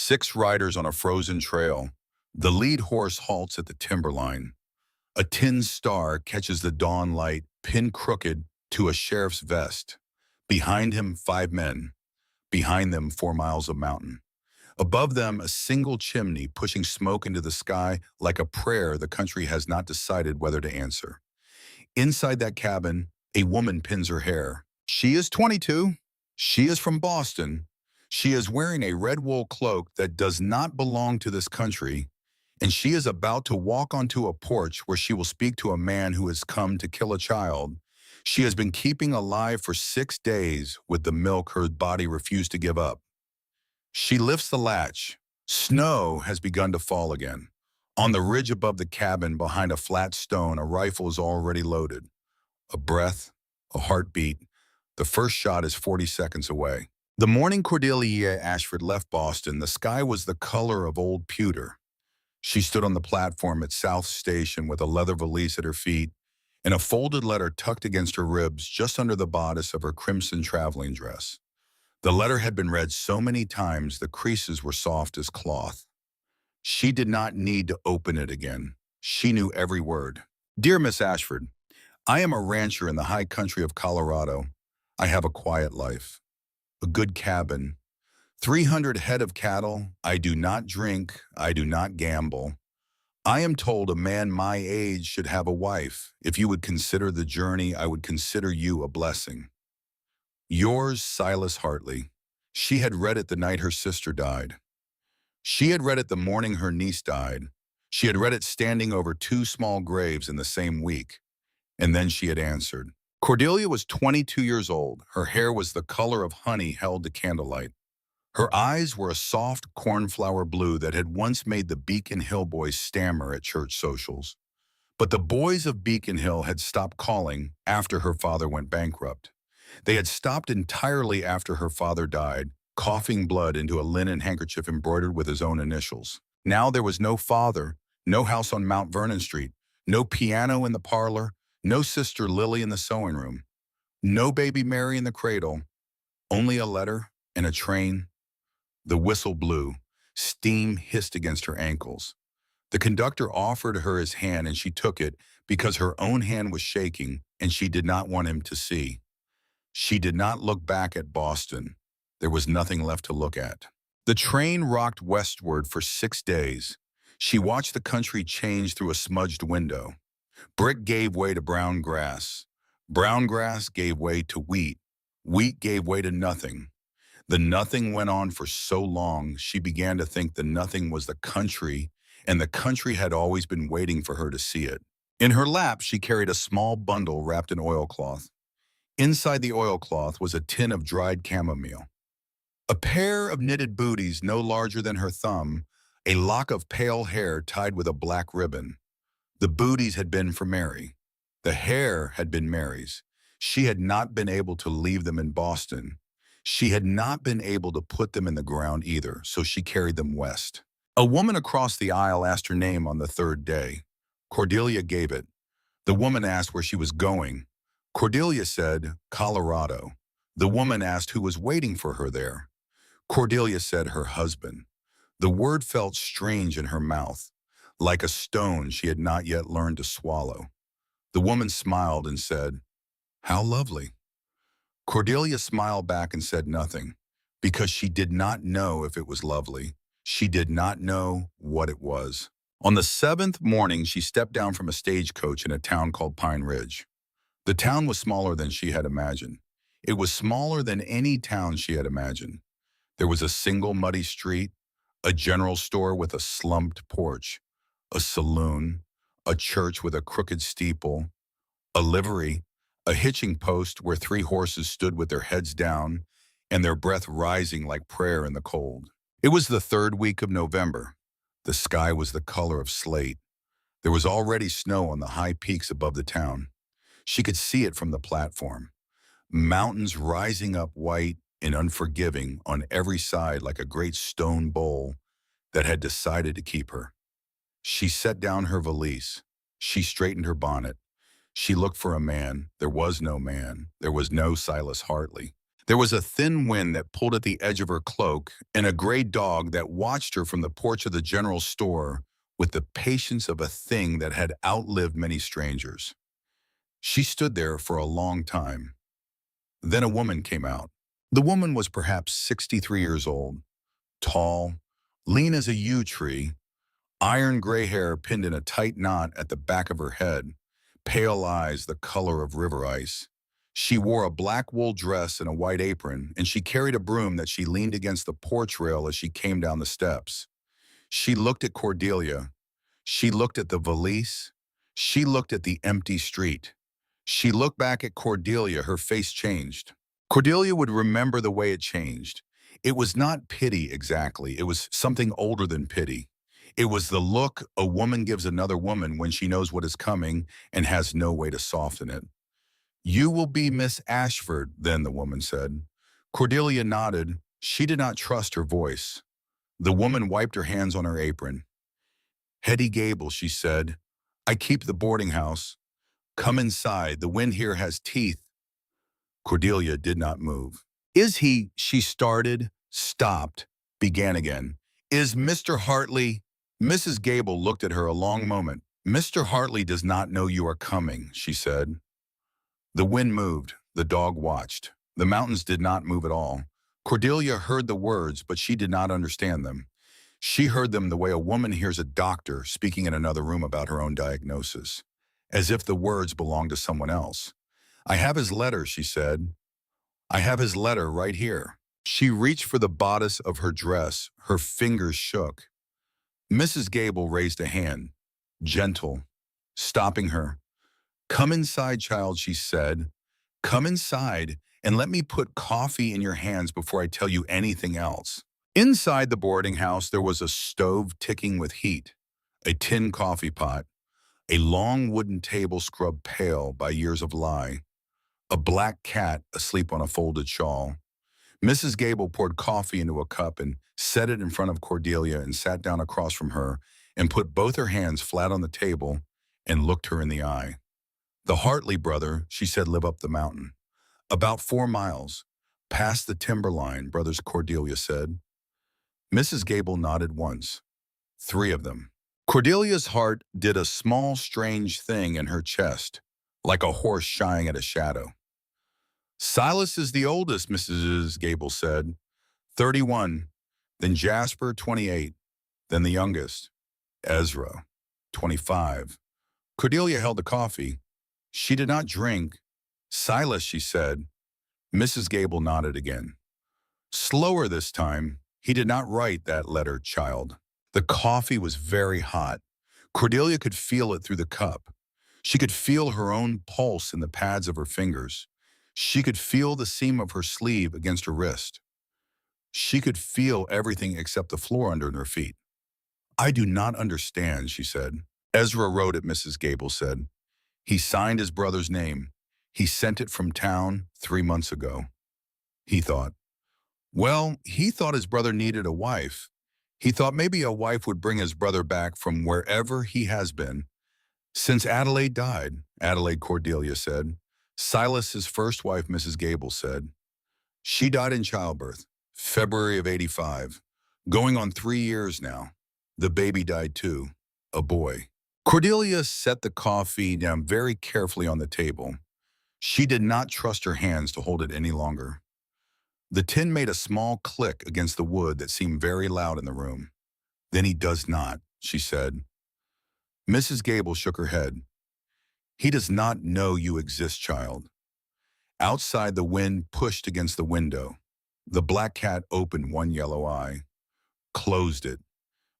Six riders on a frozen trail. The lead horse halts at the timberline. A tin star catches the dawn light, pinned crooked to a sheriff's vest. Behind him, five men. Behind them, 4 miles of mountain. Above them, a single chimney pushing smoke into the sky like a prayer the country has not decided whether to answer. Inside that cabin, a woman pins her hair. She is 22. She is from Boston. She is wearing a red wool cloak that does not belong to this country, and she is about to walk onto a porch where she will speak to a man who has come to kill a child she has been keeping alive for 6 days with the milk her body refused to give up. She lifts the latch. Snow has begun to fall again. On the ridge above the cabin, behind a flat stone, a rifle is already loaded. A breath, a heartbeat. The first shot is 40 seconds away. The morning Cordelia Ashford left Boston, the sky was the color of old pewter. She stood on the platform at South Station with a leather valise at her feet and a folded letter tucked against her ribs just under the bodice of her crimson traveling dress. The letter had been read so many times the creases were soft as cloth. She did not need to open it again. She knew every word. Dear Miss Ashford, I am a rancher in the high country of Colorado. I have a quiet life, a good cabin, 300 head of cattle. I do not drink. I do not gamble. I am told a man my age should have a wife. If you would consider the journey, I would consider you a blessing. Yours, Silas Hartley. She had read it the night her sister died. She had read it the morning her niece died. She had read it standing over 2 small graves in the same week. And then she had answered. Cordelia was 22 years old. Her hair was the color of honey held to candlelight. Her eyes were a soft cornflower blue that had once made the Beacon Hill boys stammer at church socials. But the boys of Beacon Hill had stopped calling after her father went bankrupt. They had stopped entirely after her father died, coughing blood into a linen handkerchief embroidered with his own initials. Now there was no father, no house on Mount Vernon Street, no piano in the parlor, no sister Lily in the sewing room, no baby Mary in the cradle, only a letter and a train. The whistle blew. Steam hissed against her ankles. The conductor offered her his hand and she took it because her own hand was shaking and she did not want him to see. She did not look back at Boston. There was nothing left to look at. The train rocked westward for 6 days. She watched the country change through a smudged window. Brick gave way to brown grass. Brown grass gave way to wheat. Wheat gave way to nothing. The nothing went on for so long, she began to think the nothing was the country, and the country had always been waiting for her to see it. In her lap, she carried a small bundle wrapped in oilcloth. Inside the oilcloth was a tin of dried chamomile. A pair of knitted booties no larger than her thumb, a lock of pale hair tied with a black ribbon. The booties had been for Mary. The hair had been Mary's. She had not been able to leave them in Boston. She had not been able to put them in the ground either, so she carried them west. A woman across the aisle asked her name on the 3rd day. Cordelia gave it. The woman asked where she was going. Cordelia said, Colorado. The woman asked who was waiting for her there. Cordelia said her husband. The word felt strange in her mouth, like a stone she had not yet learned to swallow. The woman smiled and said, How lovely. Cordelia smiled back and said nothing, because she did not know if it was lovely. She did not know what it was. On the 7th morning, she stepped down from a stagecoach in a town called Pine Ridge. The town was smaller than she had imagined. It was smaller than any town she had imagined. There was a single muddy street, a general store with a slumped porch, a saloon, a church with a crooked steeple, a livery, a hitching post where 3 horses stood with their heads down and their breath rising like prayer in the cold. It was the 3rd week of November. The sky was the color of slate. There was already snow on the high peaks above the town. She could see it from the platform. Mountains rising up white and unforgiving on every side like a great stone bowl that had decided to keep her. She set down her valise. She straightened her bonnet. She looked for a man. There was no man. There was no Silas Hartley. There was a thin wind that pulled at the edge of her cloak and a gray dog that watched her from the porch of the general store with the patience of a thing that had outlived many strangers. She stood there for a long time. Then a woman came out. The woman was perhaps 63 years old, tall, lean as a yew tree, iron gray hair pinned in a tight knot at the back of her head, pale eyes the color of river ice. She wore a black wool dress and a white apron, and she carried a broom that she leaned against the porch rail as she came down the steps. She looked at Cordelia. She looked at the valise. She looked at the empty street. She looked back at Cordelia, her face changed. Cordelia would remember the way it changed. It was not pity exactly, it was something older than pity. It was the look a woman gives another woman when she knows what is coming and has no way to soften it. "You will be Miss Ashford," then the woman said. Cordelia nodded. She did not trust her voice. The woman wiped her hands on her apron. "Hetty Gable," she said. "I keep the boarding house. Come inside, the wind here has teeth." Cordelia did not move. "Is he," she started, stopped, began again. "Is Mr. Hartley—" Mrs. Gable looked at her a long moment. "Mr. Hartley does not know you are coming," she said. The wind moved. The dog watched. The mountains did not move at all. Cordelia heard the words, but she did not understand them. She heard them the way a woman hears a doctor speaking in another room about her own diagnosis, as if the words belonged to someone else. "I have his letter," she said. "I have his letter right here." She reached for the bodice of her dress. Her fingers shook. Mrs. Gable raised a hand, gentle, stopping her. "Come inside, child," she said. "Come inside and let me put coffee in your hands before I tell you anything else." Inside the boarding house, there was a stove ticking with heat, a tin coffee pot, a long wooden table scrubbed pale by years of lie, a black cat asleep on a folded shawl. Mrs. Gable poured coffee into a cup and set it in front of Cordelia and sat down across from her and put both her hands flat on the table and looked her in the eye. "The Hartley brother," she said, "live up the mountain. About 4 miles. Past the timberline," brothers Cordelia said. Mrs. Gable nodded once. 3 of them. Cordelia's heart did a small, strange thing in her chest, like a horse shying at a shadow. "Silas is the oldest," Mrs. Gable said. 31. Then Jasper, 28. Then the youngest, Ezra, 25. Cordelia held the coffee. She did not drink. "Silas," she said. Mrs. Gable nodded again. "Slower this time. He did not write that letter, child." The coffee was very hot. Cordelia could feel it through the cup. She could feel her own pulse in the pads of her fingers. She could feel the seam of her sleeve against her wrist. She could feel everything except the floor under her feet. "I do not understand," she said. "Ezra wrote it," Mrs. Gable said. "He signed his brother's name. He sent it from town 3 months ago." He thought. Well, he thought his brother needed a wife. He thought maybe a wife would bring his brother back from wherever he has been. "Since Adelaide died," Adelaide Cordelia said. "Silas's first wife," Mrs. Gable said. "She died in childbirth, February of '85. Going on 3 years now. The baby died too, a boy." Cordelia set the coffee down very carefully on the table. She did not trust her hands to hold it any longer. The tin made a small click against the wood that seemed very loud in the room. "Then he does not," she said. Mrs. Gable shook her head. "He does not know you exist, child." Outside, the wind pushed against the window. The black cat opened one yellow eye, closed it.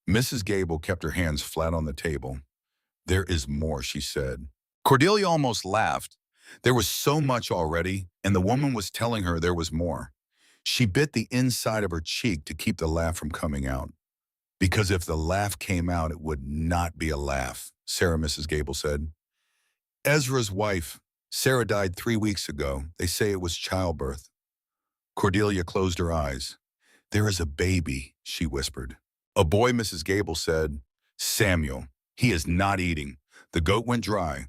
Mrs. Gable kept her hands flat on the table. "There is more," she said. Cordelia almost laughed. There was so much already, and the woman was telling her there was more. She bit the inside of her cheek to keep the laugh from coming out. "Because if the laugh came out, it would not be a laugh," Sarah, Mrs. Gable said. "Ezra's wife, Sarah, died 3 weeks ago. They say it was childbirth." Cordelia closed her eyes. "There is a baby," she whispered. "A boy," Mrs. Gable said. "Samuel. He is not eating. The goat went dry.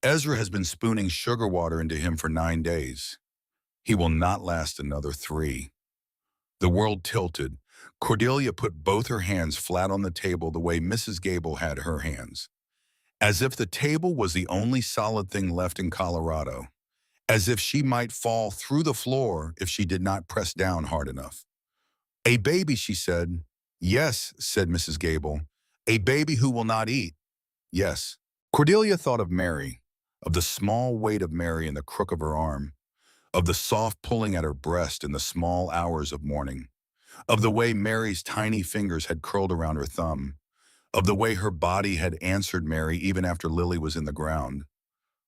Ezra has been spooning sugar water into him for 9 days. He will not last another 3. The world tilted. Cordelia put both her hands flat on the table the way Mrs. Gable had her hands, as if the table was the only solid thing left in Colorado, as if she might fall through the floor if she did not press down hard enough. "A baby," she said. "Yes," said Mrs. Gable. "A baby who will not eat." "Yes." Cordelia thought of Mary, of the small weight of Mary in the crook of her arm, of the soft pulling at her breast in the small hours of morning, of the way Mary's tiny fingers had curled around her thumb, of the way her body had answered Mary even after Lily was in the ground,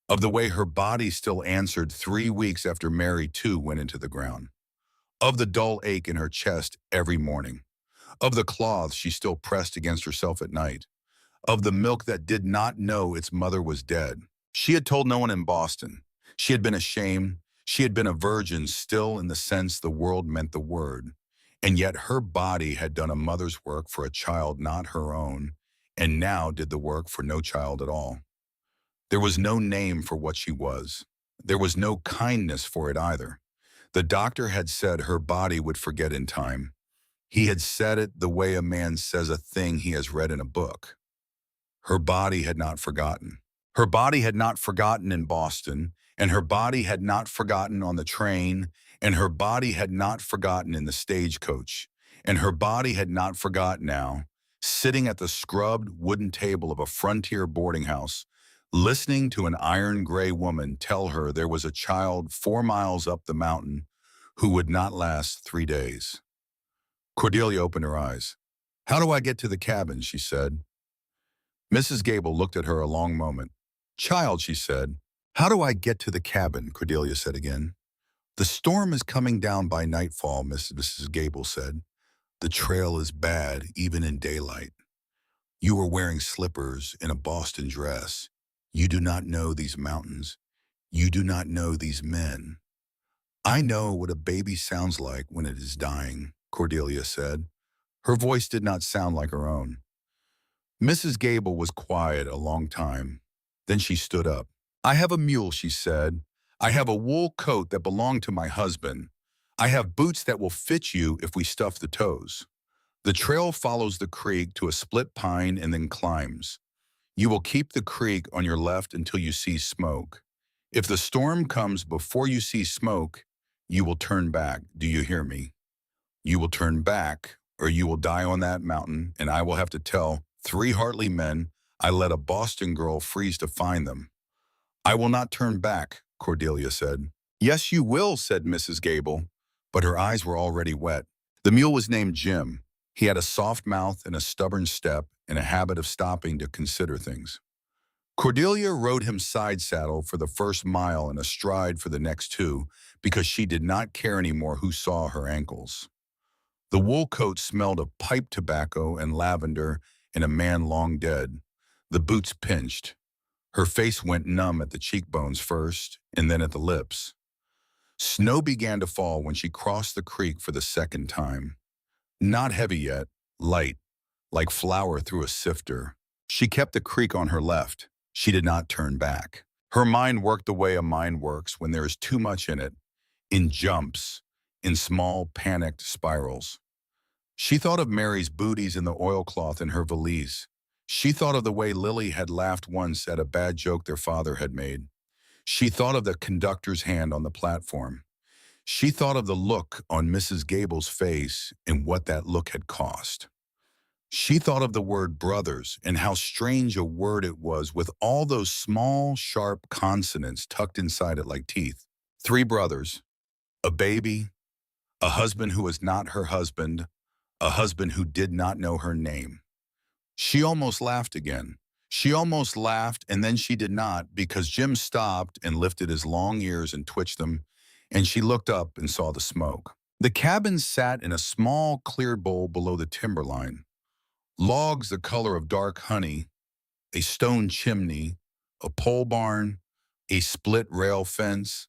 of the way her body still answered 3 weeks after Mary too went into the ground, of the dull ache in her chest every morning, of the cloths she still pressed against herself at night, of the milk that did not know its mother was dead. She had told no one in Boston. She had been ashamed. She had been a virgin still in the sense the world meant the word. And yet her body had done a mother's work for a child not her own, and now did the work for no child at all. There was no name for what she was. There was no kindness for it either. The doctor had said her body would forget in time. He had said it the way a man says a thing he has read in a book. Her body had not forgotten. Her body had not forgotten in Boston, and her body had not forgotten on the train, and her body had not forgotten in the stagecoach, and her body had not forgotten now, sitting at the scrubbed wooden table of a frontier boarding house, listening to an iron-gray woman tell her there was a child 4 miles up the mountain who would not last 3 days. Cordelia opened her eyes. "How do I get to the cabin?" she said. Mrs. Gable looked at her a long moment. "Child," she said. "How do I get to the cabin?" Cordelia said again. "The storm is coming down by nightfall," Mrs. Gable said. "The trail is bad, even in daylight. You are wearing slippers in a Boston dress. You do not know these mountains. You do not know these men." "I know what a baby sounds like when it is dying," Cordelia said. Her voice did not sound like her own. Mrs. Gable was quiet a long time. Then she stood up. "I have a mule," she said. "I have a wool coat that belonged to my husband. I have boots that will fit you if we stuff the toes. The trail follows the creek to a split pine and then climbs. You will keep the creek on your left until you see smoke. If the storm comes before you see smoke, you will turn back. Do you hear me? You will turn back, or you will die on that mountain, and I will have to tell 3 Hartley men I let a Boston girl freeze to find them." "I will not turn back," Cordelia said. "Yes, you will," said Mrs. Gable, but her eyes were already wet. The mule was named Jim. He had a soft mouth and a stubborn step and a habit of stopping to consider things. Cordelia rode him side saddle for the first mile and astride for the next 2 because she did not care anymore who saw her ankles. The wool coat smelled of pipe tobacco and lavender and a man long dead. The boots pinched. Her face went numb at the cheekbones first and then at the lips. Snow began to fall when she crossed the creek for the second time. Not heavy yet, light, like flour through a sifter. She kept the creek on her left. She did not turn back. Her mind worked the way a mind works when there is too much in jumps, in small, panicked spirals. She thought of Mary's booties and the oilcloth in her valise. She thought of the way Lily had laughed once at a bad joke their father had made. She thought of the conductor's hand on the platform. She thought of the look on Mrs. Gable's face and what that look had cost. She thought of the word brothers and how strange a word it was with all those small, sharp consonants tucked inside it like teeth. 3 brothers, a baby, a husband who was not her husband, a husband who did not know her name. She almost laughed again. She almost laughed, and then she did not because Jim stopped and lifted his long ears and twitched them, and she looked up and saw the smoke. The cabin sat in a small cleared bowl below the timberline. Logs the color of dark honey, a stone chimney, a pole barn, a split rail fence,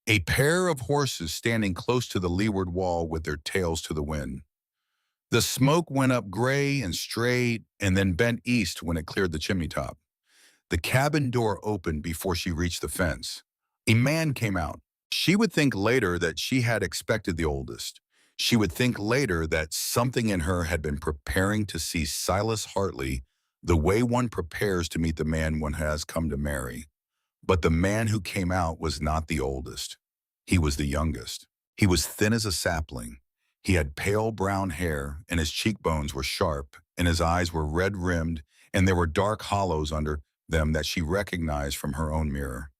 a pair of horses standing close to the leeward wall with their tails to the wind. The smoke went up gray and straight and then bent east when it cleared the chimney top. The cabin door opened before she reached the fence. A man came out. She would think later that she had expected the oldest. She would think later that something in her had been preparing to see Silas Hartley the way one prepares to meet the man one has come to marry. But the man who came out was not the oldest. He was the youngest. He was thin as a sapling. He had pale brown hair, and his cheekbones were sharp, and his eyes were red-rimmed, and there were dark hollows under them that she recognized from her own mirror.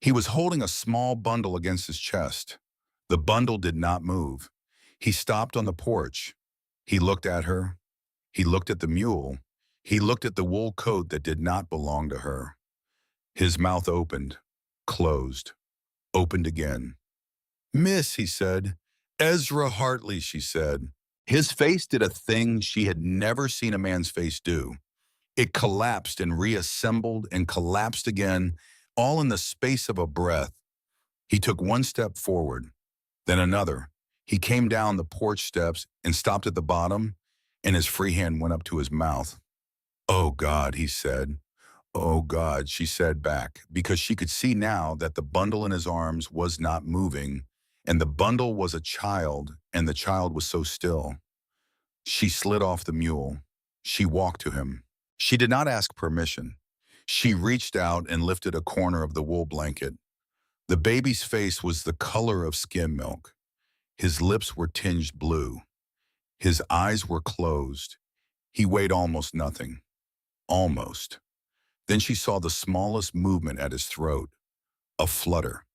He was holding a small bundle against his chest. The bundle did not move. He stopped on the porch. He looked at her. He looked at the mule. He looked at the wool coat that did not belong to her. His mouth opened, closed, opened again. "Miss," he said. "Ezra Hartley," she said. His face did a thing she had never seen a man's face do. It collapsed and reassembled and collapsed again, all in the space of a breath. He took one step forward, then another. He came down the porch steps and stopped at the bottom, and his free hand went up to his mouth. "Oh, God," he said. "Oh, God," she said back, because she could see now that the bundle in his arms was not moving, and the bundle was a child, and the child was so still. She slid off the mule. She walked to him. She did not ask permission. She reached out and lifted a corner of the wool blanket. The baby's face was the color of skim milk. His lips were tinged blue. His eyes were closed. He weighed almost nothing. Almost. Then she saw the smallest movement at his throat, a flutter,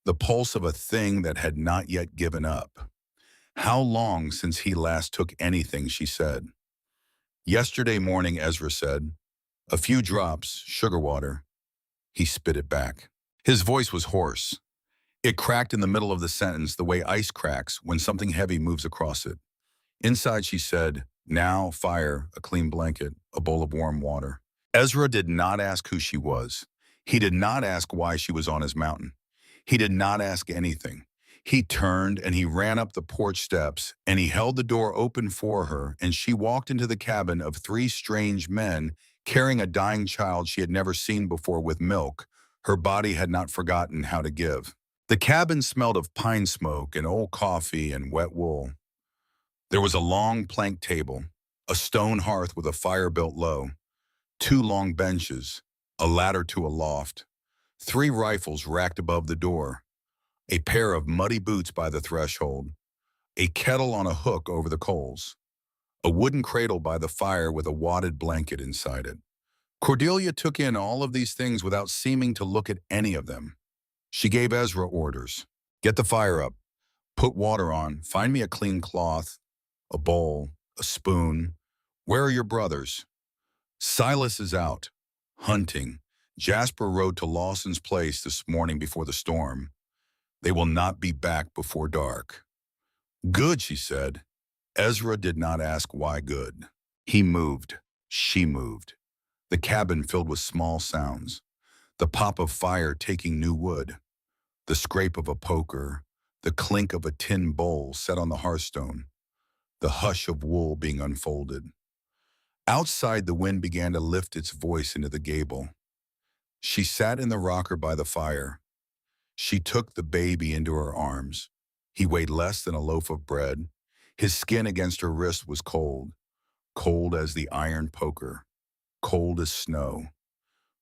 the pulse of a thing that had not yet given up. How long since he last took anything, she said. "Yesterday morning," Ezra said. "A few drops, sugar water." He spit it back. His voice was hoarse. It cracked in the middle of the sentence the way ice cracks when something heavy moves across it. Inside she said, "Now, fire, a clean blanket, a bowl of warm water." Ezra did not ask who she was. He did not ask why she was on his mountain. He did not ask anything. He turned and he ran up the porch steps and he held the door open for her, and she walked into the cabin of three strange men carrying a dying child she had never seen before with milk her body had not forgotten how to give. The cabin smelled of pine smoke and old coffee and wet wool. There was a long plank table, a stone hearth with a fire built low, two long benches, a ladder to a loft, three rifles racked above the door, a pair of muddy boots by the threshold, a kettle on a hook over the coals, a wooden cradle by the fire with a wadded blanket inside it. Cordelia took in all of these things without seeming to look at any of them. She gave Ezra orders. "Get the fire up. Put water on. Find me a clean cloth, a bowl, a spoon. Where are your brothers?" "Silas is out, hunting. Jasper rode to Lawson's place this morning before the storm. They will not be back before dark." "Good," she said. Ezra did not ask why good. He moved. She moved. The cabin filled with small sounds. The pop of fire taking new wood. The scrape of a poker. The clink of a tin bowl set on the hearthstone. The hush of wool being unfolded. Outside, the wind began to lift its voice into the gable. She sat in the rocker by the fire. She took the baby into her arms. He weighed less than a loaf of bread. His skin against her wrist was cold, cold as the iron poker, cold as snow.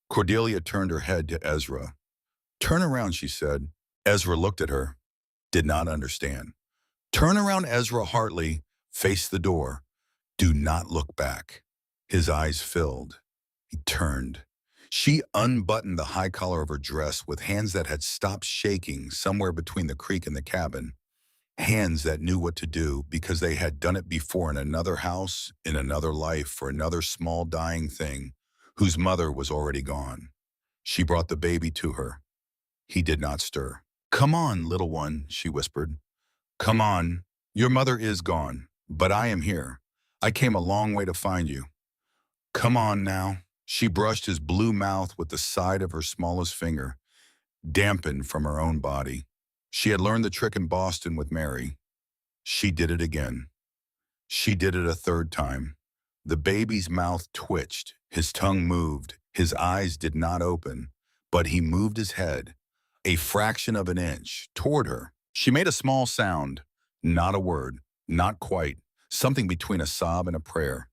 Cordelia turned her head to Ezra. "Turn around," she said. Ezra looked at her, did not understand. "Turn around, Ezra Hartley. Face the door. Do not look back." His eyes filled. He turned. She unbuttoned the high collar of her dress with hands that had stopped shaking somewhere between the creek and the cabin. Hands that knew what to do because they had done it before in another house, in another life, for another small dying thing whose mother was already gone. She brought the baby to her. He did not stir. "Come on, little one," she whispered. "Come on. Your mother is gone, but I am here. I came a long way to find you. Come on now." She brushed his blue mouth with the side of her smallest finger, dampened from her own body. She had learned the trick in Boston with Mary. She did it again. She did it a third time. The baby's mouth twitched, his tongue moved, his eyes did not open, but he moved his head. a fraction of an inch, toward her. She made a small sound, not a word, not quite, something between a sob and a prayer.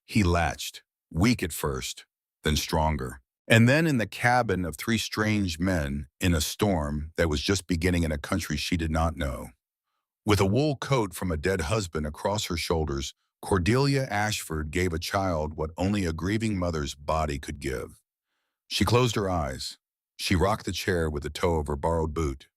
He latched, weak at first, then stronger. And then in the cabin of three strange men in a storm that was just beginning in a country she did not know. With a wool coat from a dead husband across her shoulders, Cordelia Ashford gave a child what only a grieving mother's body could give. She closed her eyes. She rocked the chair with the toe of her borrowed boot.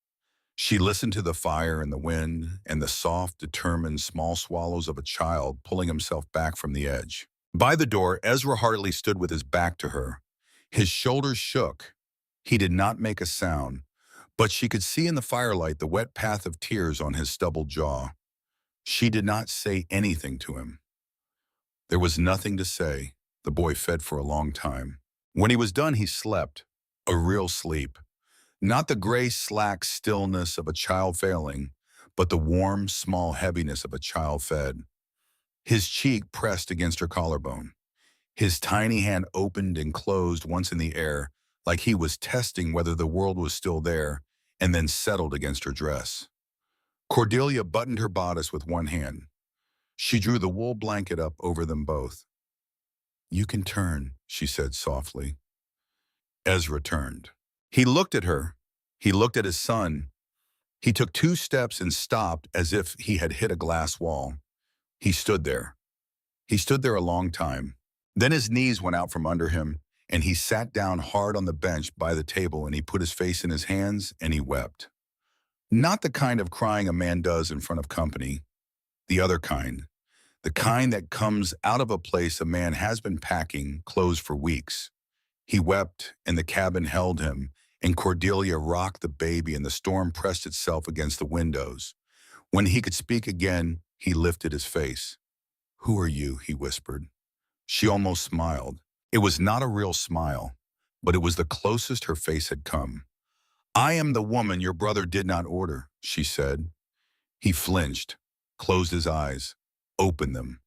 She listened to the fire and the wind and the soft, determined small swallows of a child pulling himself back from the edge. By the door, Ezra Hartley stood with his back to her. His shoulders shook. He did not make a sound, but she could see in the firelight the wet path of tears on his stubbled jaw. She did not say anything to him. There was nothing to say. The boy fed for a long time. When he was done, he slept. A real sleep. Not the gray, slack stillness of a child failing, but the warm, small heaviness of a child fed. His cheek pressed against her collarbone. His tiny hand opened and closed once in the air, like he was testing whether the world was still there, and then settled against her dress. Cordelia buttoned her bodice with one hand. She drew the wool blanket up over them both. "You can turn," she said softly. Ezra turned. He looked at her. He looked at his son. He took 2 steps and stopped as if he had hit a glass wall. He stood there. He stood there a long time. Then his knees went out from under him, and he sat down hard on the bench by the table, and he put his face in his hands, and he wept. Not the kind of crying a man does in front of company. The other kind. The kind that comes out of a place a man has been packing, closed for weeks. He wept, and the cabin held him, and Cordelia rocked the baby, and the storm pressed itself against the windows. When he could speak again, he lifted his face. "Who are you?" he whispered. She almost smiled. It was not a real smile, but it was the closest her face had come. "I am the woman your brother did not order," she said. He flinched, closed his eyes, opened them.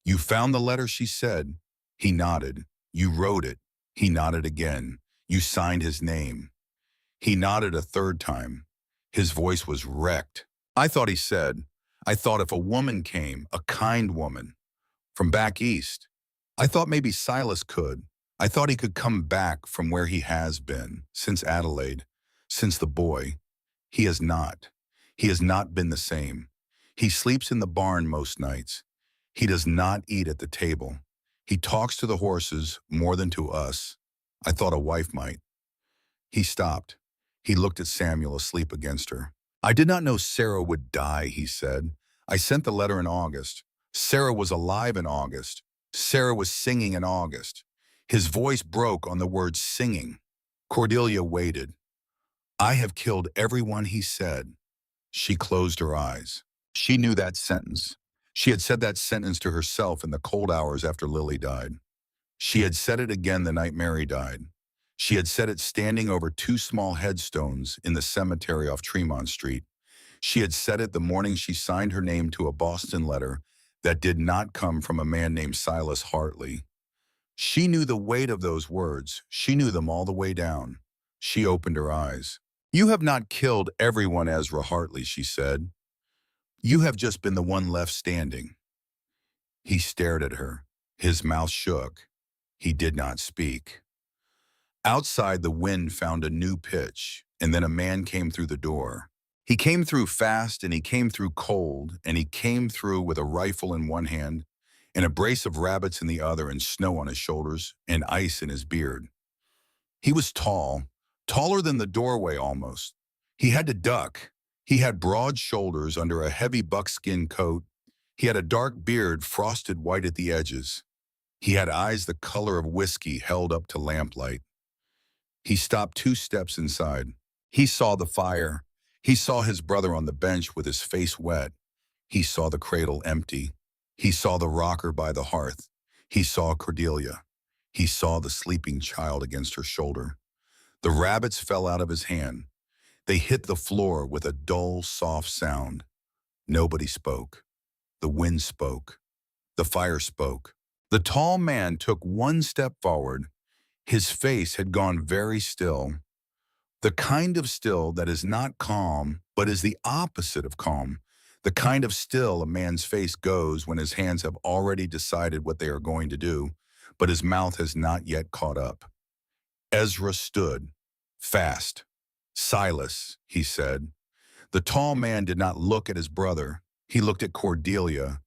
"You found the letter," she said. He nodded. "You wrote it." He nodded again. "You signed his name." He nodded a third time. His voice was wrecked. "I thought," he said, "I thought if a woman came, a kind woman, from back east, I thought maybe Silas could. I thought he could come back from where he has been, since Adelaide, since the boy. He has not. He has not been the same. He sleeps in the barn most nights. He does not eat at the table. He talks to the horses more than to us. I thought a wife might." He stopped. He looked at Samuel asleep against her. "I did not know Sarah would die," he said. "I sent the letter in August. Sarah was alive in August. Sarah was singing in August." His voice broke on the word singing. Cordelia waited. "I have killed everyone," he said. She closed her eyes. She knew that sentence. She had said that sentence to herself in the cold hours after Lily died. She had said it again the night Mary died. She had said it standing over 2 small headstones in the cemetery off Tremont Street. She had said it the morning she signed her name to a Boston letter that did not come from a man named Silas Hartley. She knew the weight of those words. She knew them all the way down. She opened her eyes. "You have not killed everyone, Ezra Hartley," she said. "You have just been the one left standing." He stared at her. His mouth shook. He did not speak. Outside, the wind found a new pitch, and then a man came through the door. He came through fast, and he came through cold, and he came through with a rifle in one hand and a brace of rabbits in the other, and snow on his shoulders and ice in his beard. He was tall, taller than the doorway almost. He had to duck. He had broad shoulders under a heavy buckskin coat. He had a dark beard frosted white at the edges. He had eyes the color of whiskey held up to lamplight. He stopped 2 steps inside. He saw the fire. He saw his brother on the bench with his face wet. He saw the cradle empty. He saw the rocker by the hearth. He saw Cordelia. He saw the sleeping child against her shoulder. The rabbits fell out of his hand. They hit the floor with a dull, soft sound. Nobody spoke. The wind spoke. The fire spoke. The tall man took 1 step forward. His face had gone very still. The kind of still that is not calm, but is the opposite of calm. The kind of still a man's face goes when his hands have already decided what they are going to do, but his mouth has not yet caught up. Ezra stood, fast. Silas, he said. The tall man did not look at his brother. He looked at Cordelia.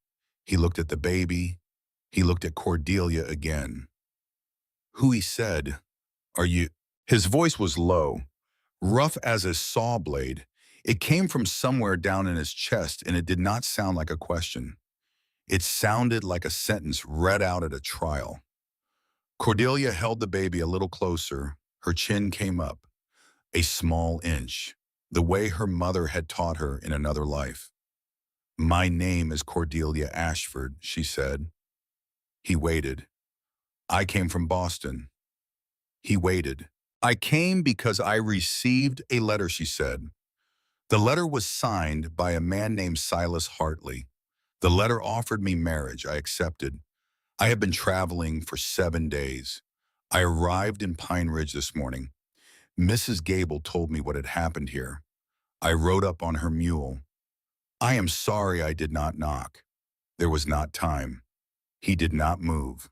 He looked at the baby. He looked at Cordelia again. Who, he said, are you? His voice was low, rough as a saw blade. It came from somewhere down in his chest, and it did not sound like a question. It sounded like a sentence read out at a trial. Cordelia held the baby a little closer. Her chin came up, a small inch, the way her mother had taught her in another life. My name is Cordelia Ashford, she said. He waited. I came from Boston. He waited. I came because I received a letter, she said. The letter was signed by a man named Silas Hartley. The letter offered me marriage. I accepted. I have been traveling for 7 days. I arrived in Pine Ridge this morning. Mrs. Gable told me what had happened here. I rode up on her mule. I am sorry I did not knock. There was not time. He did not move.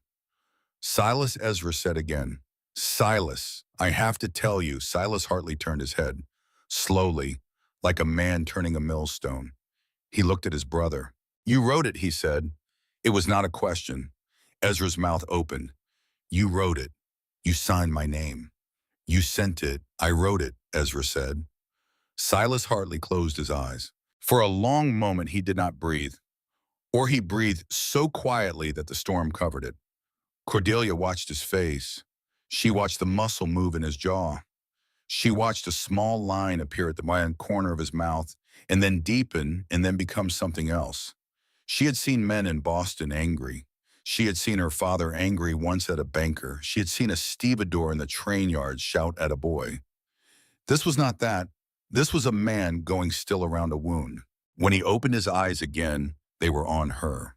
Silas, Ezra said again. Silas, I have to tell you. Silas Hartley turned his head, slowly, like a man turning a millstone. He looked at his brother. You wrote it, he said. It was not a question. Ezra's mouth opened. You wrote it. You signed my name. You sent it. I wrote it, Ezra said. Silas Hartley closed his eyes. For a long moment he did not breathe, or he breathed so quietly that the storm covered it. Cordelia watched his face. She watched the muscle move in his jaw. She watched a small line appear at the one corner of his mouth, and then deepen, and then become something else. She had seen men in Boston angry. She had seen her father angry once at a banker. She had seen a stevedore in the train yard shout at a boy. This was not that. This was a man going still around a wound. When he opened his eyes again, they were on her.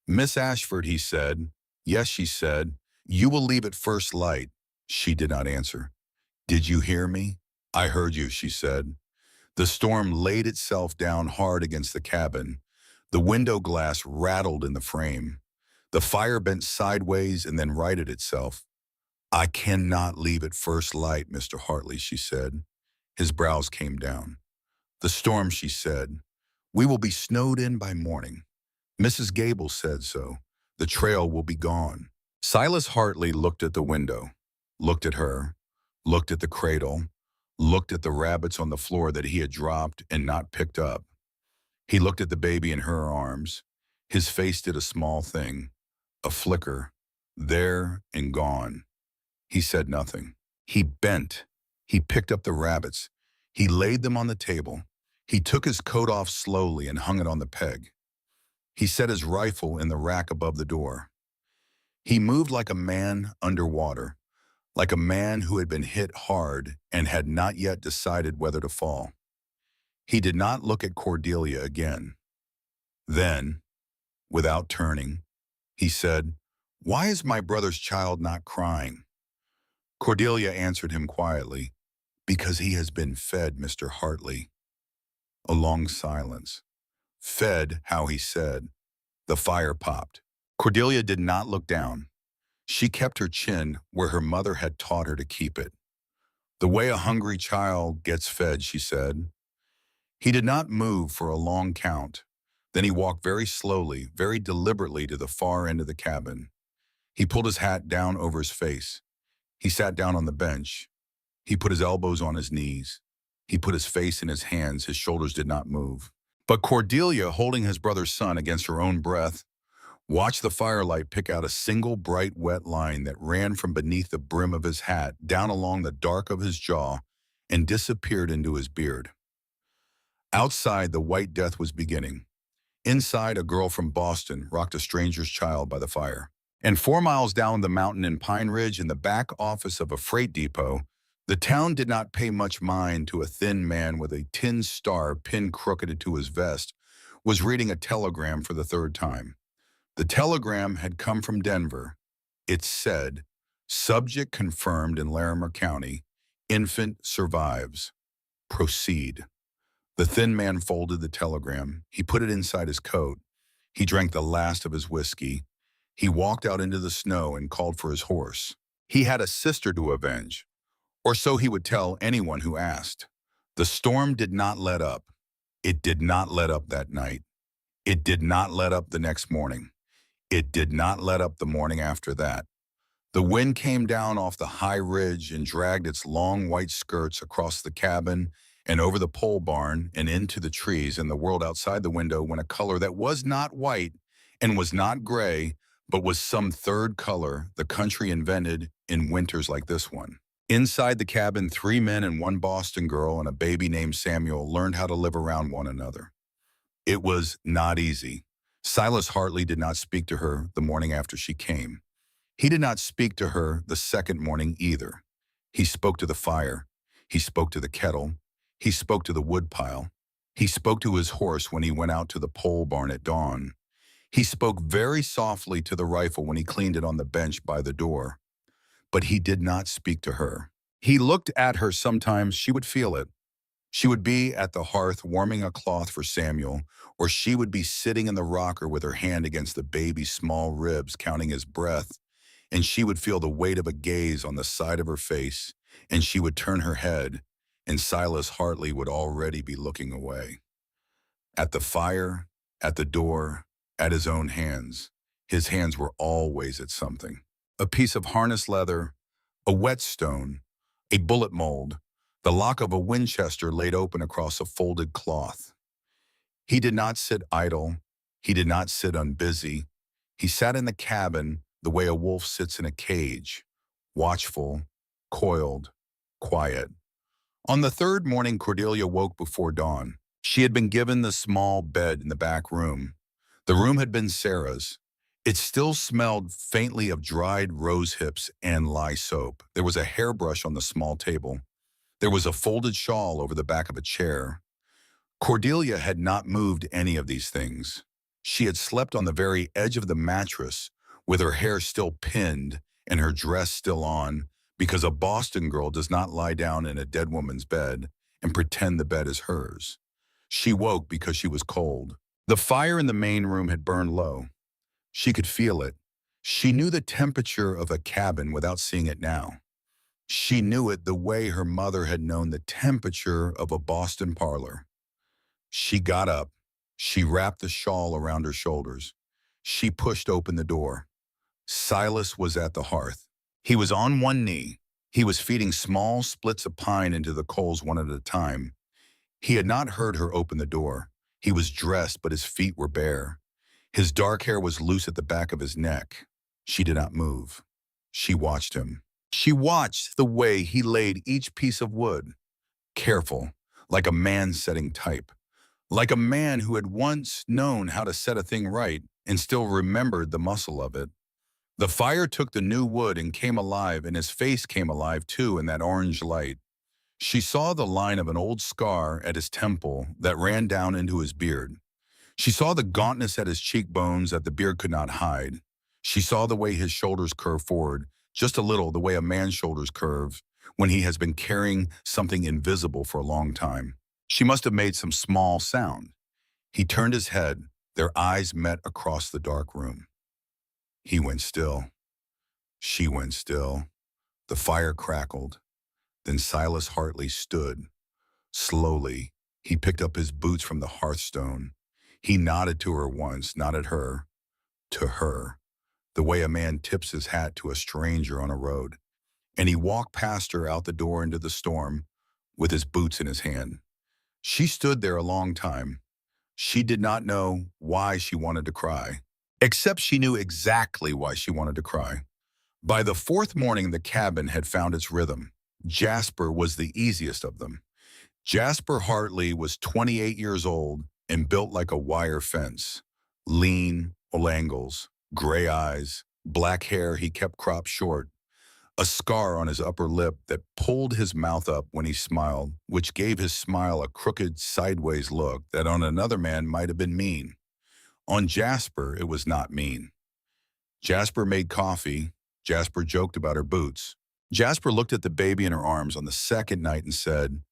Miss Ashford, he said. Yes, she said. You will leave at first light. She did not answer. Did you hear me? I heard you, she said. The storm laid itself down hard against the cabin. The window glass rattled in the frame. The fire bent sideways and then righted itself. I cannot leave at first light, Mr. Hartley, she said. His brows came down. The storm, she said. We will be snowed in by morning. Mrs. Gable said so. The trail will be gone. Silas Hartley looked at the window, looked at her, looked at the cradle, looked at the rabbits on the floor that he had dropped and not picked up. He looked at the baby in her arms. His face did a small thing, a flicker, there and gone. He said nothing. He bent. He picked up the rabbits. He laid them on the table. He took his coat off slowly and hung it on the peg. He set his rifle in the rack above the door. He moved like a man underwater, like a man who had been hit hard and had not yet decided whether to fall. He did not look at Cordelia again. Then, without turning, he said, Why is my brother's child not crying? Cordelia answered him quietly, Because he has been fed, Mr. Hartley. A long silence. Fed, how he said. The fire popped. Cordelia did not look down. She kept her chin where her mother had taught her to keep it. The way a hungry child gets fed, she said. He did not move for a long count. Then he walked very slowly, very deliberately to the far end of the cabin. He pulled his hat down over his face. He sat down on the bench. He put his elbows on his knees. He put his face in his hands. His shoulders did not move. But Cordelia, holding his brother's son against her own breath, watched the firelight pick out a single bright wet line that ran from beneath the brim of his hat down along the dark of his jaw and disappeared into his beard. Outside, the white death was beginning. Inside, a girl from Boston rocked a stranger's child by the fire. And 4 miles down the mountain in Pine Ridge, in the back office of a freight depot, the town did not pay much mind to a thin man with a tin star pinned crookeded to his vest was reading a telegram for the third time. The telegram had come from Denver. It said, subject confirmed in Larimer County, Infant survives. Proceed. The thin man folded the telegram. He put it inside his coat. He drank the last of his whiskey. He walked out into the snow and called for his horse. He had a sister to avenge, or so he would tell anyone who asked. The storm did not let up. It did not let up that night. It did not let up the next morning. It did not let up the morning after that. The wind came down off the high ridge and dragged its long white skirts across the cabin and over the pole barn and into the trees, and the world outside the window went a color that was not white and was not gray, but was some third color the country invented in winters like this one. Inside the cabin, 3 men and 1 Boston girl and a baby named Samuel learned how to live around one another. It was not easy. Silas Hartley did not speak to her the morning after she came. He did not speak to her the second morning either. He spoke to the fire. He spoke to the kettle. He spoke to the woodpile. He spoke to his horse when he went out to the pole barn at dawn. He spoke very softly to the rifle when he cleaned it on the bench by the door. But he did not speak to her. He looked at her sometimes. She would feel it. She would be at the hearth warming a cloth for Samuel, or she would be sitting in the rocker with her hand against the baby's small ribs, counting his breath, and she would feel the weight of a gaze on the side of her face, and she would turn her head, and Silas Hartley would already be looking away. At the fire, at the door, at his own hands. His hands were always at something. A piece of harness leather, a whetstone, a bullet mold, the lock of a Winchester laid open across a folded cloth. He did not sit idle. He did not sit unbusy. He sat in the cabin the way a wolf sits in a cage, watchful, coiled, quiet. On the third morning, Cordelia woke before dawn. She had been given the small bed in the back room. The room had been Sarah's. It still smelled faintly of dried rose hips and lye soap. There was a hairbrush on the small table. There was a folded shawl over the back of a chair. Cordelia had not moved any of these things. She had slept on the very edge of the mattress, with her hair still pinned and her dress still on, because a Boston girl does not lie down in a dead woman's bed and pretend the bed is hers. She woke because she was cold. The fire in the main room had burned low. She could feel it. She knew the temperature of a cabin without seeing it now. She knew it the way her mother had known the temperature of a Boston parlor. She got up. She wrapped the shawl around her shoulders. She pushed open the door. Silas was at the hearth. He was on one knee. He was feeding small splits of pine into the coals one at a time. He had not heard her open the door. He was dressed, but his feet were bare. His dark hair was loose at the back of his neck. She did not move. She watched him. She watched the way he laid each piece of wood, careful, like a man setting type, like a man who had once known how to set a thing right and still remembered the muscle of it. The fire took the new wood and came alive, and his face came alive too in that orange light. She saw the line of an old scar at his temple that ran down into his beard. She saw the gauntness at his cheekbones that the beard could not hide. She saw the way his shoulders curved forward, just a little, the way a man's shoulders curve when he has been carrying something invisible for a long time. She must have made some small sound. He turned his head. Their eyes met across the dark room. He went still. She went still. The fire crackled. Then Silas Hartley stood. Slowly, he picked up his boots from the hearthstone. He nodded to her once, not at her, to her, the way a man tips his hat to a stranger on a road. And he walked past her out the door into the storm with his boots in his hand. She stood there a long time. She did not know why she wanted to cry, except she knew exactly why she wanted to cry. By the fourth morning, the cabin had found its rhythm. Jasper was the easiest of them. Jasper Hartley was 28 years old and built like a wire fence. Lean, old angles, gray eyes, black hair he kept cropped short, a scar on his upper lip that pulled his mouth up when he smiled, which gave his smile a crooked, sideways look that on another man might have been mean. On Jasper, it was not mean. Jasper made coffee. Jasper joked about her boots. Jasper looked at the baby in her arms on the second night and said,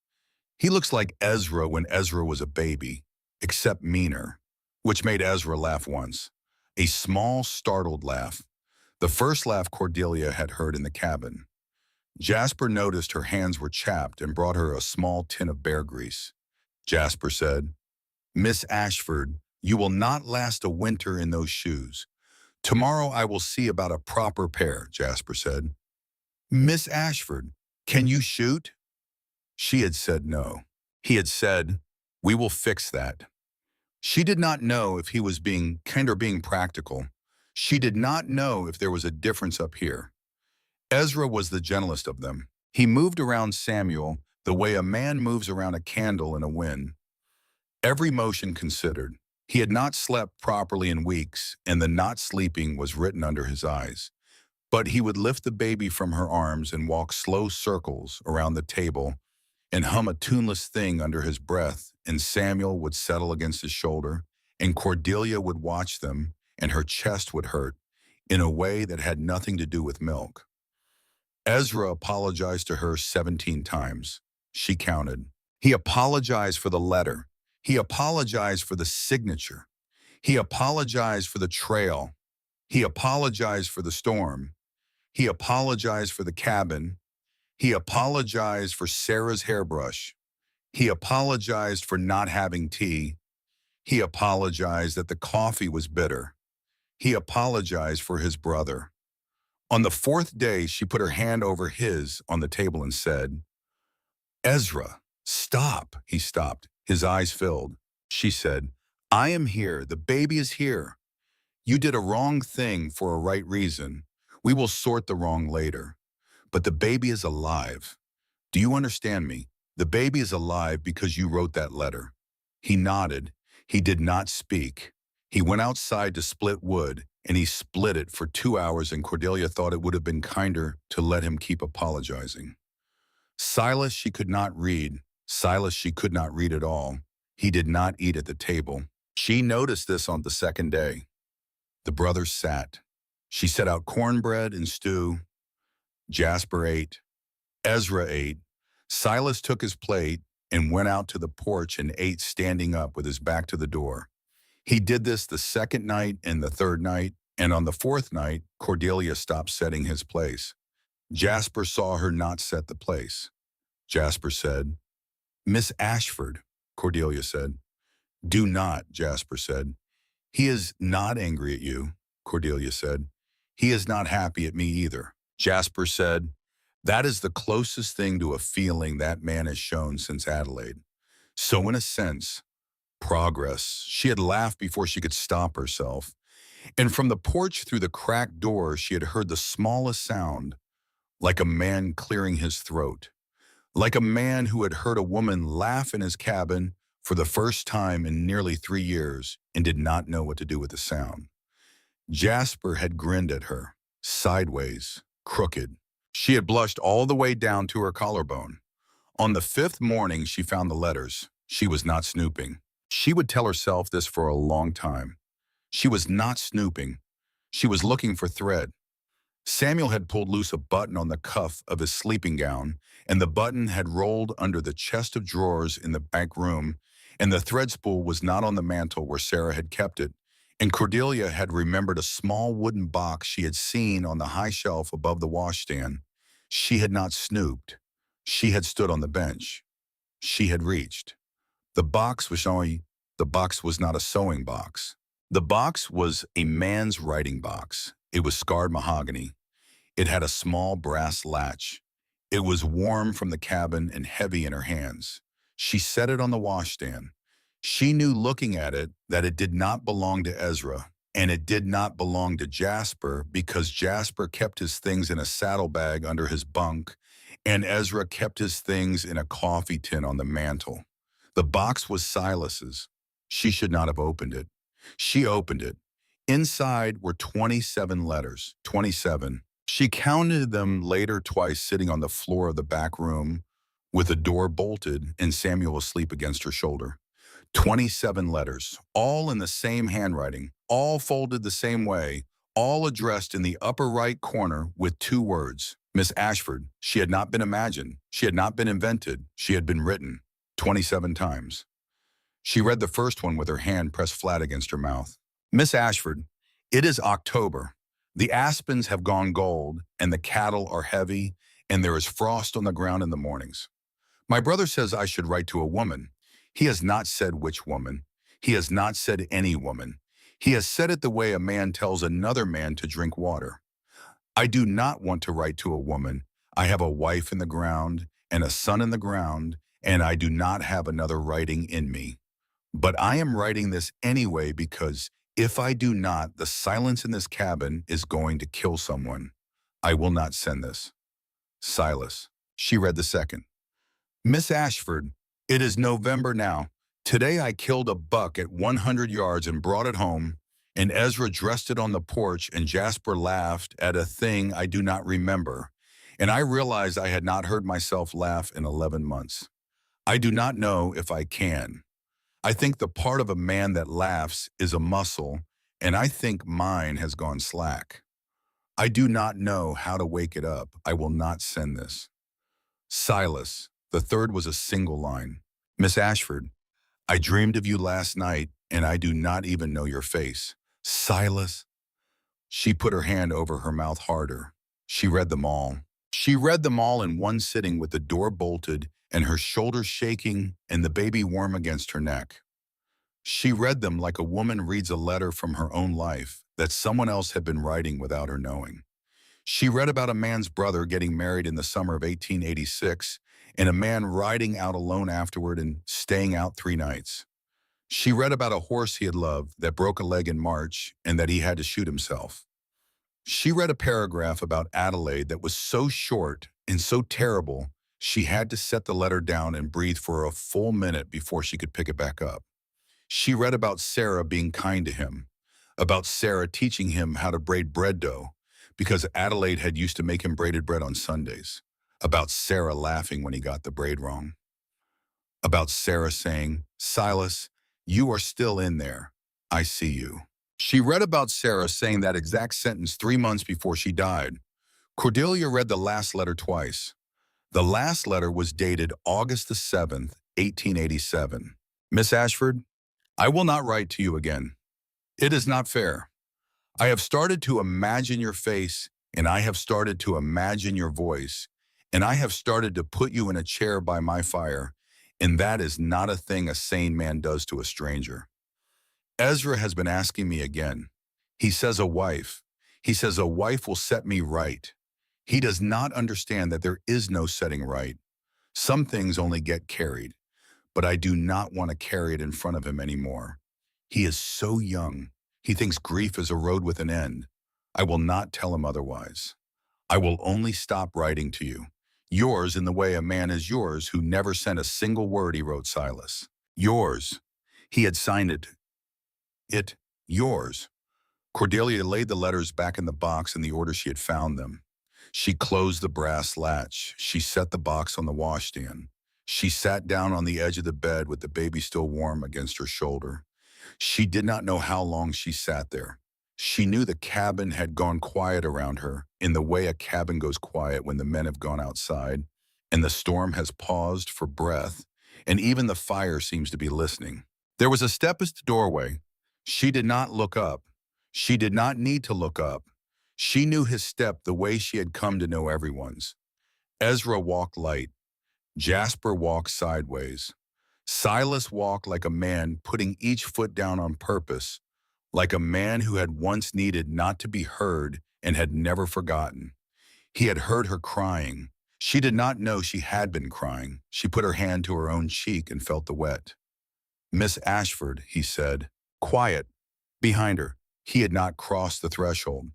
"He looks like Ezra when Ezra was a baby, except meaner," which made Ezra laugh once. A small, startled laugh. The first laugh Cordelia had heard in the cabin. Jasper noticed her hands were chapped and brought her a small tin of bear grease. Jasper said, "Miss Ashford, you will not last a winter in those shoes. Tomorrow I will see about a proper pair," Jasper said. "Miss Ashford, can you shoot?" She had said no. He had said, "We will fix that." She did not know if he was being kind or being practical. She did not know if there was a difference up here. Ezra was the gentlest of them. He moved around Samuel the way a man moves around a candle in a wind. Every motion considered. He had not slept properly in weeks, and the not sleeping was written under his eyes. But he would lift the baby from her arms and walk slow circles around the table and hum a tuneless thing under his breath, and Samuel would settle against his shoulder, and Cordelia would watch them, and her chest would hurt in a way that had nothing to do with milk. Ezra apologized to her 17 times. She counted. He apologized for the letter. He apologized for the signature. He apologized for the trail. He apologized for the storm. He apologized for the cabin. He apologized for Sarah's hairbrush. He apologized for not having tea. He apologized that the coffee was bitter. He apologized for his brother. On the fourth day, she put her hand over his on the table and said, "Ezra, stop." He stopped. His eyes filled. She said, "I am here. The baby is here. You did a wrong thing for a right reason. We will sort the wrong later. But the baby is alive. Do you understand me? The baby is alive because you wrote that letter." He nodded. He did not speak. He went outside to split wood, and he split it for 2 hours, and Cordelia thought it would have been kinder to let him keep apologizing. Silas she could not read. Silas she could not read at all. He did not eat at the table. She noticed this on the second day. The brothers sat. She set out cornbread and stew. Jasper ate. Ezra ate. Silas took his plate and went out to the porch and ate standing up with his back to the door. He did this the second night and the third night, and on the fourth night, Cordelia stopped setting his place. Jasper saw her not set the place. Jasper said, "Miss Ashford," Cordelia said. "Do not," Jasper said. "He is not angry at you," Cordelia said. "He is not happy at me either." Jasper said, "That is the closest thing to a feeling that man has shown since Adelaide. So in a sense, progress." She had laughed before she could stop herself. And from the porch through the cracked door, she had heard the smallest sound, like a man clearing his throat, like a man who had heard a woman laugh in his cabin for the first time in nearly 3 years and did not know what to do with the sound. Jasper had grinned at her, sideways, crooked. She had blushed all the way down to her collarbone. On the fifth morning, she found the letters. She was not snooping. She would tell herself this for a long time. She was not snooping. She was looking for thread. Samuel had pulled loose a button on the cuff of his sleeping gown, and the button had rolled under the chest of drawers in the back room, and the thread spool was not on the mantel where Sarah had kept it, and Cordelia had remembered a small wooden box she had seen on the high shelf above the washstand. She had not snooped. She had stood on the bench. She had reached. The box was not a sewing box. The box was a man's writing box. It was scarred mahogany. It had a small brass latch. It was warm from the cabin and heavy in her hands. She set it on the washstand. She knew looking at it that it did not belong to Ezra, and it did not belong to Jasper because Jasper kept his things in a saddlebag under his bunk, and Ezra kept his things in a coffee tin on the mantel. The box was Silas's. She should not have opened it. She opened it. Inside were 27 letters. 27. She counted them later twice sitting on the floor of the back room with the door bolted and Samuel asleep against her shoulder. 27 letters, all in the same handwriting, all folded the same way, all addressed in the upper right corner with 2 words, Miss Ashford, she had not been imagined. She had not been invented. She had been written 27 times. She read the first one with her hand pressed flat against her mouth. Miss Ashford, it is October. The aspens have gone gold, and the cattle are heavy, and there is frost on the ground in the mornings. My brother says I should write to a woman. He has not said which woman. He has not said any woman. He has said it the way a man tells another man to drink water. I do not want to write to a woman. I have a wife in the ground and a son in the ground, and I do not have another writing in me. But I am writing this anyway because if I do not, the silence in this cabin is going to kill someone. I will not send this. Silas. She read the second. Miss Ashford, it is November now. Today I killed a buck at 100 yards and brought it home, and Ezra dressed it on the porch, and Jasper laughed at a thing I do not remember, and I realized I had not heard myself laugh in 11 months. I do not know if I can. I think the part of a man that laughs is a muscle, and I think mine has gone slack. I do not know how to wake it up. I will not send this. Silas. The third was a single line. Miss Ashford, I dreamed of you last night, and I do not even know your face. Silas. She put her hand over her mouth harder. She read them all. She read them all in one sitting with the door bolted and her shoulders shaking and the baby warm against her neck. She read them like a woman reads a letter from her own life that someone else had been writing without her knowing. She read about a man's brother getting married in the summer of 1886 and a man riding out alone afterward and staying out 3 nights. She read about a horse he had loved that broke a leg in March and that he had to shoot himself. She read a paragraph about Adelaide that was so short and so terrible she had to set the letter down and breathe for a full minute before she could pick it back up. She read about Sarah being kind to him, about Sarah teaching him how to braid bread dough, because Adelaide had used to make him braided bread on Sundays, about Sarah laughing when he got the braid wrong, about Sarah saying, Silas, you are still in there. I see you. She read about Sarah saying that exact sentence 3 months before she died. Cordelia read the last letter twice. The last letter was dated August the 7th, 1887. Miss Ashford, I will not write to you again. It is not fair. I have started to imagine your face, and I have started to imagine your voice, and I have started to put you in a chair by my fire, and that is not a thing a sane man does to a stranger. Ezra has been asking me again. He says a wife. He says a wife will set me right. He does not understand that there is no setting right. Some things only get carried, but I do not want to carry it in front of him anymore. He is so young. He thinks grief is a road with an end. I will not tell him otherwise. I will only stop writing to you. Yours in the way a man is yours who never sent a single word, he wrote Silas. Yours. He had signed it, yours. Cordelia laid the letters back in the box in the order she had found them. She closed the brass latch. She set the box on the washstand. She sat down on the edge of the bed with the baby still warm against her shoulder. She did not know how long she sat there. She knew the cabin had gone quiet around her in the way a cabin goes quiet when the men have gone outside, and the storm has paused for breath, and even the fire seems to be listening. There was a step at the doorway. She did not look up. She did not need to look up. She knew his step the way she had come to know everyone's. Ezra walked light. Jasper walked sideways. Silas walked like a man putting each foot down on purpose, like a man who had once needed not to be heard and had never forgotten. He had heard her crying. She did not know she had been crying. She put her hand to her own cheek and felt the wet. Miss Ashford, he said. Quiet. Behind her. He had not crossed the threshold.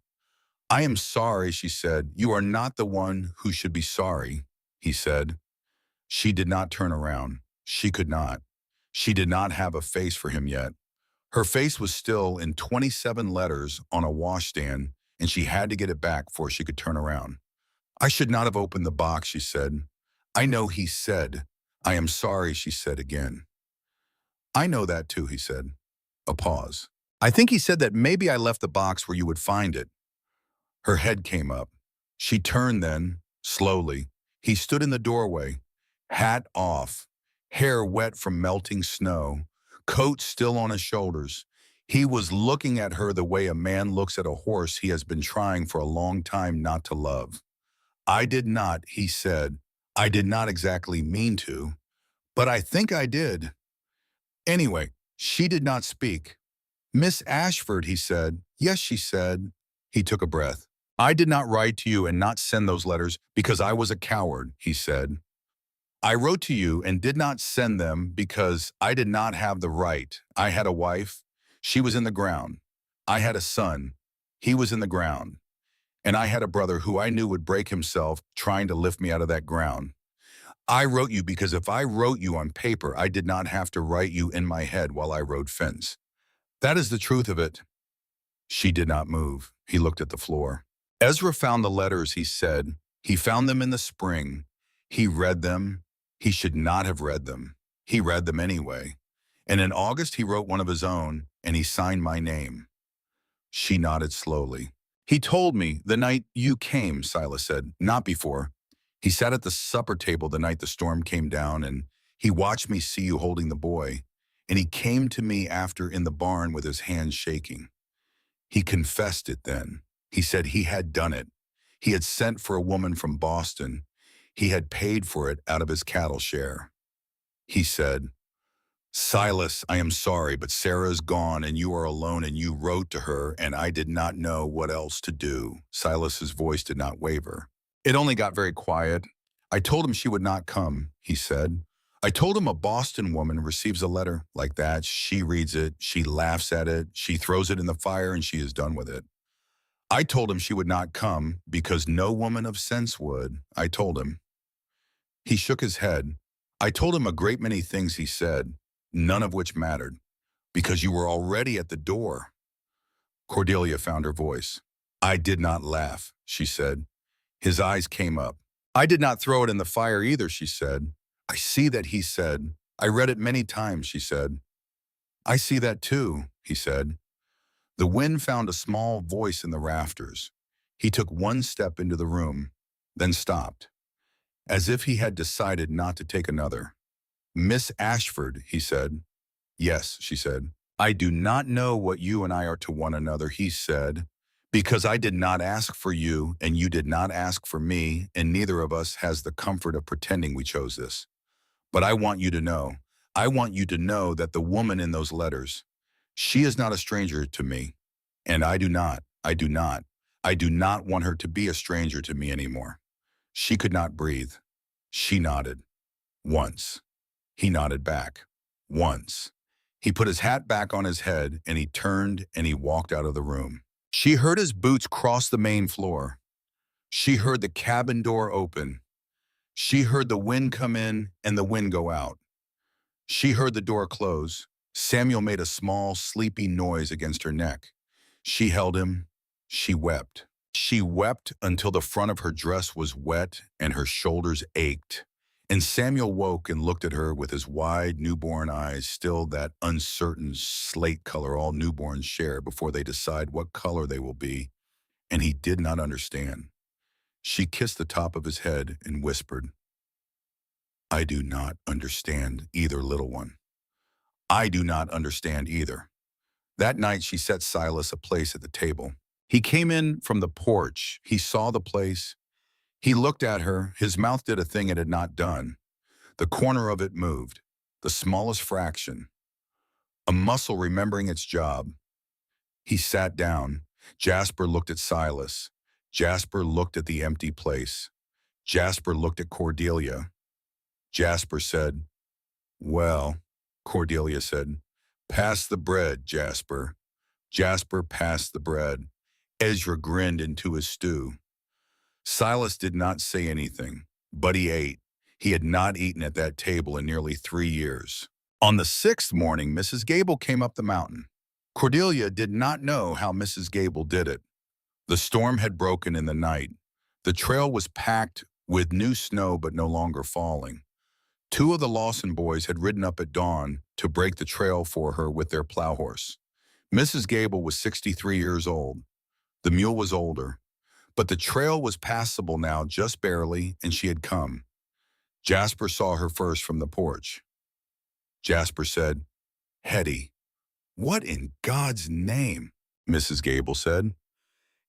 I am sorry, she said. You are not the one who should be sorry, he said. She did not turn around. She could not. She did not have a face for him yet. Her face was still in 27 letters on a washstand, and she had to get it back before she could turn around. I should not have opened the box, she said. I know he said. I am sorry, she said again. I know that too, he said. A pause. I think he said that maybe I left the box where you would find it. Her head came up. She turned then, Slowly, he stood in the doorway, hat off, hair wet from melting snow, coat still on his shoulders. He was looking at her the way a man looks at a horse he has been trying for a long time not to love. I did not, he said. I did not exactly mean to, but I think I did. Anyway, she did not speak. Miss Ashford, he said. Yes, she said. He took a breath. I did not write to you and not send those letters because I was a coward, he said. I wrote to you and did not send them because I did not have the right. I had a wife. She was in the ground. I had a son. He was in the ground. And I had a brother who I knew would break himself trying to lift me out of that ground. I wrote you because if I wrote you on paper, I did not have to write you in my head while I rode fence. That is the truth of it. She did not move. He looked at the floor. Ezra found the letters, he said. He found them in the spring. He read them. He should not have read them. He read them anyway. And in August, he wrote one of his own, and he signed my name. She nodded slowly. He told me the night you came, Silas said, not before. He sat at the supper table the night the storm came down, and he watched me see you holding the boy. And he came to me after in the barn with his hands shaking. He confessed it then. He said he had done it. He had sent for a woman from Boston. He had paid for it out of his cattle share. He said, Silas, I am sorry, but Sarah is gone and you are alone, and you wrote to her and I did not know what else to do. Silas's voice did not waver. It only got very quiet. I told him she would not come, he said. I told him a Boston woman receives a letter like that. She reads it, she laughs at it, she throws it in the fire, and she is done with it. I told him she would not come because no woman of sense would. I told him. He shook his head. I told him a great many things, he said, none of which mattered, because you were already at the door. Cordelia found her voice. I did not laugh, she said. His eyes came up. I did not throw it in the fire either, she said. I see that, he said. I read it many times, she said. I see that too, he said. The wind found a small voice in the rafters. He took one step into the room, then stopped, as if he had decided not to take another. Miss Ashford, he said. Yes, she said. I do not know what you and I are to one another, he said, because I did not ask for you and you did not ask for me, and neither of us has the comfort of pretending we chose this. But I want you to know that the woman in those letters, she is not a stranger to me, and I do not want her to be a stranger to me anymore. She could not breathe. She nodded. Once. He nodded back. Once. He put his hat back on his head, and he turned and he walked out of the room. She heard his boots cross the main floor. She heard the cabin door open. She heard the wind come in and the wind go out. She heard the door close. Samuel made a small, sleepy noise against her neck. She held him. She wept. She wept until the front of her dress was wet and her shoulders ached. And Samuel woke and looked at her with his wide newborn eyes, still that uncertain slate color all newborns share before they decide what color they will be. And he did not understand. She kissed the top of his head and whispered, I do not understand either, little one. I do not understand either. That night she set Silas a place at the table. He came in from the porch. He saw the place. He looked at her. His mouth did a thing it had not done. The corner of it moved, the smallest fraction. A muscle remembering its job. He sat down. Jasper looked at Silas. Jasper looked at the empty place. Jasper looked at Cordelia. Jasper said, Well, Cordelia said, Pass the bread, Jasper. Jasper passed the bread. Ezra grinned into his stew. Silas did not say anything, but he ate. He had not eaten at that table in nearly 3 years. On the 6th morning, Mrs. Gable came up the mountain. Cordelia did not know how Mrs. Gable did it. The storm had broken in the night. The trail was packed with new snow but no longer falling. 2 of the Lawson boys had ridden up at dawn to break the trail for her with their plow horse. Mrs. Gable was 63 years old. The mule was older, But the trail was passable now, just barely, and she had come. Jasper saw her first from the porch. Jasper said, "Hetty, what in God's name?" Mrs. Gable said.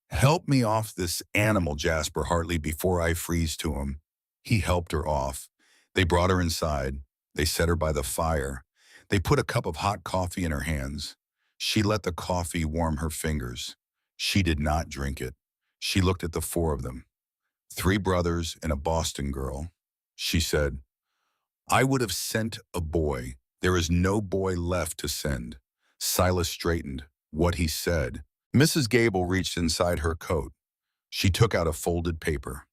"Help me off this animal, Jasper Hartley, before I freeze to him." He helped her off. They brought her inside. They set her by the fire. They put a cup of hot coffee in her hands. She let the coffee warm her fingers. She did not drink it. She looked at the four of them. Three brothers and a Boston girl. She said, "I would have sent a boy. There is no boy left to send." Silas straightened. What he said. Mrs. Gable reached inside her coat. She took out a folded paper.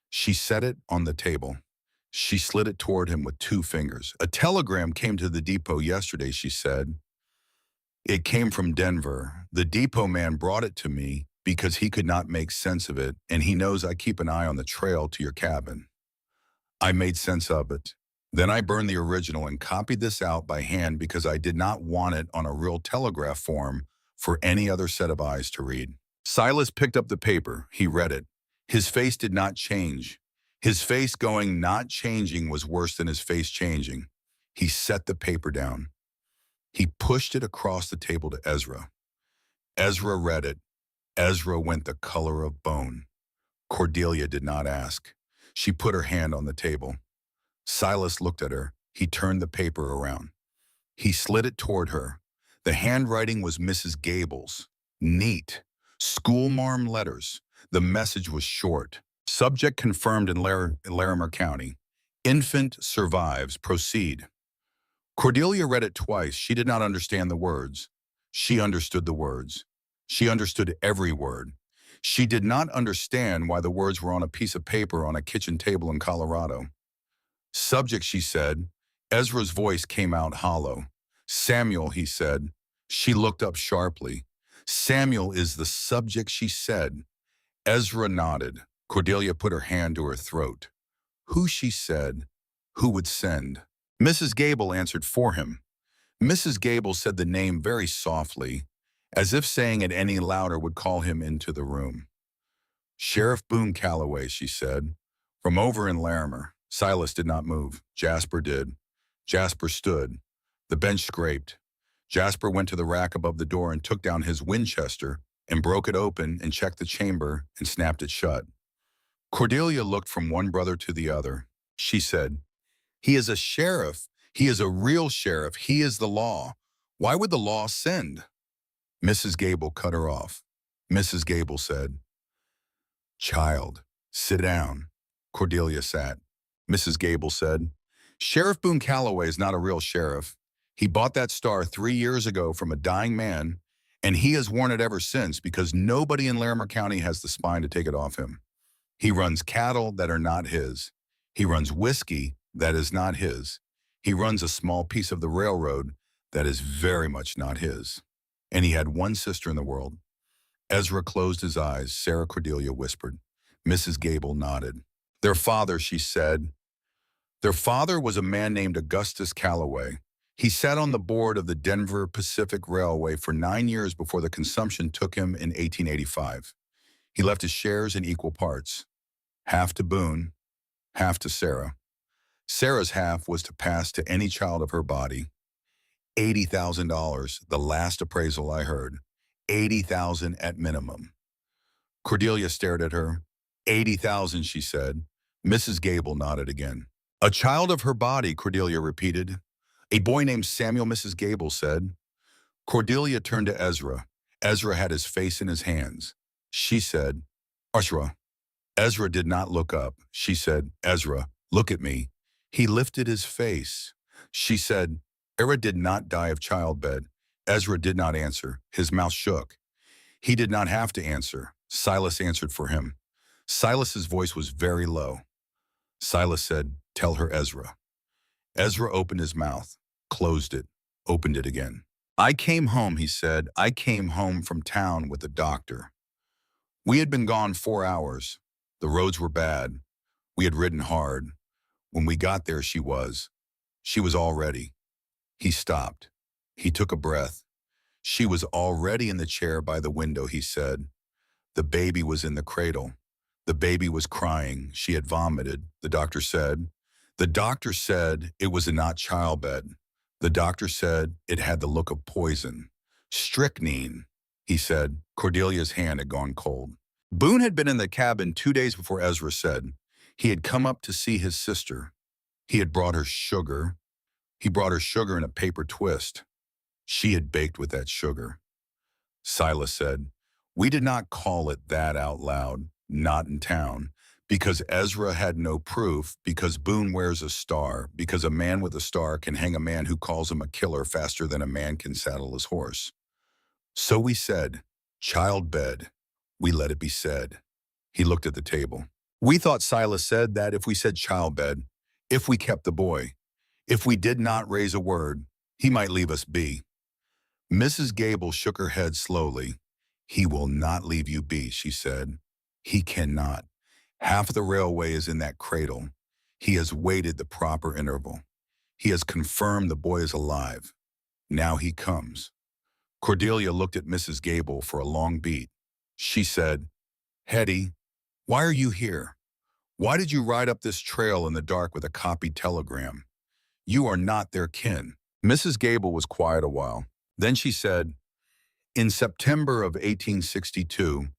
She set it on the table. She slid it toward him with two fingers. "A telegram came to the depot yesterday," she said. "It came from Denver. The depot man brought it to me because he could not make sense of it, and he knows I keep an eye on the trail to your cabin." I made sense of it. Then I burned the original and copied this out by hand because I did not want it on a real telegraph form for any other set of eyes to read. Silas picked up the paper. He read it. His face did not change. His face going not changing was worse than his face changing. He set the paper down. He pushed it across the table to Ezra. Ezra read it. Ezra went the color of bone. Cordelia did not ask. She put her hand on the table. Silas looked at her. He turned the paper around. He slid it toward her. The handwriting was Mrs. Gable's. Neat. Schoolmarm letters. The message was short. Subject confirmed in Larimer County. Infant survives. Proceed. Cordelia read it twice. She did not understand the words. She understood the words. She understood every word. She did not understand why the words were on a piece of paper on a kitchen table in Colorado. Subject, she said. Ezra's voice came out hollow. Samuel, he said. She looked up sharply. Samuel is the subject, she said. Ezra nodded. Cordelia put her hand to her throat. Who, she said. Who would send? Mrs. Gable answered for him. Mrs. Gable said the name very softly, as if saying it any louder would call him into the room. Sheriff Boone Calloway, she said. From over in Larimer. Silas did not move. Jasper did. Jasper stood. The bench scraped. Jasper went to the rack above the door and took down his Winchester and broke it open and checked the chamber and snapped it shut. Cordelia looked from one brother to the other. She said, "He is a sheriff. He is a real sheriff. He is the law. Why would the law send?" Mrs. Gable cut her off. Mrs. Gable said, "Child, sit down." Cordelia sat. Mrs. Gable said, "Sheriff Boone Calloway is not a real sheriff. He bought that star 3 years ago from a dying man, and he has worn it ever since because nobody in Larimer County has the spine to take it off him. He runs cattle that are not his. He runs whiskey that is not his. He runs a small piece of the railroad that is very much not his. And he had one sister in the world." Ezra closed his eyes. Sarah Cordelia whispered. Mrs. Gable nodded. "Their father," she said. "Their father was a man named Augustus Calloway. He sat on the board of the Denver Pacific Railway for 9 years before the consumption took him in 1885. He left his shares in equal parts. Half to Boone, half to Sarah. Sarah's half was to pass to any child of her body. $80,000, the last appraisal I heard. $80,000 at minimum." Cordelia stared at her. $80,000, she said. Mrs. Gable nodded again. "A child of her body," Cordelia repeated. "A boy named Samuel," Mrs. Gable said. Cordelia turned to Ezra. Ezra had his face in his hands. She said, "Ezra." Ezra did not look up. She said, "Ezra, look at me." He lifted his face. She said, "Sarah did not die of childbed." Ezra did not answer. His mouth shook. He did not have to answer. Silas answered for him. Silas's voice was very low. Silas said, "Tell her, Ezra." Ezra opened his mouth, closed it, opened it again. "I came home," he said. "I came home from town with the doctor. We had been gone 4 hours. The roads were bad. We had ridden hard. When we got there, she was all ready." He stopped. He took a breath. "She was already in the chair by the window," he said. The baby was in the cradle. The baby was crying. She had vomited, the doctor said. The doctor said it was a not childbed. The doctor said it had the look of poison. Strychnine, he said. Cordelia's hand had gone cold. Boone had been in the cabin 2 days before Ezra said. He had come up to see his sister. He had brought her sugar. He brought her sugar in a paper twist. She had baked with that sugar. Silas said, "We did not call it that out loud, not in town, because Ezra had no proof, because Boone wears a star, because a man with a star can hang a man who calls him a killer faster than a man can saddle his horse. So we said, childbed. We let it be said." He looked at the table. "We thought Silas said that if we said childbed, if we kept the boy, if we did not raise a word, he might leave us be." Mrs. Gable shook her head slowly. "He will not leave you be," she said. "He cannot. Half the railway is in that cradle. He has waited the proper interval. He has confirmed the boy is alive. Now he comes." Cordelia looked at Mrs. Gable for a long beat. She said, "Hetty, why are you here? Why did you ride up this trail in the dark with a copied telegram? You are not their kin." Mrs. Gable was quiet a while. Then she said, "In September of 1862,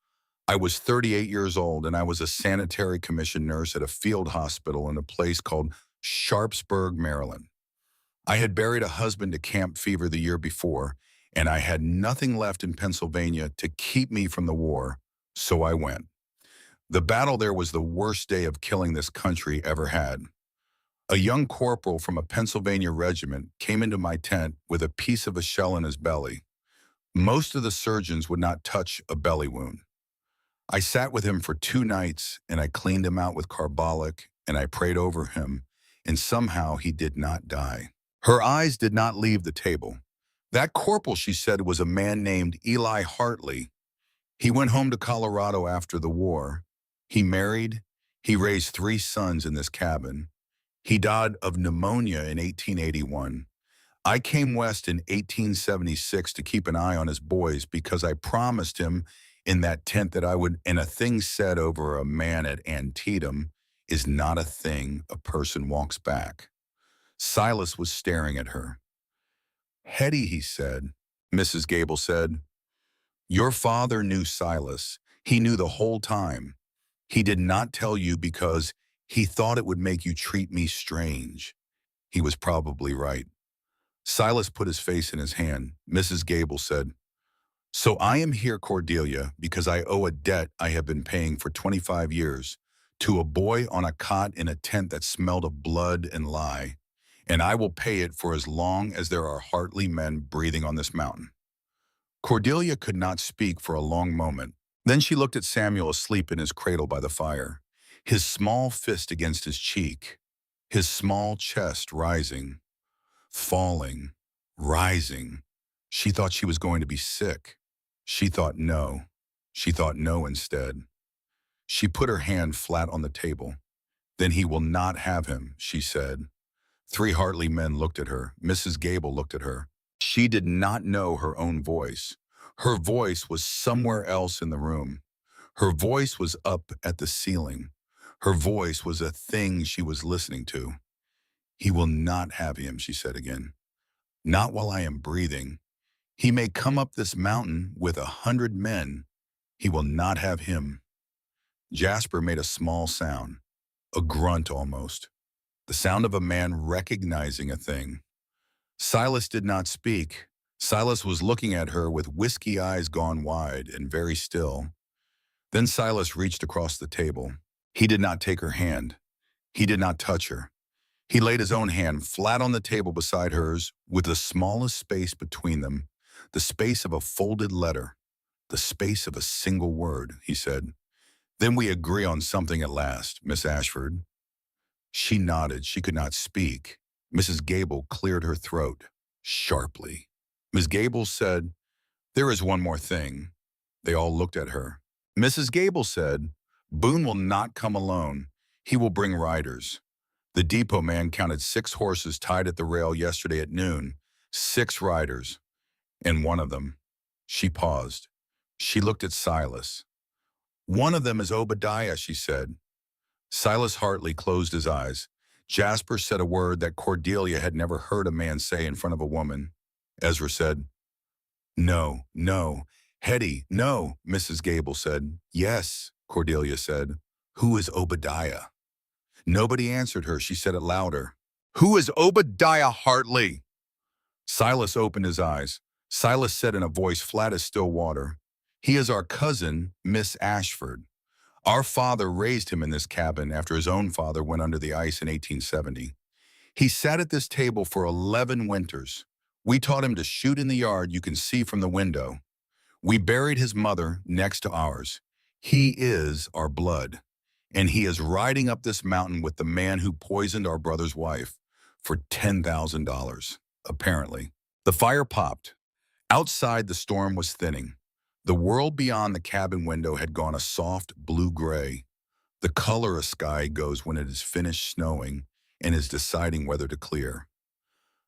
I was 38 years old and I was a sanitary commission nurse at a field hospital in a place called Sharpsburg, Maryland. I had buried a husband to camp fever the year before, and I had nothing left in Pennsylvania to keep me from the war, so I went. The battle there was the worst day of killing this country ever had. A young corporal from a Pennsylvania regiment came into my tent with a piece of a shell in his belly. Most of the surgeons would not touch a belly wound. I sat with him for 2 nights, and I cleaned him out with carbolic, and I prayed over him, and somehow he did not die." Her eyes did not leave the table. "That corporal," she said, "was a man named Eli Hartley. He went home to Colorado after the war. He married. He raised 3 sons in this cabin. He died of pneumonia in 1881. I came west in 1876 to keep an eye on his boys because I promised him in that tent that I would, and a thing said over a man at Antietam is not a thing a person walks back." Silas was staring at her. "Hetty," he said. Mrs. Gable said, "Your father knew Silas. He knew the whole time. He did not tell you because he thought it would make you treat me strange. He was probably right." Silas put his face in his hand. Mrs. Gable said, "So I am here, Cordelia, because I owe a debt I have been paying for 25 years to a boy on a cot in a tent that smelled of blood and lie, and I will pay it for as long as there are Hartley men breathing on this mountain." Cordelia could not speak for a long moment. Then she looked at Samuel asleep in his cradle by the fire, his small fist against his cheek, his small chest rising, falling, rising. She thought she was going to be sick. She thought no. She thought no instead. She put her hand flat on the table. "Then he will not have him," she said. 3 Hartley men looked at her. Mrs. Gable looked at her. She did not know her own voice. Her voice was somewhere else in the room. Her voice was up at the ceiling. Her voice was a thing she was listening to. "He will not have him," she said again. "Not while I am breathing. He may come up this mountain with 100 men. He will not have him." Jasper made a small sound, a grunt almost, the sound of a man recognizing a thing. Silas did not speak. Silas was looking at her with whiskey eyes gone wide and very still. Then Silas reached across the table. He did not take her hand. He did not touch her. He laid his own hand flat on the table beside hers with the smallest space between them, the space of a folded letter, the space of a single word, he said. "Then we agree on something at last, Miss Ashford." She nodded. She could not speak. Mrs. Gable cleared her throat sharply. Miss Gable said, "There is one more thing." They all looked at her. Mrs. Gable said, "Boone will not come alone. He will bring riders. The depot man counted 6 horses tied at the rail yesterday at noon. 6 riders. And one of them." She paused. She looked at Silas. One of them is Obadiah, she said. Silas Hartley closed his eyes. Jasper said a word that Cordelia had never heard a man say in front of a woman. Ezra said, "No, no." "Hetty, no," Mrs. Gable said. "Yes," Cordelia said. "Who is Obadiah?" Nobody answered her. She said it louder. "Who is Obadiah Hartley?" Silas opened his eyes. Silas said in a voice flat as still water, "He is our cousin, Miss Ashford. Our father raised him in this cabin after his own father went under the ice in 1870. He sat at this table for 11 winters. We taught him to shoot in the yard you can see from the window. We buried his mother next to ours. He is our blood. And he is riding up this mountain with the man who poisoned our brother's wife for $10,000, apparently." The fire popped. Outside, the storm was thinning. The world beyond the cabin window had gone a soft blue-gray, the color a sky goes when it is finished snowing and is deciding whether to clear.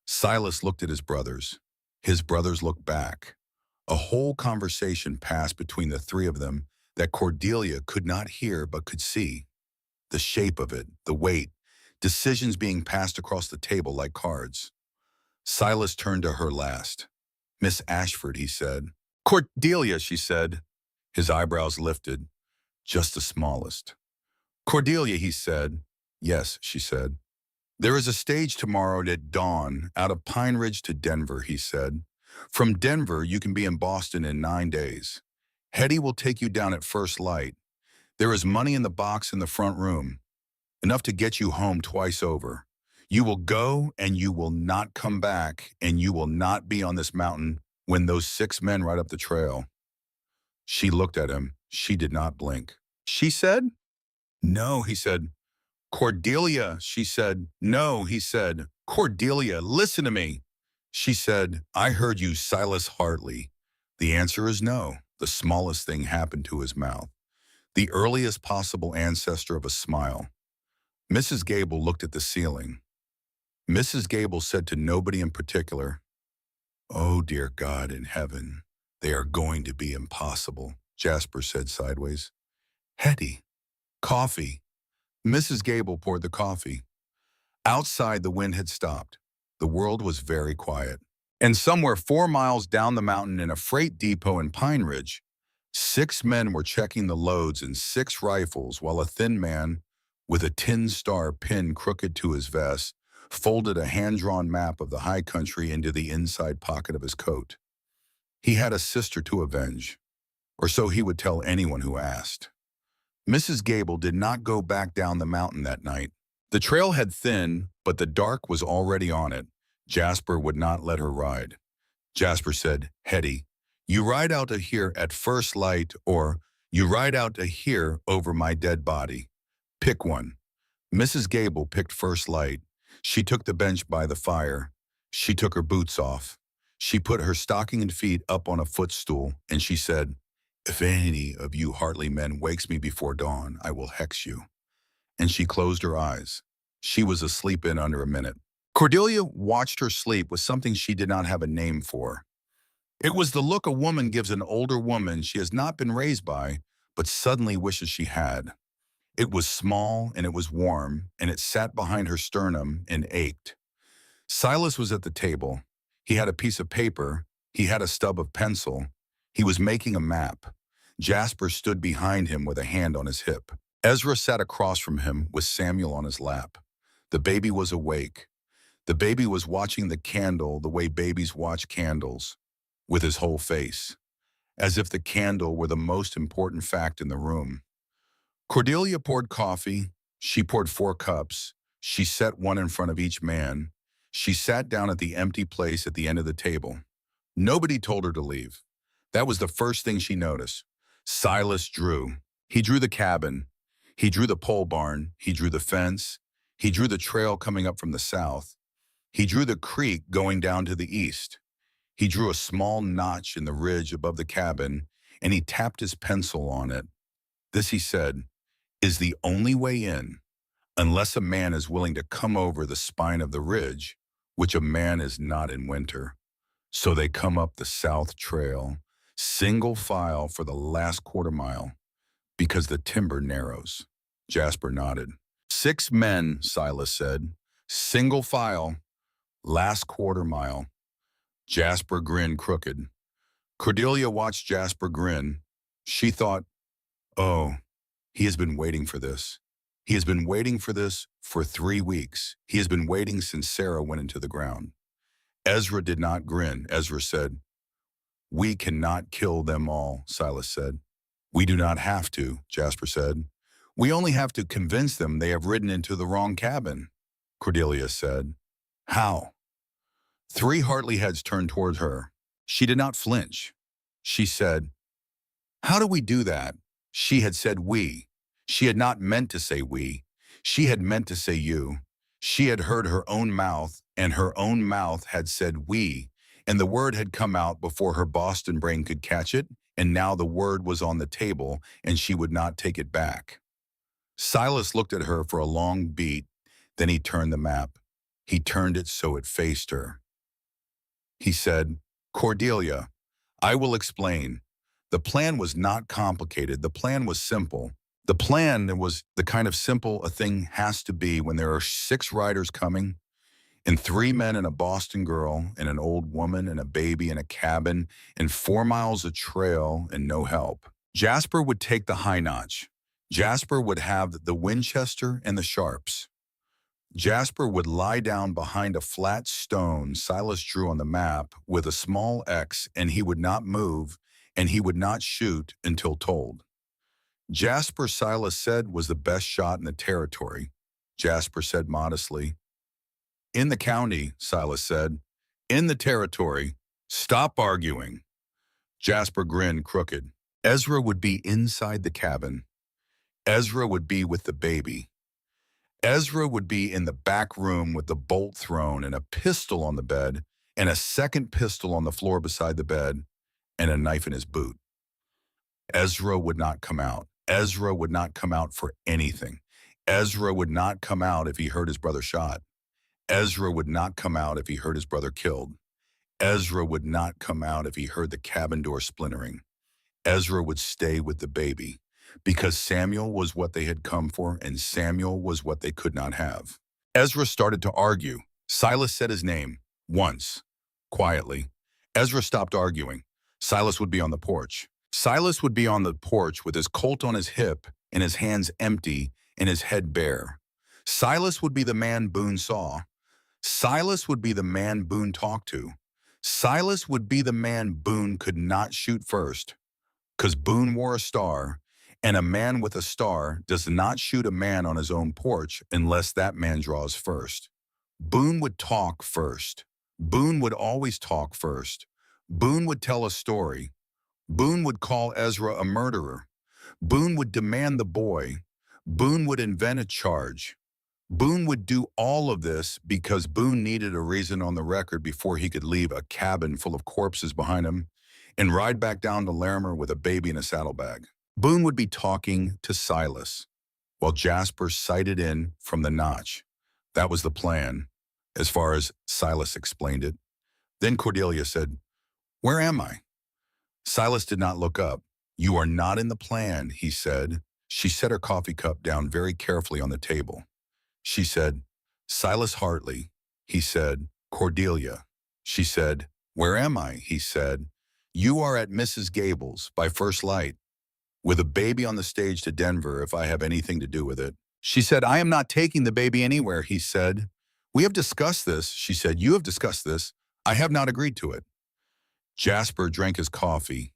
Silas looked at his brothers. His brothers looked back. A whole conversation passed between the three of them that Cordelia could not hear but could see. The shape of it, the weight, decisions being passed across the table like cards. Silas turned to her last. "Miss Ashford," he said. "Cordelia," she said. His eyebrows lifted, just the smallest. "Cordelia," he said. "Yes," she said. "There is a stage tomorrow at dawn out of Pine Ridge to Denver," he said. "From Denver, you can be in Boston in 9 days. Hetty will take you down at first light. There is money in the box in the front room, enough to get you home twice over. You will go and you will not come back, and you will not be on this mountain when those 6 men ride up the trail." She looked at him. She did not blink. "She said?" "No," he said. "Cordelia," she said. "No," he said. "Cordelia, listen to me." She said, "I heard you, Silas Hartley." The answer is no. The smallest thing happened to his mouth. The earliest possible ancestor of a smile. Mrs. Gable looked at the ceiling. Mrs. Gable said to nobody in particular, "Oh, dear God in heaven, they are going to be impossible," Jasper said sideways. "Hetty, coffee." Mrs. Gable poured the coffee. Outside, the wind had stopped. The world was very quiet. And somewhere 4 miles down the mountain in a freight depot in Pine Ridge, 6 men were checking the loads in 6 rifles while a thin man, with a tin star pinned crooked to his vest, folded a hand-drawn map of the high country into the inside pocket of his coat. He had a sister to avenge, or so he would tell anyone who asked. Mrs. Gable did not go back down the mountain that night. The trail had thinned, but the dark was already on it. Jasper would not let her ride. Jasper said, "Hetty, you ride out to here at first light, or you ride out to here over my dead body. Pick one." Mrs. Gable picked first light. She took the bench by the fire. She took her boots off. She put her stockinged feet up on a footstool, and she said, "If any of you Hartley men wakes me before dawn, I will hex you." And she closed her eyes. She was asleep in under a minute. Cordelia watched her sleep with something she did not have a name for. It was the look a woman gives an older woman she has not been raised by, but suddenly wishes she had. It was small and it was warm, and it sat behind her sternum and ached. Silas was at the table. He had a piece of paper. He had a stub of pencil. He was making a map. Jasper stood behind him with a hand on his hip. Ezra sat across from him with Samuel on his lap. The baby was awake. The baby was watching the candle the way babies watch candles, with his whole face, as if the candle were the most important fact in the room. Cordelia poured coffee. She poured 4 cups. She set one in front of each man. She sat down at the empty place at the end of the table. Nobody told her to leave. That was the first thing she noticed. Silas drew. He drew the cabin. He drew the pole barn. He drew the fence. He drew the trail coming up from the south. He drew the creek going down to the east. He drew a small notch in the ridge above the cabin, and he tapped his pencil on it. This, he said, is the only way in, unless a man is willing to come over the spine of the ridge, which a man is not in winter. So they come up the south trail, single file for the last quarter mile. Because the timber narrows. Jasper nodded. 6 men, Silas said. Single file, last quarter mile. Jasper grinned crooked. Cordelia watched Jasper grin. She thought, oh, he has been waiting for this. He has been waiting for this for 3 weeks. He has been waiting since Sarah went into the ground. Ezra did not grin. Ezra said, we cannot kill them all, Silas said. We do not have to, Jasper said. We only have to convince them they have ridden into the wrong cabin, Cordelia said. How? 3 Hartley heads turned toward her. She did not flinch. She said, how do we do that? She had said we. She had not meant to say we. She had meant to say you. She had heard her own mouth, and her own mouth had said we, and the word had come out before her Boston brain could catch it, and now the word was on the table, and she would not take it back. Silas looked at her for a long beat, then he turned the map. He turned it so it faced her. He said, Cordelia, I will explain. The plan was not complicated. The plan was simple. The plan was the kind of simple a thing has to be when there are 6 riders coming, and 3 men and a Boston girl, and an old woman and a baby in a cabin, and 4 miles of trail and no help. Jasper would take the high notch. Jasper would have the Winchester and the sharps. Jasper would lie down behind a flat stone Silas drew on the map with a small X, and he would not move, and he would not shoot until told. Jasper, Silas said, was the best shot in the territory. Jasper said modestly. In the county, Silas said. In the territory. Stop arguing. Jasper grinned crooked. Ezra would be inside the cabin. Ezra would be with the baby. Ezra would be in the back room with the bolt thrown and a pistol on the bed and a second pistol on the floor beside the bed and a knife in his boot. Ezra would not come out. Ezra would not come out for anything. Ezra would not come out if he heard his brother shot. Ezra would not come out if he heard his brother killed. Ezra would not come out if he heard the cabin door splintering. Ezra would stay with the baby, because Samuel was what they had come for and Samuel was what they could not have. Ezra started to argue. Silas said his name, once, quietly. Ezra stopped arguing. Silas would be on the porch. Silas would be on the porch with his Colt on his hip and his hands empty and his head bare. Silas would be the man Boone saw. Silas would be the man Boone talked to. Silas would be the man Boone could not shoot first, because Boone wore a star, and a man with a star does not shoot a man on his own porch unless that man draws first. Boone would talk first. Boone would always talk first. Boone would tell a story. Boone would call Ezra a murderer. Boone would demand the boy. Boone would invent a charge. Boone would do all of this because Boone needed a reason on the record before he could leave a cabin full of corpses behind him and ride back down to Larimer with a baby in a saddlebag. Boone would be talking to Silas while Jasper sighted in from the notch. That was the plan, as far as Silas explained it. Then Cordelia said, "Where am I?" Silas did not look up. "You are not in the plan," he said. She set her coffee cup down very carefully on the table. She said, "Silas Hartley." He said, "Cordelia." She said, "Where am I?" He said, "You are at Mrs. Gable's by first light, with a baby on the stage to Denver if I have anything to do with it." She said, "I am not taking the baby anywhere," he said. "We have discussed this," she said. "You have discussed this. I have not agreed to it." Jasper drank his coffee,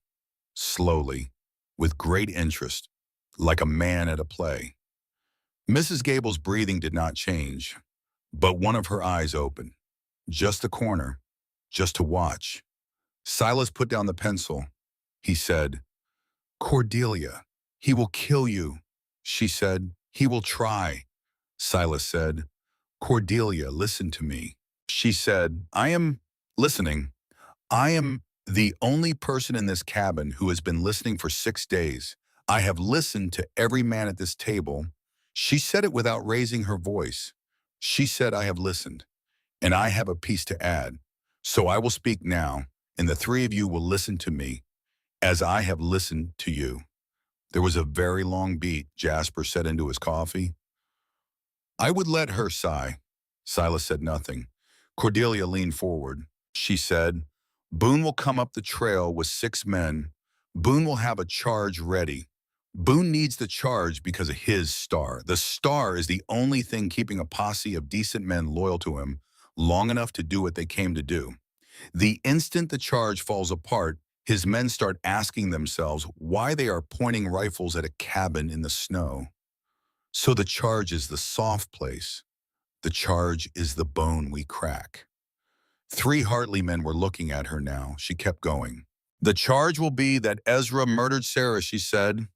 slowly, with great interest, like a man at a play. Mrs. Gable's breathing did not change, but one of her eyes opened, just a corner, just to watch. Silas put down the pencil. He said, "Cordelia, he will kill you." She said, "He will try." Silas said, "Cordelia, listen to me." She said, "I am listening. I am the only person in this cabin who has been listening for 6 days. I have listened to every man at this table." She said it without raising her voice. She said, "I have listened, and I have a piece to add. So I will speak now, and the 3 of you will listen to me, as I have listened to you. There was a very long beat. Jasper said into his coffee. I would let her sigh. Silas said nothing. Cordelia leaned forward. She said, Boone will come up the trail with 6 men. Boone will have a charge ready. Boone needs the charge because of his star. The star is the only thing keeping a posse of decent men loyal to him long enough to do what they came to do. The instant the charge falls apart, his men start asking themselves why they are pointing rifles at a cabin in the snow. So the charge is the soft place. The charge is the bone we crack. 3 Hartley men were looking at her now. She kept going. The charge will be that Ezra murdered Sarah, she said.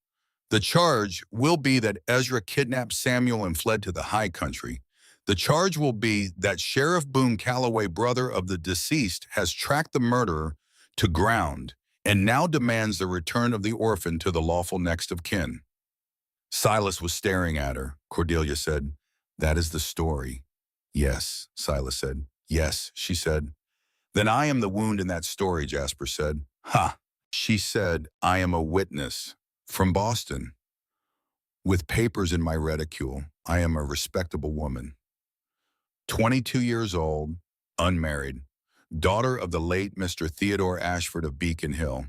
The charge will be that Ezra kidnapped Samuel and fled to the high country. The charge will be that Sheriff Boone Calloway, brother of the deceased, has tracked the murderer to ground and now demands the return of the orphan to the lawful next of kin. Silas was staring at her. Cordelia said, That is the story. Yes, Silas said. Yes, she said. Then I am the wound in that story, Jasper said. Ha! She said, I am a witness. From Boston. With papers in my reticule, I am a respectable woman. 22 years old, unmarried, daughter of the late Mr. Theodore Ashford of Beacon Hill,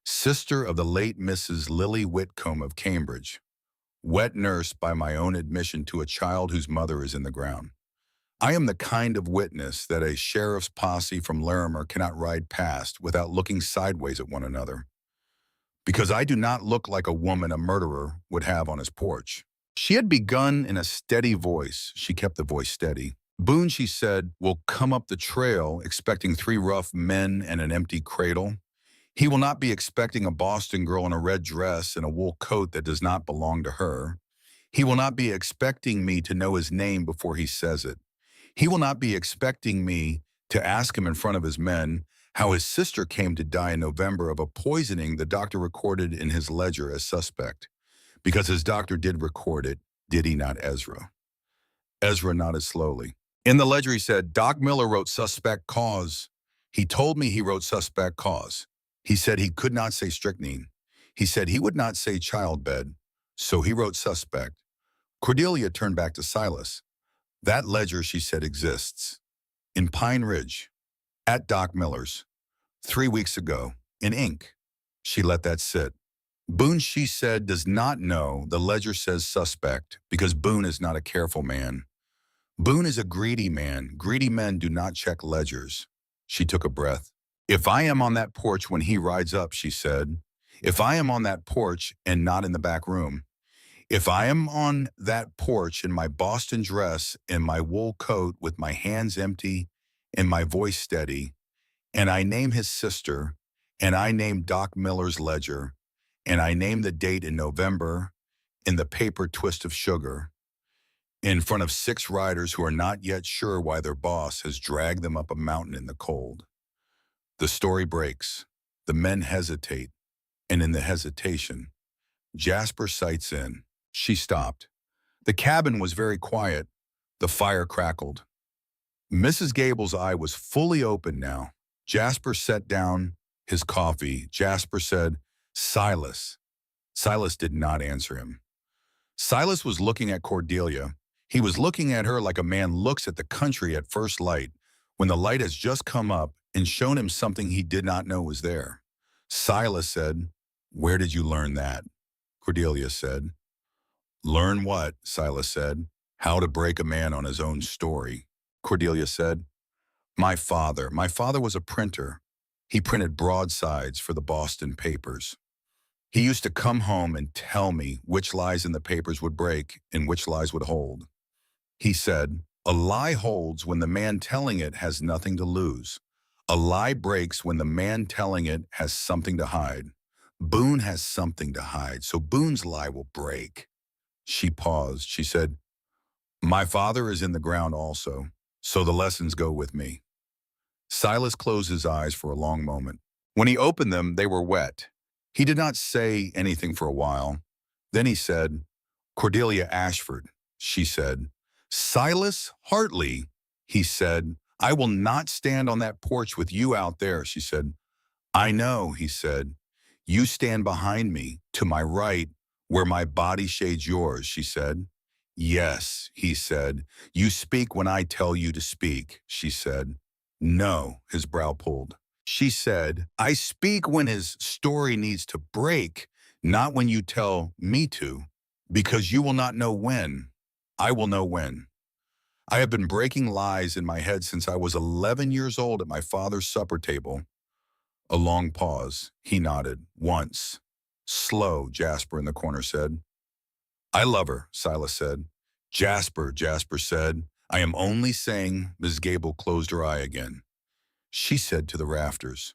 sister of the late Mrs. Lily Whitcomb of Cambridge, wet nurse by my own admission to a child whose mother is in the ground. I am the kind of witness that a sheriff's posse from Larimer cannot ride past without looking sideways at one another, because I do not look like a woman a murderer would have on his porch. She had begun in a steady voice. She kept the voice steady. Boone, she said, will come up the trail expecting 3 rough men and an empty cradle. He will not be expecting a Boston girl in a red dress and a wool coat that does not belong to her. He will not be expecting me to know his name before he says it. He will not be expecting me to ask him in front of his men how his sister came to die in November of a poisoning the doctor recorded in his ledger as suspect. Because his doctor did record it, did he not, Ezra? Ezra nodded slowly. In the ledger he said, Doc Miller wrote suspect cause. He told me he wrote suspect cause. He said he could not say strychnine. He said he would not say childbed, so he wrote suspect. Cordelia turned back to Silas. That ledger, she said, exists. In Pine Ridge. At Doc Miller's. 3 weeks ago. In ink. She let that sit. Boone, she said, does not know the ledger says suspect because Boone is not a careful man. Boone is a greedy man. Greedy men do not check ledgers. She took a breath. If I am on that porch when he rides up, she said, if I am on that porch and not in the back room, if I am on that porch in my Boston dress and my wool coat with my hands empty and my voice steady, and I name his sister, and I name Doc Miller's ledger, and I name the date in November in the paper twist of sugar, in front of 6 riders who are not yet sure why their boss has dragged them up a mountain in the cold. The story breaks. The men hesitate, and in the hesitation, Jasper sights in. She stopped. The cabin was very quiet. The fire crackled. Mrs. Gable's eye was fully open now. Jasper set down his coffee. Jasper said, Silas. Silas did not answer him. Silas was looking at Cordelia. He was looking at her like a man looks at the country at first light, when the light has just come up and shown him something he did not know was there. Silas said, Where did you learn that? Cordelia said. Learn what? Silas said. How to break a man on his own story. Cordelia said. My father was a printer. He printed broadsides for the Boston papers. He used to come home and tell me which lies in the papers would break and which lies would hold. He said, a lie holds when the man telling it has nothing to lose. A lie breaks when the man telling it has something to hide. Boone has something to hide, so Boone's lie will break. She paused. She said, My father is in the ground also, so the lessons go with me. Silas closed his eyes for a long moment. When he opened them, they were wet. He did not say anything for a while. Then he said, Cordelia Ashford, she said. Silas Hartley, he said. I will not stand on that porch with you out there, she said. I know, he said. You stand behind me, to my right, Where my body shades yours, she said. Yes, he said. You speak when I tell you to speak, she said. No, his brow pulled. She said, I speak when his story needs to break, not when you tell me to, because you will not know when. I will know when. I have been breaking lies in my head since I was 11 years old at my father's supper table. A long pause. He nodded. Once. Slow, Jasper in the corner said. I love her, Silas said. Jasper, Jasper said. I am only saying. Miss Gable closed her eye again. She said to the rafters,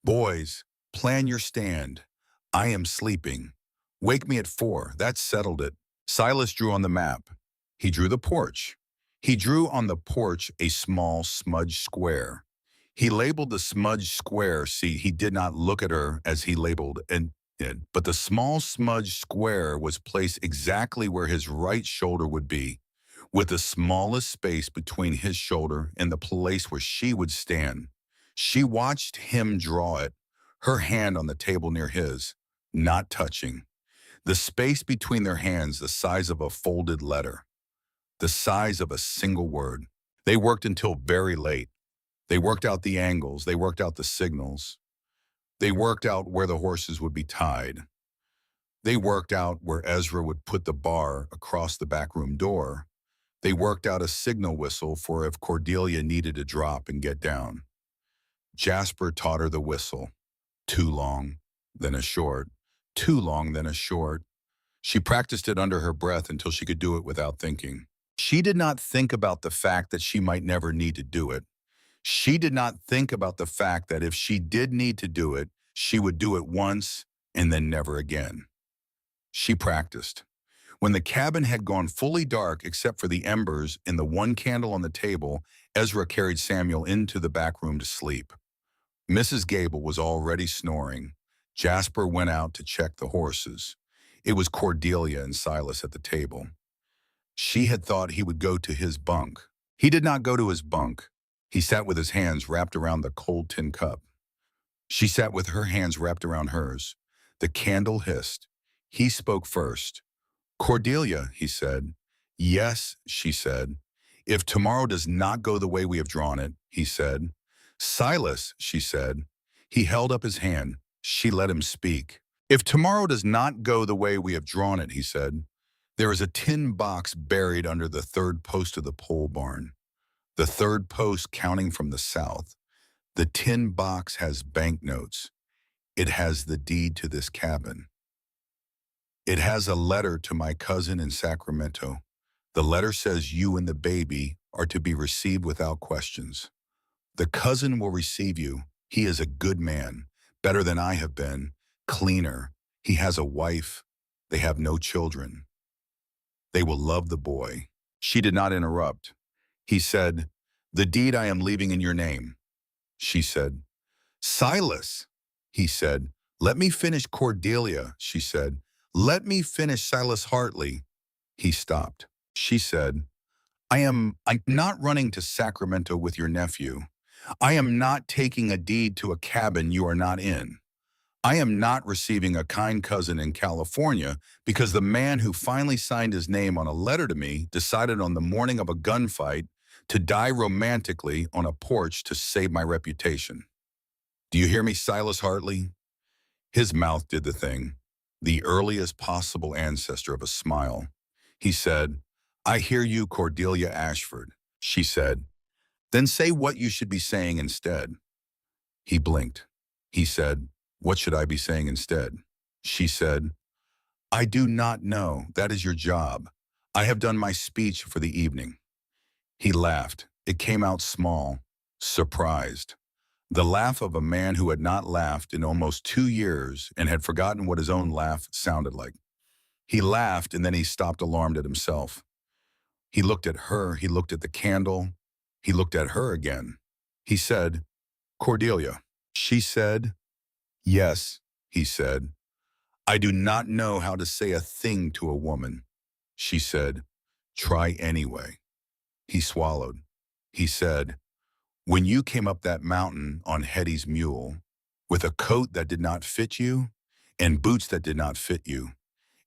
Boys, plan your stand. I am sleeping. Wake me at 4. That settled it. Silas drew on the map. He drew the porch. He drew on the porch a small smudged square. He labeled the smudged square. See, he did not look at her as he labeled and did, but the small smudged square was placed exactly where his right shoulder would be, with the smallest space between his shoulder and the place where she would stand. She watched him draw it, her hand on the table near his, not touching. The space between their hands the size of a folded letter, the size of a single word. They worked until very late. They worked out the angles. They worked out the signals. They worked out where the horses would be tied. They worked out where Ezra would put the bar across the backroom door. They worked out a signal whistle for if Cordelia needed to drop and get down. Jasper taught her the whistle. Too long, then a short. Too long, then a short. She practiced it under her breath until she could do it without thinking. She did not think about the fact that she might never need to do it. She did not think about the fact that if she did need to do it, she would do it once and then never again. She practiced. When the cabin had gone fully dark except for the embers and the one candle on the table, Ezra carried Samuel into the back room to sleep. Mrs. Gable was already snoring. Jasper went out to check the horses. It was Cordelia and Silas at the table. She had thought he would go to his bunk. He did not go to his bunk. He sat with his hands wrapped around the cold tin cup. She sat with her hands wrapped around hers. The candle hissed. He spoke first. Cordelia, he said. Yes, she said. If tomorrow does not go the way we have drawn it, he said. Silas, she said. He held up his hand. She let him speak. If tomorrow does not go the way we have drawn it, he said, there is a tin box buried under the third post of the pole barn. The third post counting from the south. The tin box has banknotes. It has the deed to this cabin. It has a letter to my cousin in Sacramento. The letter says you and the baby are to be received without questions. The cousin will receive you. He is a good man, better than I have been, cleaner. He has a wife. They have no children. They will love the boy. She did not interrupt. He said, the deed I am leaving in your name. She said, Silas, he said. Let me finish Cordelia, she said. Let me finish Silas Hartley. He stopped. She said, I'm not running to Sacramento with your nephew. I am not taking a deed to a cabin you are not in. I am not receiving a kind cousin in California because the man who finally signed his name on a letter to me decided on the morning of a gunfight to die romantically on a porch to save my reputation. Do you hear me, Silas Hartley? His mouth did the thing, the earliest possible ancestor of a smile. He said, I hear you, Cordelia Ashford. She said, then say what you should be saying instead. He blinked. He said, what should I be saying instead? She said, I do not know. That is your job. I have done my speech for the evening. He laughed. It came out small, surprised. The laugh of a man who had not laughed in almost 2 years and had forgotten what his own laugh sounded like. He laughed and then he stopped, alarmed at himself. He looked at her. He looked at the candle. He looked at her again. He said, Cordelia. She said, yes, he said. I do not know how to say a thing to a woman. She said, try anyway. He swallowed. He said, when you came up that mountain on Hetty's mule, with a coat that did not fit you and boots that did not fit you,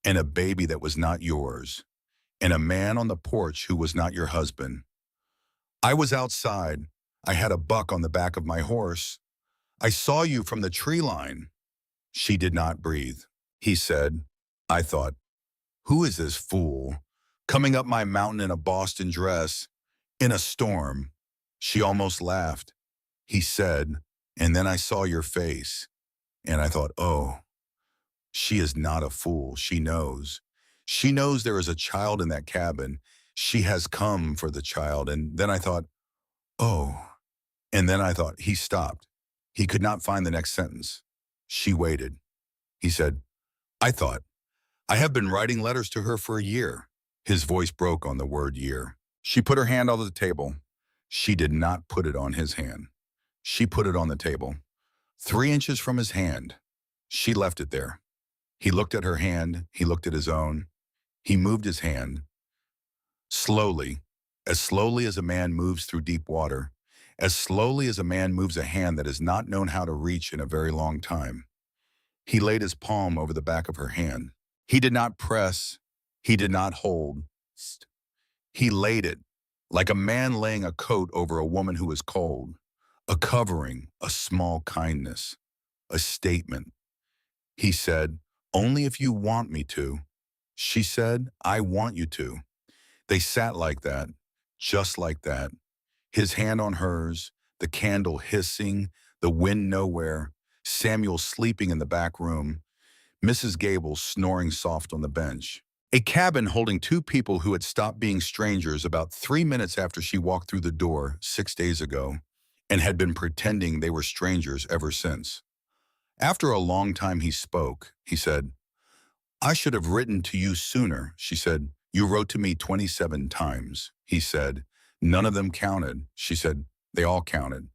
and a baby that was not yours, and a man on the porch who was not your husband. I was outside. I had a buck on the back of my horse. I saw you from the tree line. She did not breathe. He said. I thought, who is this fool? Coming up my mountain in a Boston dress, in a storm. She almost laughed. He said, and then I saw your face. And I thought, oh, she is not a fool. She knows. She knows there is a child in that cabin. She has come for the child. And then I thought, oh. And then I thought, he stopped. He could not find the next sentence. She waited. He said, I thought, I have been writing letters to her for a year. His voice broke on the word year. She put her hand on the table. She did not put it on his hand. She put it on the table, 3 inches from his hand. She left it there. He looked at her hand. He looked at his own. He moved his hand. Slowly as a man moves through deep water, as slowly as a man moves a hand that has not known how to reach in a very long time. He laid his palm over the back of her hand. He did not press. He did not hold. He laid it like a man laying a coat over a woman who is cold, a covering, a small kindness, a statement. He said, only if you want me to. She said, I want you to. They sat like that, just like that. His hand on hers, the candle hissing, the wind nowhere, Samuel sleeping in the back room, Mrs. Gable snoring soft on the bench. A cabin holding 2 people who had stopped being strangers about 3 minutes after she walked through the door 6 days ago and had been pretending they were strangers ever since. After a long time he spoke. He said, I should have written to you sooner. She said, you wrote to me 27 times. He said, none of them counted. She said, they all counted.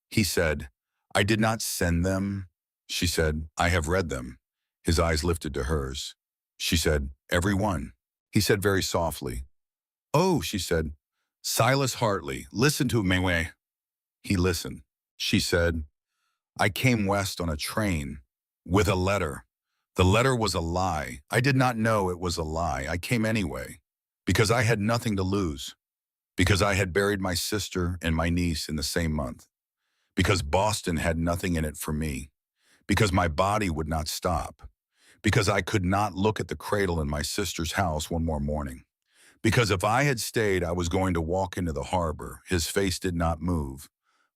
He said, I did not send them. She said, I have read them. His eyes lifted to hers. She said, every one. He said very softly, oh, she said, Silas Hartley, listen to me. He listened. She said, I came west on a train with a letter. The letter was a lie. I did not know it was a lie. I came anyway because I had nothing to lose, because I had buried my sister and my niece in the same month, because Boston had nothing in it for me, because my body would not stop, because I could not look at the cradle in my sister's house one more morning, because if I had stayed, I was going to walk into the harbor. His face did not move,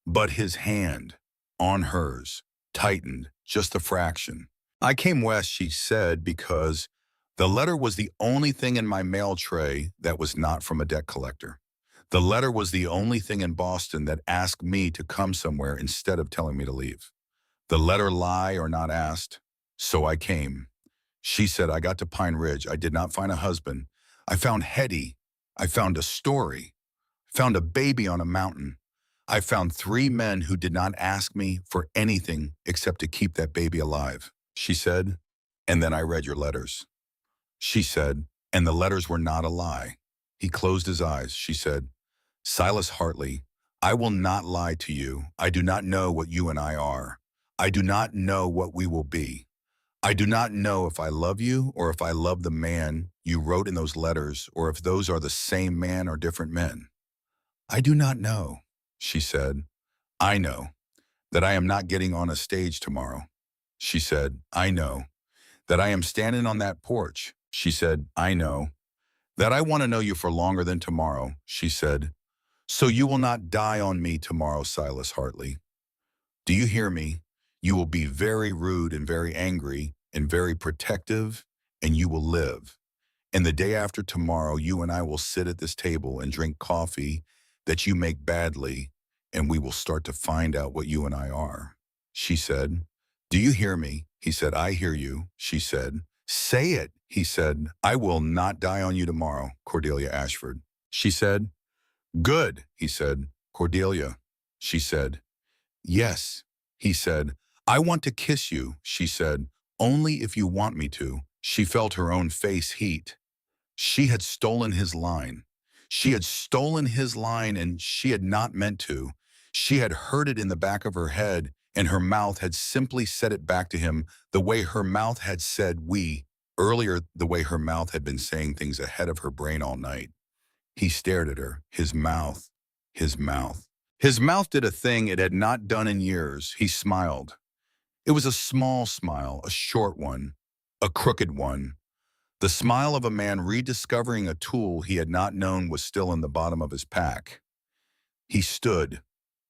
but his hand on hers tightened just a fraction. I came west, she said, because the letter was the only thing in my mail tray that was not from a debt collector. The letter was the only thing in Boston that asked me to come somewhere instead of telling me to leave. The letter lie or not asked, so I came. She said, I got to Pine Ridge. I did not find a husband. I found Hetty. I found a story. Found a baby on a mountain. I found 3 men who did not ask me for anything except to keep that baby alive. She said, and then I read your letters. She said, and the letters were not a lie. He closed his eyes. She said, Silas Hartley, I will not lie to you. I do not know what you and I are. I do not know what we will be. I do not know if I love you or if I love the man you wrote in those letters or if those are the same man or different men. I do not know, she said. I know that I am not getting on a stage tomorrow. She said, I know that I am standing on that porch. She said, I know that I want to know you for longer than tomorrow. She said, so you will not die on me tomorrow, Silas Hartley. Do you hear me? You will be very rude and very angry and very protective, and you will live. And the day after tomorrow, you and I will sit at this table and drink coffee that you make badly, and we will start to find out what you and I are. She said, do you hear me? He said, I hear you. She said, say it. He said, I will not die on you tomorrow, Cordelia Ashford. She said, good, he said, Cordelia. She said, yes. He said, I want to kiss you. She said, only if you want me to. She felt her own face heat. She had stolen his line. She had stolen his line and she had not meant to. She had heard it in the back of her head and her mouth had simply said it back to him the way her mouth had said we Earlier, the way her mouth had been saying things ahead of her brain all night. He stared at her, his mouth, his mouth. His mouth did a thing it had not done in years. He smiled. It was a small smile, a short one, a crooked one. The smile of a man rediscovering a tool he had not known was still in the bottom of his pack. He stood.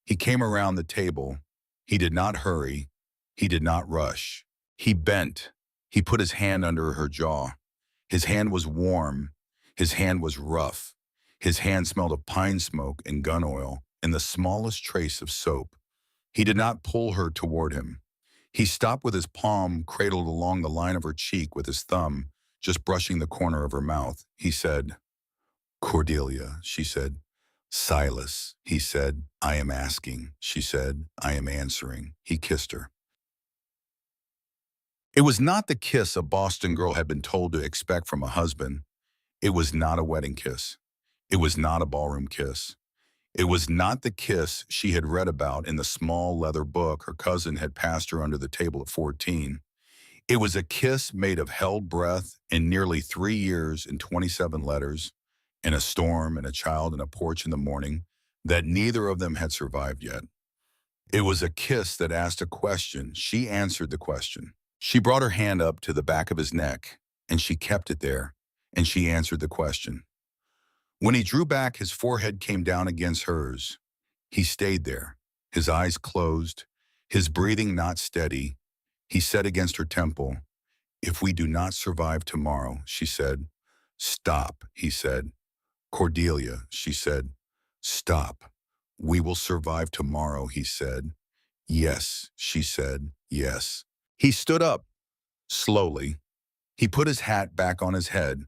He came around the table. He did not hurry. He did not rush. He bent. He put his hand under her jaw. His hand was warm. His hand was rough. His hand smelled of pine smoke and gun oil and the smallest trace of soap. He did not pull her toward him. He stopped with his palm cradled along the line of her cheek with his thumb, just brushing the corner of her mouth. He said, "Cordelia," she said. "Silas," he said. "I am asking." She said, "I am answering." He kissed her. It was not the kiss a Boston girl had been told to expect from a husband. It was not a wedding kiss. It was not a ballroom kiss. It was not the kiss she had read about in the small leather book her cousin had passed her under the table at 14. It was a kiss made of held breath in nearly 3 years and 27 letters, in a storm and a child and a porch in the morning that neither of them had survived yet. It was a kiss that asked a question. She answered the question. She brought her hand up to the back of his neck, and she kept it there, and she answered the question. When he drew back, his forehead came down against hers. He stayed there, his eyes closed, his breathing not steady. He said against her temple, "If we do not survive tomorrow," she said. "Stop," he said. "Cordelia," she said. "Stop. We will survive tomorrow," he said. "Yes," she said. "Yes." He stood up, slowly. He put his hat back on his head,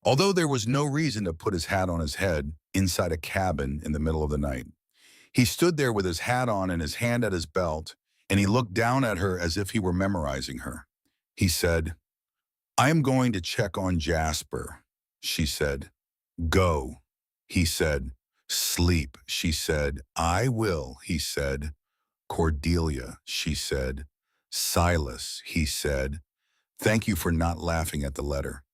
although there was no reason to put his hat on his head inside a cabin in the middle of the night. He stood there with his hat on and his hand at his belt, and he looked down at her as if he were memorizing her. He said, "I am going to check on Jasper," she said. "Go," he said. "Sleep," she said. "I will," he said. "Cordelia," she said. "Silas," he said. "Thank you for not laughing at the letter."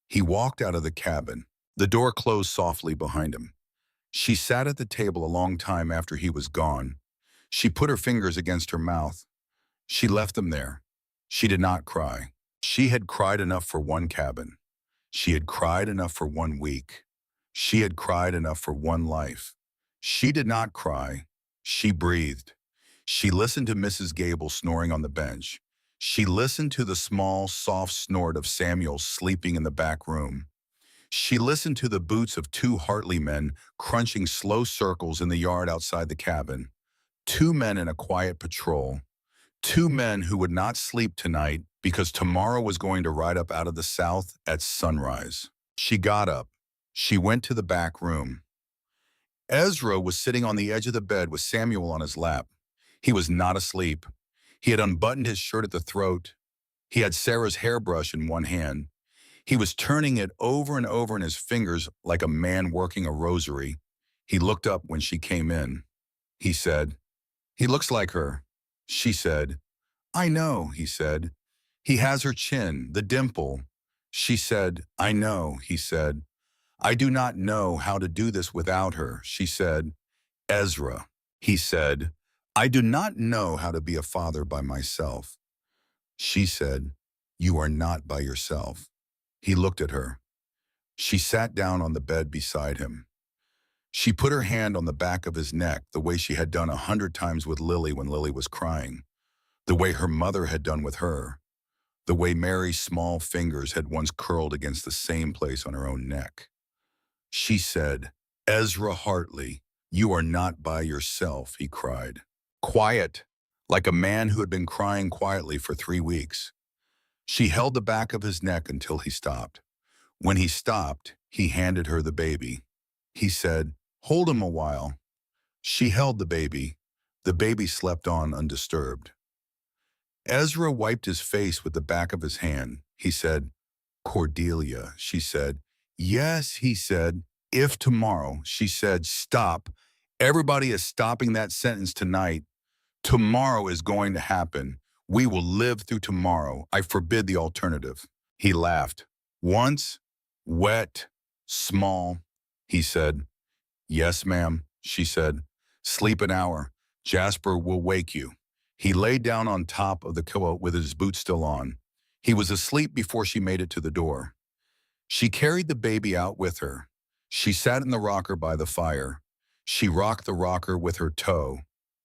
He walked out of the cabin. The door closed softly behind him. She sat at the table a long time after he was gone. She put her fingers against her mouth. She left them there. She did not cry. She had cried enough for one cabin. She had cried enough for 1 week. She had cried enough for one life. She did not cry. She breathed. She listened to Mrs. Gable snoring on the bench. She listened to the small, soft snort of Samuel sleeping in the back room. She listened to the boots of 2 Hartley men crunching slow circles in the yard outside the cabin. 2 men in a quiet patrol. 2 men who would not sleep tonight because tomorrow was going to ride up out of the south at sunrise. She got up. She went to the back room. Ezra was sitting on the edge of the bed with Samuel on his lap. He was not asleep. He had unbuttoned his shirt at the throat. He had Sarah's hairbrush in one hand. He was turning it over and over in his fingers like a man working a rosary. He looked up when she came in. He said, "He looks like her." She said, "I know," he said. "He has her chin, the dimple." She said, "I know," he said. "I do not know how to do this without her." She said, "Ezra," he said, "I do not know how to be a father by myself." She said, "You are not by yourself." He looked at her. She sat down on the bed beside him. She put her hand on the back of his neck the way she had done 100 times with Lily when Lily was crying, the way her mother had done with her, the way Mary's small fingers had once curled against the same place on her own neck. She said, "Ezra Hartley, you are not by yourself," he cried. Quiet, like a man who had been crying quietly for 3 weeks. She held the back of his neck until he stopped. When he stopped, he handed her the baby. He said, "Hold him a while." She held the baby. The baby slept on undisturbed. Ezra wiped his face with the back of his hand. He said, "Cordelia," she said. "Yes," he said. "If tomorrow," she said. "Stop. Everybody is stopping that sentence tonight. Tomorrow is going to happen. We will live through tomorrow. I forbid the alternative." He laughed. Once, wet, small, he said. Yes, ma'am, she said. Sleep an hour. Jasper will wake you. He lay down on top of the pillow with his boots still on. He was asleep before she made it to the door. She carried the baby out with her. She sat in the rocker by the fire. She rocked the rocker with her toe.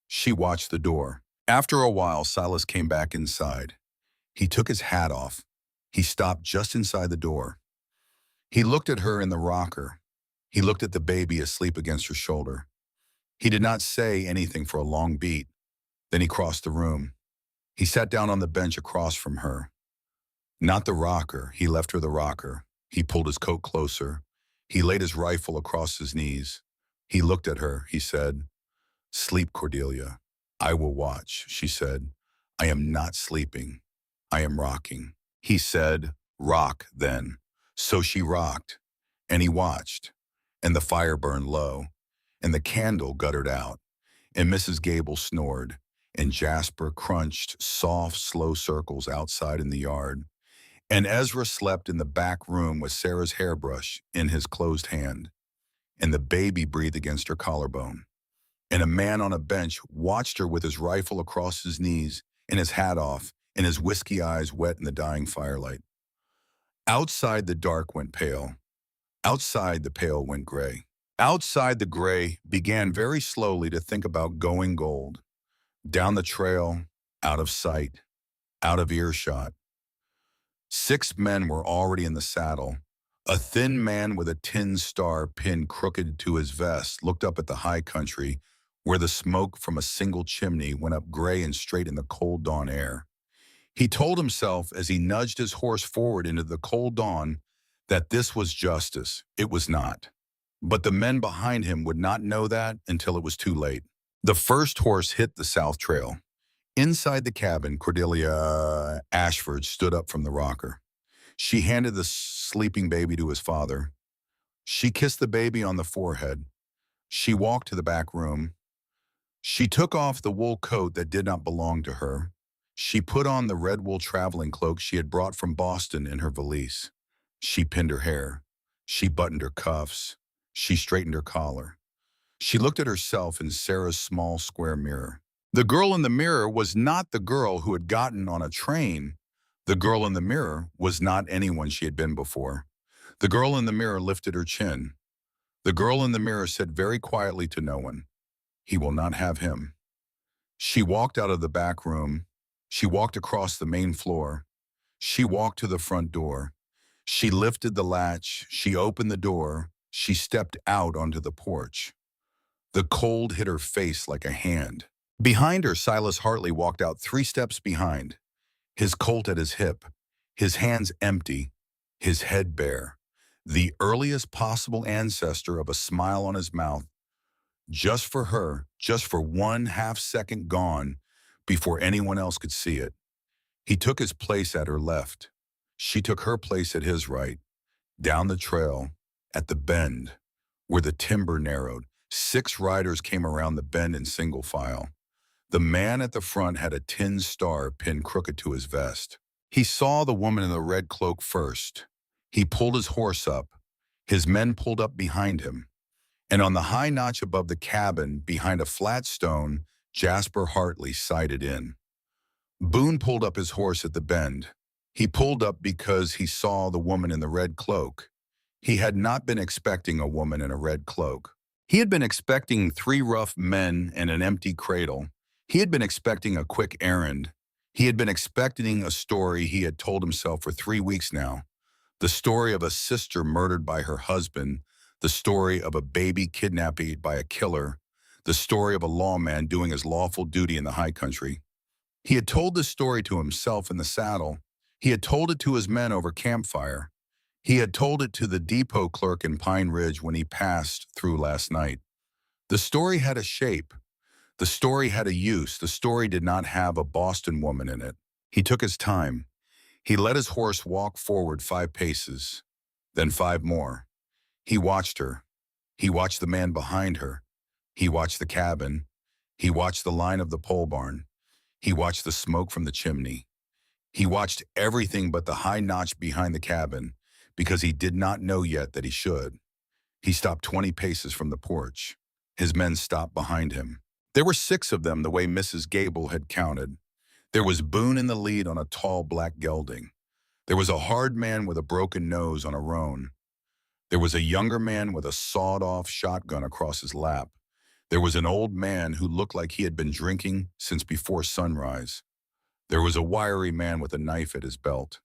She watched the door. After a while, Silas came back inside. He took his hat off. He stopped just inside the door. He looked at her in the rocker. He looked at the baby asleep against her shoulder. He did not say anything for a long beat. Then he crossed the room. He sat down on the bench across from her. Not the rocker. He left her the rocker. He pulled his coat closer. He laid his rifle across his knees. He looked at her. He said, Sleep, Cordelia. I will watch, she said. I am not sleeping. I am rocking. He said, Rock, then. So she rocked, and he watched, and the fire burned low, and the candle guttered out, and Mrs. Gable snored, and Jasper crunched soft, slow circles outside in the yard, and Ezra slept in the back room with Sarah's hairbrush in his closed hand, and the baby breathed against her collarbone. And a man on a bench watched her with his rifle across his knees and his hat off and his whiskey eyes wet in the dying firelight. Outside, the dark went pale. Outside, the pale went gray. Outside, the gray began very slowly to think about going gold. Down the trail, out of sight, out of earshot. 6 men were already in the saddle. A thin man with a tin star pinned crooked to his vest looked up at the high country where the smoke from a single chimney went up gray and straight in the cold dawn air. He told himself as he nudged his horse forward into the cold dawn that this was justice. It was not. But the men behind him would not know that until it was too late. The first horse hit the south trail. Inside the cabin, Cordelia Ashford stood up from the rocker. She handed the sleeping baby to his father. She kissed the baby on the forehead. She walked to the back room. She took off the wool coat that did not belong to her. She put on the red wool traveling cloak she had brought from Boston in her valise. She pinned her hair. She buttoned her cuffs. She straightened her collar. She looked at herself in Sarah's small square mirror. The girl in the mirror was not the girl who had gotten on a train. The girl in the mirror was not anyone she had been before. The girl in the mirror lifted her chin. The girl in the mirror said very quietly to no one, He will not have him. She walked out of the back room. She walked across the main floor. She walked to the front door. She lifted the latch. She opened the door. She stepped out onto the porch. The cold hit her face like a hand. Behind her, Silas Hartley walked out 3 steps behind, his colt at his hip, his hands empty, his head bare, the earliest possible ancestor of a smile on his mouth, just for her, just for 1/2 second gone before anyone else could see it. He took his place at her left. She took her place at his right. Down the trail, at the bend, where the timber narrowed, 6 riders came around the bend in single file. The man at the front had a tin star pinned crooked to his vest. He saw the woman in the red cloak first. He pulled his horse up. His men pulled up behind him. And on the high notch above the cabin, behind a flat stone, Jasper Hartley sighted in. Boone pulled up his horse at the bend. He pulled up because he saw the woman in the red cloak. He had not been expecting a woman in a red cloak. He had been expecting 3 rough men and an empty cradle. He had been expecting a quick errand. He had been expecting a story he had told himself for 3 weeks now. The story of a sister murdered by her husband, the story of a baby kidnapped by a killer, the story of a lawman doing his lawful duty in the high country. He had told this story to himself in the saddle. He had told it to his men over campfire. He had told it to the depot clerk in Pine Ridge when he passed through last night. The story had a shape. The story had a use. The story did not have a Boston woman in it. He took his time. He let his horse walk forward 5 paces, then 5 more. He watched her. He watched the man behind her. He watched the cabin. He watched the line of the pole barn. He watched the smoke from the chimney. He watched everything but the high notch behind the cabin because he did not know yet that he should. He stopped 20 paces from the porch. His men stopped behind him. There were 6 of them the way Mrs. Gable had counted. There was Boone in the lead on a tall black gelding. There was a hard man with a broken nose on a roan. There was a younger man with a sawed-off shotgun across his lap. There was an old man who looked like he had been drinking since before sunrise. There was a wiry man with a knife at his belt.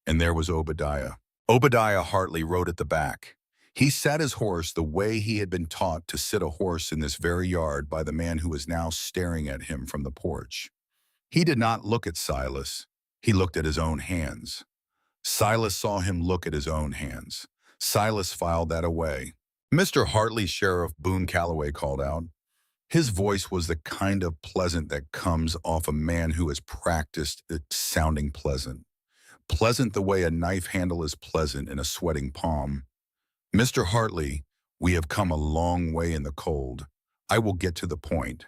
And there was Obadiah. Obadiah Hartley rode at the back. He sat his horse the way he had been taught to sit a horse in this very yard by the man who was now staring at him from the porch. He did not look at Silas. He looked at his own hands. Silas saw him look at his own hands. Silas filed that away. "Mr. Hartley," Sheriff Boone Calloway called out. His voice was the kind of pleasant that comes off a man who has practiced at sounding pleasant. Pleasant the way a knife handle is pleasant in a sweating palm. "Mr. Hartley, we have come a long way in the cold. I will get to the point.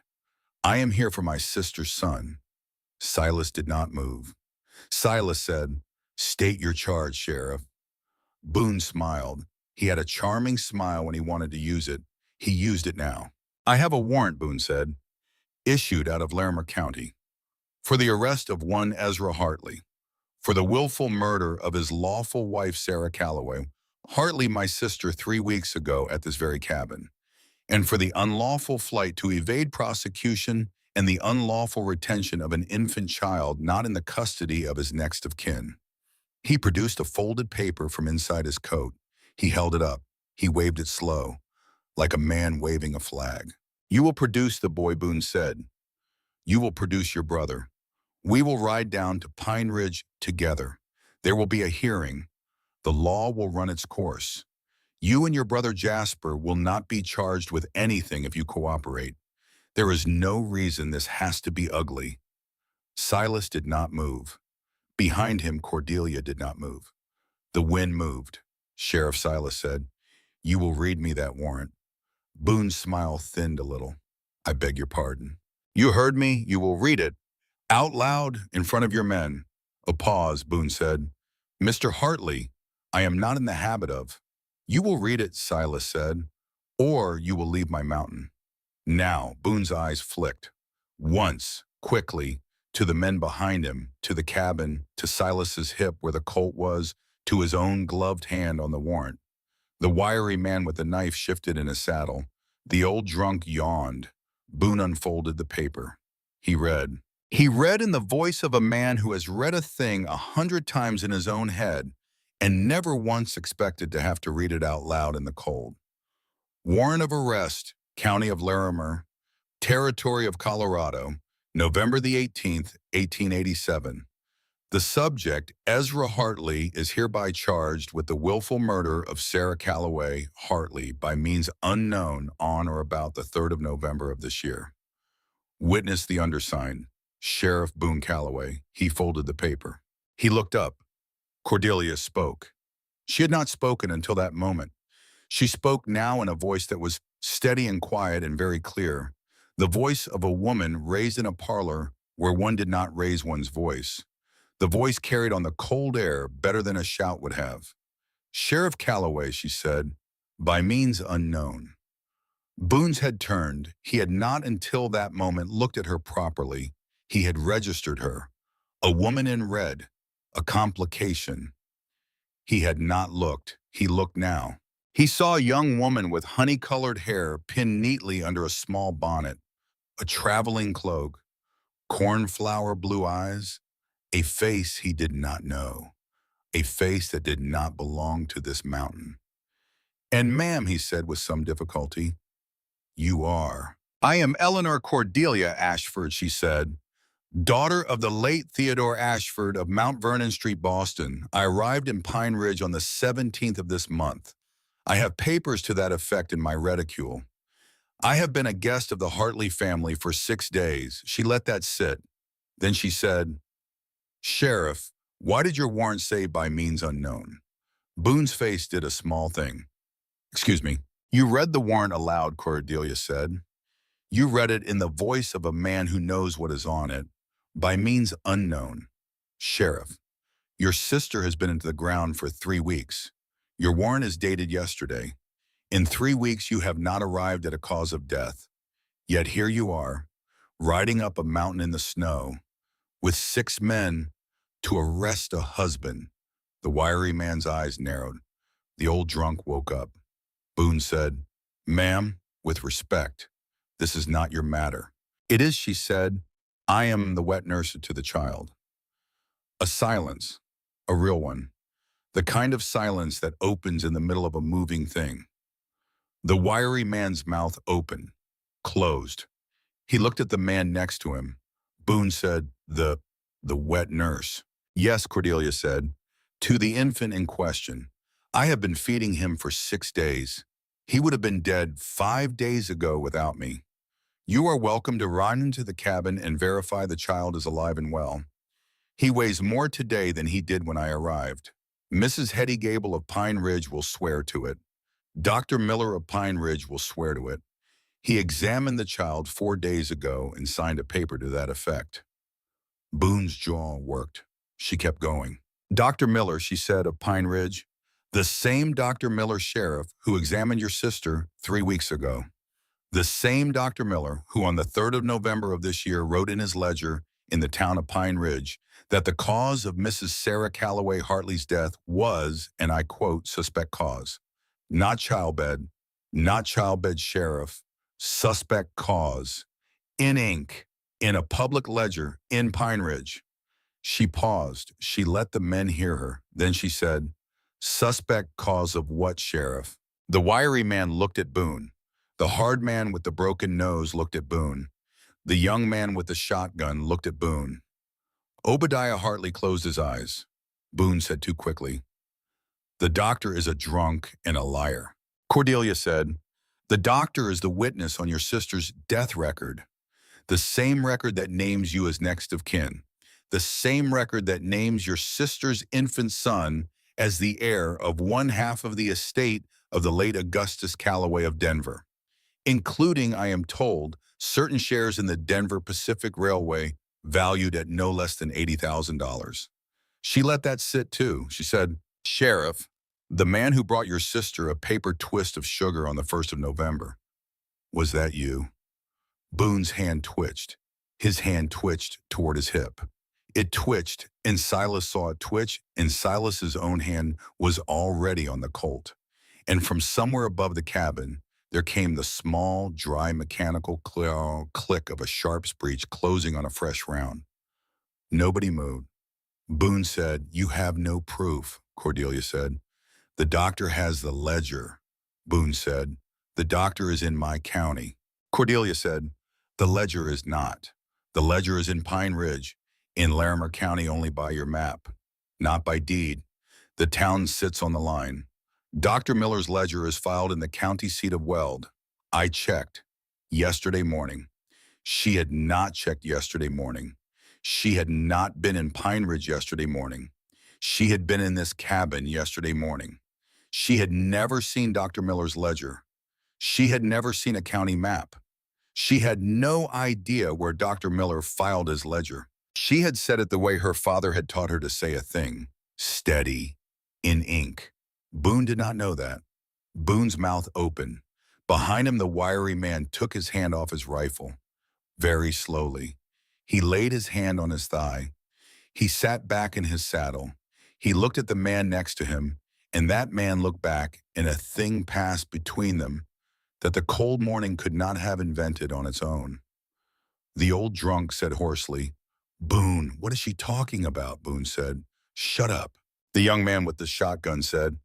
I am here for my sister's son." Silas did not move. Silas said, "State your charge, Sheriff." Boone smiled. He had a charming smile when he wanted to use it. He used it now. "I have a warrant," Boone said, "issued out of Larimer County, for the arrest of one Ezra Hartley, for the willful murder of his lawful wife, Sarah Calloway, Hartley, my sister, 3 weeks ago at this very cabin, and for the unlawful flight to evade prosecution and the unlawful retention of an infant child not in the custody of his next of kin." He produced a folded paper from inside his coat. He held it up. He waved it slow, like a man waving a flag. "You will produce," the boy, Boone said. "You will produce your brother. We will ride down to Pine Ridge together. There will be a hearing. The law will run its course. You and your brother Jasper will not be charged with anything if you cooperate. There is no reason this has to be ugly." Silas did not move. Behind him, Cordelia did not move. The wind moved. "Sheriff," Silas said, "you will read me that warrant." Boone's smile thinned a little. "I beg your pardon." "You heard me. You will read it. Out loud, in front of your men." A pause. Boone said, "Mr. Hartley, I am not in the habit of—" "You will read it," Silas said, "or you will leave my mountain." Now, Boone's eyes flicked. Once, quickly, to the men behind him, to the cabin, to Silas's hip where the Colt was, to his own gloved hand on the warrant. The wiry man with the knife shifted in his saddle. The old drunk yawned. Boone unfolded the paper. He read. He read in the voice of a man who has read a thing 100 times in his own head and never once expected to have to read it out loud in the cold. "Warrant of arrest, County of Larimer, Territory of Colorado, November the 18th, 1887. The subject, Ezra Hartley, is hereby charged with the willful murder of Sarah Calloway Hartley by means unknown on or about the 3rd of November of this year. Witness the undersigned, Sheriff Boone Calloway." He folded the paper. He looked up. Cordelia spoke. She had not spoken until that moment. She spoke now in a voice that was steady and quiet and very clear, the voice of a woman raised in a parlor where one did not raise one's voice. The voice carried on the cold air better than a shout would have. "Sheriff Calloway," she said, "by means unknown." Boone's head turned. He had not until that moment looked at her properly. He had registered her. A woman in red. A complication. He had not looked. He looked now. He saw a young woman with honey-colored hair pinned neatly under a small bonnet, a traveling cloak, cornflower blue eyes, a face he did not know, a face that did not belong to this mountain. "And ma'am," he said with some difficulty, "you are—" "I am Eleanor Cordelia Ashford," she said, "daughter of the late Theodore Ashford of Mount Vernon Street, Boston. I arrived in Pine Ridge on the 17th of this month. I have papers to that effect in my reticule. I have been a guest of the Hartley family for 6 days." She let that sit. Then she said, "Sheriff, why did your warrant say by means unknown?" Boone's face did a small thing. "Excuse me." "You read the warrant aloud," Cordelia said. "You read it in the voice of a man who knows what is on it. By means unknown. Sheriff, your sister has been into the ground for 3 weeks. Your warrant is dated yesterday. In 3 weeks, you have not arrived at a cause of death. Yet here you are, riding up a mountain in the snow, with 6 men to arrest a husband. The wiry man's eyes narrowed. The old drunk woke up. Boone said, "Ma'am, with respect, this is not your matter." "It is," she said. "I am the wet nurse to the child." A silence, a real one, the kind of silence that opens in the middle of a moving thing. The wiry man's mouth opened, closed. He looked at the man next to him. Boone said, The wet nurse." "Yes," Cordelia said, "to the infant in question. I have been feeding him for 6 days. He would have been dead 5 days ago without me. You are welcome to run into the cabin and verify the child is alive and well. He weighs more today than he did when I arrived. Mrs. Hetty Gable of Pine Ridge will swear to it. Dr. Miller of Pine Ridge will swear to it. He examined the child 4 days ago and signed a paper to that effect." Boone's jaw worked. She kept going. "Dr. Miller," she said, "of Pine Ridge, the same Dr. Miller, sheriff, who examined your sister 3 weeks ago. The same Dr. Miller who on the 3rd of November of this year wrote in his ledger in the town of Pine Ridge that the cause of Mrs. Sarah Calloway Hartley's death was, and I quote, suspect cause. Not childbed, not childbed, sheriff, suspect cause. In ink, in a public ledger in Pine Ridge." She paused. She let the men hear her. Then she said, "Suspect cause of what, sheriff?" The wiry man looked at Boone. The hard man with the broken nose looked at Boone. The young man with the shotgun looked at Boone. Obadiah Hartley closed his eyes. Boone said too quickly, "The doctor is a drunk and a liar." Cordelia said, "The doctor is the witness on your sister's death record. The same record that names you as next of kin. The same record that names your sister's infant son as the heir of one half of the estate of the late Augustus Calloway of Denver, including, I am told, certain shares in the Denver Pacific Railway valued at no less than $80,000. She let that sit too. She said, "Sheriff, the man who brought your sister a paper twist of sugar on the 1st of November, was that you?" Boone's hand twitched. His hand twitched toward his hip. It twitched, and Silas saw it twitch, and Silas's own hand was already on the Colt. And from somewhere above the cabin, there came the small, dry, mechanical click of a sharp's breech closing on a fresh round. Nobody moved. Boone said, "You have no proof," Cordelia said. "The doctor has the ledger." Boone said, "The doctor is in my county." Cordelia said, "The ledger is not. The ledger is in Pine Ridge, in Larimer County only by your map, not by deed. The town sits on the line. Dr. Miller's ledger is filed in the county seat of Weld. I checked yesterday morning. She had not checked yesterday morning. She had not been in Pine Ridge yesterday morning. She had been in this cabin yesterday morning. She had never seen Dr. Miller's ledger. She had never seen a county map. She had no idea where Dr. Miller filed his ledger. She had said it the way her father had taught her to say a thing, steady, in ink. Boone did not know that. Boone's mouth opened. Behind him, the wiry man took his hand off his rifle. Very slowly. He laid his hand on his thigh. He sat back in his saddle. He looked at the man next to him, and that man looked back, and a thing passed between them that the cold morning could not have invented on its own. The old drunk said hoarsely, "Boone, what is she talking about?" Boone said, "Shut up." The young man with the shotgun said,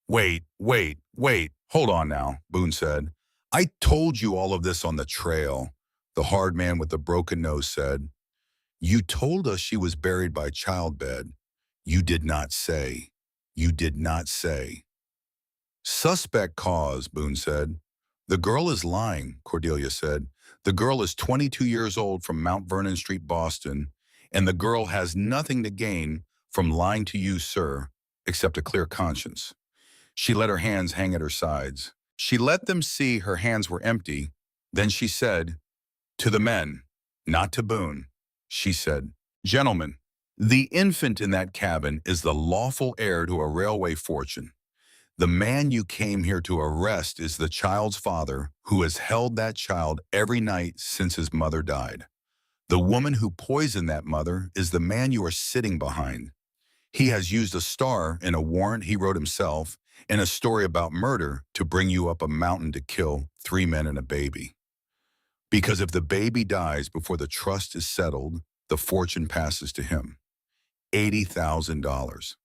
Wait, hold on now," Boone said. "I told you all of this on the trail." The hard man with the broken nose said, "You told us she was buried by childbed. You did not say. You did not say." "Suspect cause," Boone said. "The girl is lying," Cordelia said. "The girl is 22 years old from Mount Vernon Street, Boston, and the girl has nothing to gain from lying to you, sir, except a clear conscience." She let her hands hang at her sides. She let them see her hands were empty. Then she said, to the men, not to Boone, she said, "Gentlemen, The infant in that cabin is the lawful heir to a railway fortune. The man you came here to arrest is the child's father, who has held that child every night since his mother died. The woman who poisoned that mother is the man you are sitting behind. He has used a star in a warrant he wrote himself in a story about murder to bring you up a mountain to kill 3 men and a baby. Because if the baby dies before the trust is settled, the fortune passes to him. $80,000.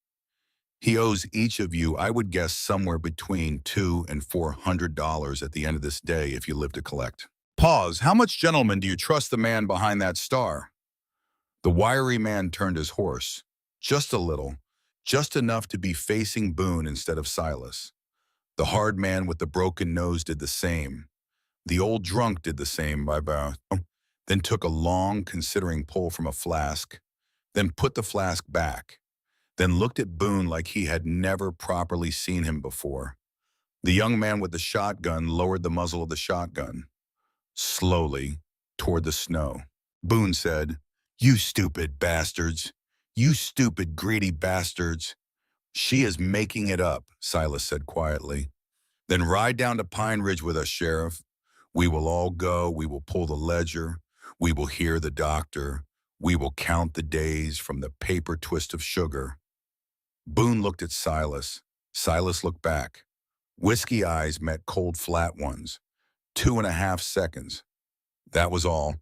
He owes each of you, I would guess, somewhere between $200 and $400 at the end of this day if you live to collect. Pause. How much, gentlemen, do you trust the man behind that star? The wiry man turned his horse. Just a little. Just enough to be facing Boone instead of Silas. The hard man with the broken nose did the same. The old drunk did the same then took a long, considering pull from a flask, then put the flask back, then looked at Boone like he had never properly seen him before. The young man with the shotgun lowered the muzzle of the shotgun, slowly, toward the snow. Boone said, "You stupid bastards. You stupid, greedy bastards." "She is making it up," Silas said quietly. "Then ride down to Pine Ridge with us, Sheriff. We will all go. We will pull the ledger. We will hear the doctor. We will count the days from the paper twist of sugar." Boone looked at Silas. Silas looked back. Whiskey eyes met cold, flat ones. 2.5 seconds. That was all.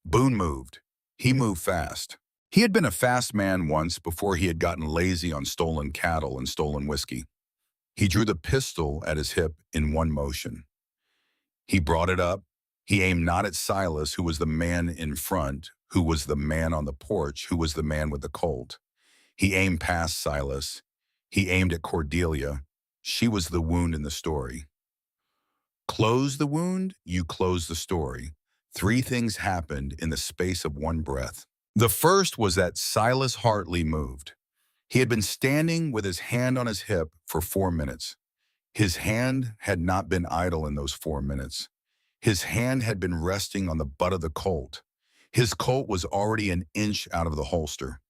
Boone moved. He moved fast. He had been a fast man once before he had gotten lazy on stolen cattle and stolen whiskey. He drew the pistol at his hip in one motion. He brought it up. He aimed not at Silas, who was the man in front, who was the man on the porch, who was the man with the Colt. He aimed past Silas. He aimed at Cordelia. She was the wound in the story. Close the wound, you close the story. 3 things happened in the space of one breath. The first was that Silas Hartley moved. He had been standing with his hand on his hip for 4 minutes. His hand had not been idle in those 4 minutes. His hand had been resting on the butt of the Colt. His Colt was already an inch out of the holster.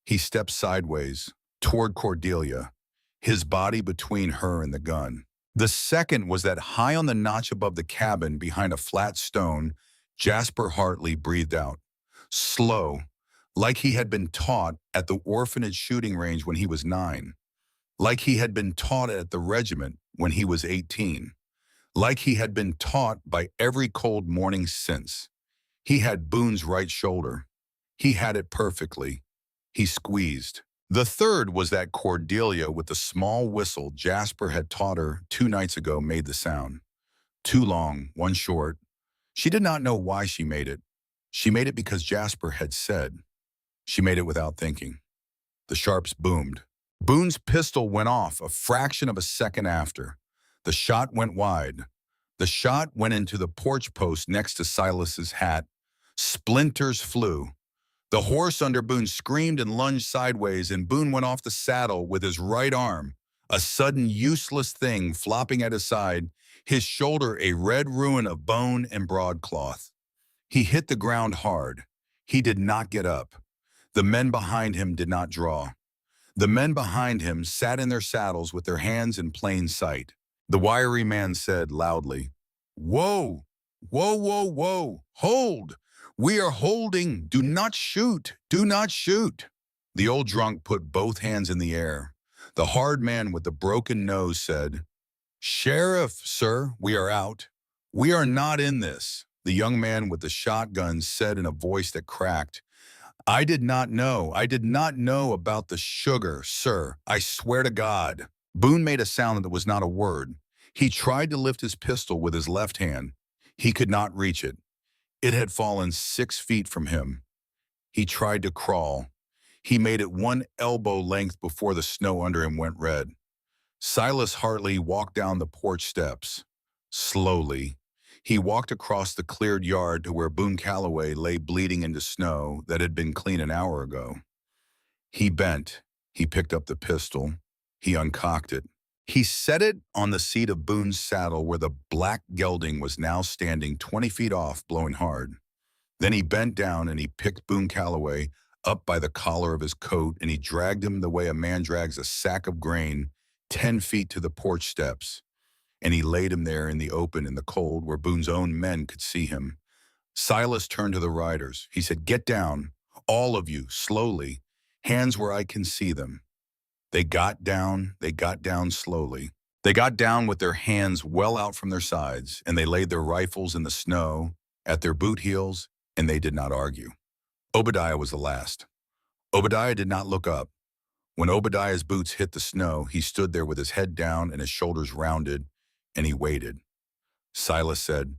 He stepped sideways toward Cordelia, his body between her and the gun. The second was that high on the notch above the cabin behind a flat stone, Jasper Hartley breathed out, slow, like he had been taught at the orphanage shooting range when he was 9, like he had been taught at the regiment when he was 18, like he had been taught by every cold morning since. He had Boone's right shoulder. He had it perfectly. He squeezed. The third was that Cordelia, with the small whistle Jasper had taught her 2 nights ago, made the sound. 2 long, 1 short. She did not know why she made it. She made it because Jasper had said. She made it without thinking. The sharps boomed. Boone's pistol went off a fraction of a second after. The shot went wide. The shot went into the porch post next to Silas's hat. Splinters flew. The horse under Boone screamed and lunged sideways, and Boone went off the saddle with his right arm, a sudden useless thing flopping at his side, his shoulder a red ruin of bone and broadcloth. He hit the ground hard. He did not get up. The men behind him did not draw. The men behind him sat in their saddles with their hands in plain sight. The wiry man said loudly, "Whoa, whoa, whoa, whoa, hold! We are holding. Do not shoot. Do not shoot." The old drunk put both hands in the air. The hard man with the broken nose said, "Sheriff, sir, we are out. We are not in this." The young man with the shotgun said in a voice that cracked, I did not know about the sugar, sir. I swear to God." Boone made a sound that was not a word. He tried to lift his pistol with his left hand. He could not reach it. It had fallen 6 feet from him. He tried to crawl. He made it 1 elbow length before the snow under him went red. Silas Hartley walked down the porch steps. Slowly, he walked across the cleared yard to where Boone Calloway lay bleeding into snow that had been clean an hour ago. He bent. He picked up the pistol. He uncocked it. He set it on the seat of Boone's saddle where the black gelding was now standing 20 feet off, blowing hard. Then he bent down and he picked Boone Calloway up by the collar of his coat, and he dragged him the way a man drags a sack of grain 10 feet to the porch steps. And he laid him there in the open in the cold where Boone's own men could see him. Silas turned to the riders. He said, "Get down, all of you, slowly, hands where I can see them." They got down slowly. They got down with their hands well out from their sides, and they laid their rifles in the snow at their boot heels, and they did not argue. Obadiah was the last. Obadiah did not look up. When Obadiah's boots hit the snow, he stood there with his head down and his shoulders rounded, and he waited. Silas said,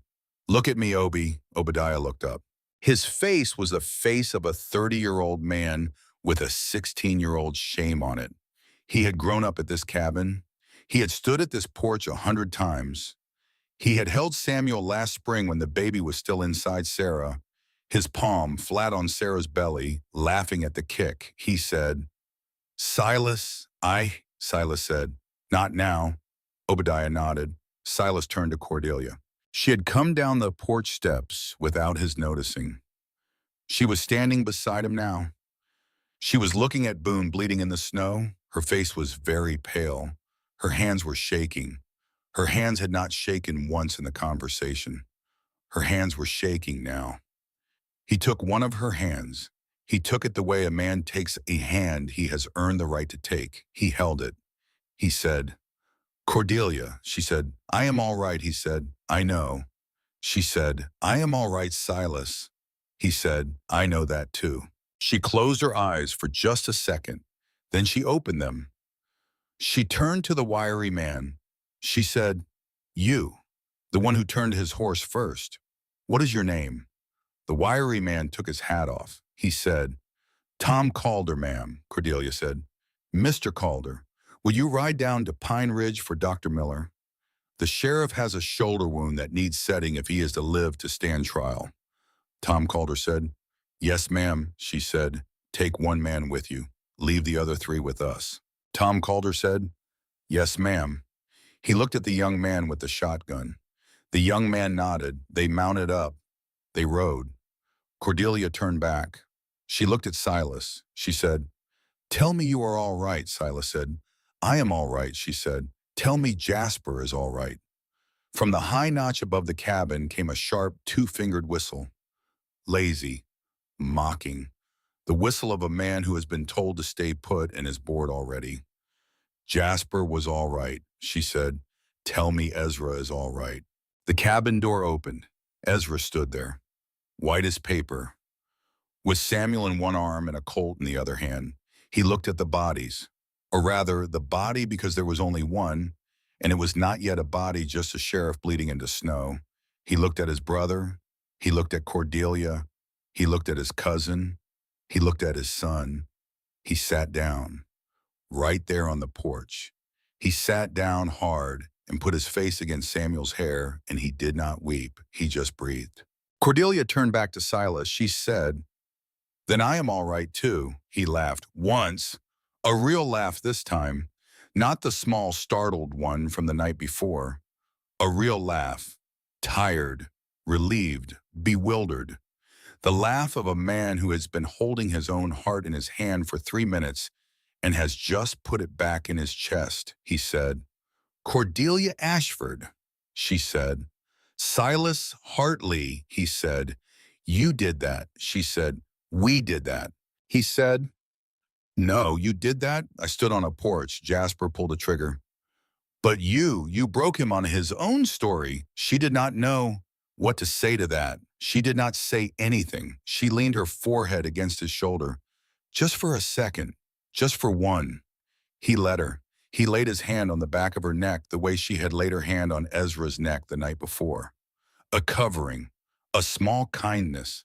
"Look at me, Obi." Obadiah looked up. His face was the face of a 30-year-old man with a 16-year-old shame on it. He had grown up at this cabin. He had stood at this porch 100 times. He had held Samuel last spring when the baby was still inside Sarah, his palm flat on Sarah's belly, laughing at the kick. He said, "Silas, Silas said, "Not now." Obadiah nodded. Silas turned to Cordelia. She had come down the porch steps without his noticing. She was standing beside him now. She was looking at Boone bleeding in the snow. Her face was very pale. Her hands were shaking. Her hands had not shaken once in the conversation. Her hands were shaking now. He took one of her hands. He took it the way a man takes a hand he has earned the right to take. He held it. He said, "Cordelia," she said. "I am all right," he said. "I know." She said, "I am all right, Silas." He said, "I know that too." She closed her eyes for just a second. Then she opened them. She turned to the wiry man. She said, "You, the one who turned his horse first. What is your name?" The wiry man took his hat off. He said, "Tom Calder, ma'am," Cordelia said. "Mr. Calder, will you ride down to Pine Ridge for Dr. Miller? The sheriff has a shoulder wound that needs setting if he is to live to stand trial." Tom Calder said, "Yes, ma'am," she said. "Take one man with you. Leave the other three with us." Tom Calder said, "Yes, ma'am." He looked at the young man with the shotgun. The young man nodded. They mounted up. They rode. Cordelia turned back. She looked at Silas. She said, "Tell me you are all right," Silas said. "I am all right," she said. "Tell me Jasper is all right." From the high notch above the cabin came a sharp two-fingered whistle. Lazy, mocking. The whistle of a man who has been told to stay put and is bored already. "Jasper was all right," she said. "Tell me Ezra is all right." The cabin door opened. Ezra stood there, white as paper, with Samuel in one arm and a Colt in the other hand. He looked at the bodies, or rather, the body because there was only one, and it was not yet a body, just a sheriff bleeding into snow. He looked at his brother. He looked at Cordelia. He looked at his cousin. He looked at his son. He sat down, right there on the porch. He sat down hard and put his face against Samuel's hair, and he did not weep. He just breathed. Cordelia turned back to Silas. She said, "Then I am all right too." He laughed once, a real laugh this time, not the small startled one from the night before. A real laugh, tired, relieved, bewildered. The laugh of a man who has been holding his own heart in his hand for 3 minutes and has just put it back in his chest. He said, "Cordelia Ashford," she said. "Silas Hartley," he said. "You did that," she said. "We did that." He said, "No, you did that?" I stood on a porch. Jasper pulled a trigger. "But you broke him on his own story." She did not know what to say to that. She did not say anything. She leaned her forehead against his shoulder. Just for a second, just for one. He let her. He laid his hand on the back of her neck the way she had laid her hand on Ezra's neck the night before. A covering, a small kindness,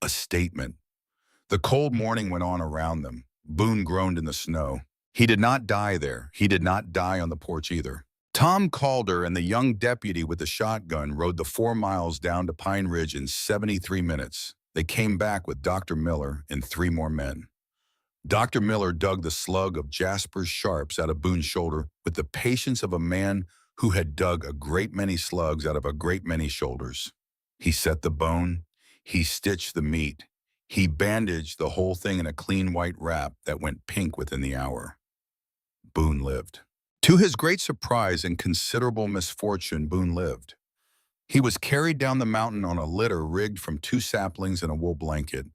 a statement. The cold morning went on around them. Boone groaned in the snow. He did not die there. He did not die on the porch either. Tom Calder and the young deputy with the shotgun rode the 4 miles down to Pine Ridge in 73 minutes. They came back with Dr. Miller and 3 more men. Dr. Miller dug the slug of Jasper's sharps out of Boone's shoulder with the patience of a man who had dug a great many slugs out of a great many shoulders. He set the bone. He stitched the meat. He bandaged the whole thing in a clean white wrap that went pink within the hour. Boone lived. To his great surprise and considerable misfortune, Boone lived. He was carried down the mountain on a litter rigged from 2 saplings and a wool blanket.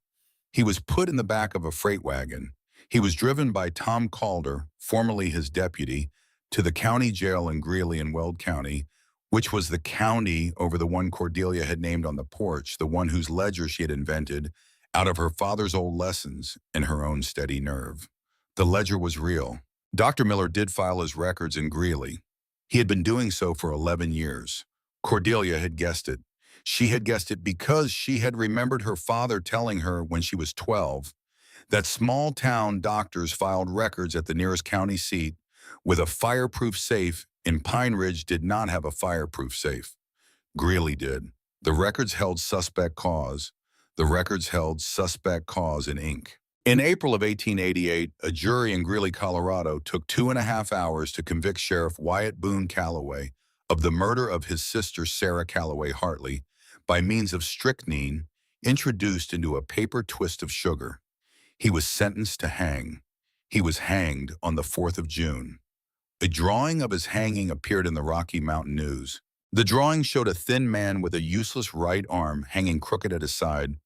He was put in the back of a freight wagon. He was driven by Tom Calder, formerly his deputy, to the county jail in Greeley in Weld County, which was the county over the one Cordelia had named on the porch, the one whose ledger she had invented out of her father's old lessons and her own steady nerve. The ledger was real. Dr. Miller did file his records in Greeley. He had been doing so for 11 years. Cordelia had guessed it. She had guessed it because she had remembered her father telling her when she was 12 that small-town doctors filed records at the nearest county seat with a fireproof safe, and Pine Ridge did not have a fireproof safe. Greeley did. The records held suspect cause. The records held suspect cause in ink. In April of 1888, a jury in Greeley, Colorado, took 2.5 hours to convict Sheriff Wyatt Boone Calloway of the murder of his sister Sarah Calloway Hartley by means of strychnine introduced into a paper twist of sugar. He was sentenced to hang. He was hanged on the 4th of June. A drawing of his hanging appeared in the Rocky Mountain News. The drawing showed a thin man with a useless right arm hanging crooked at his side,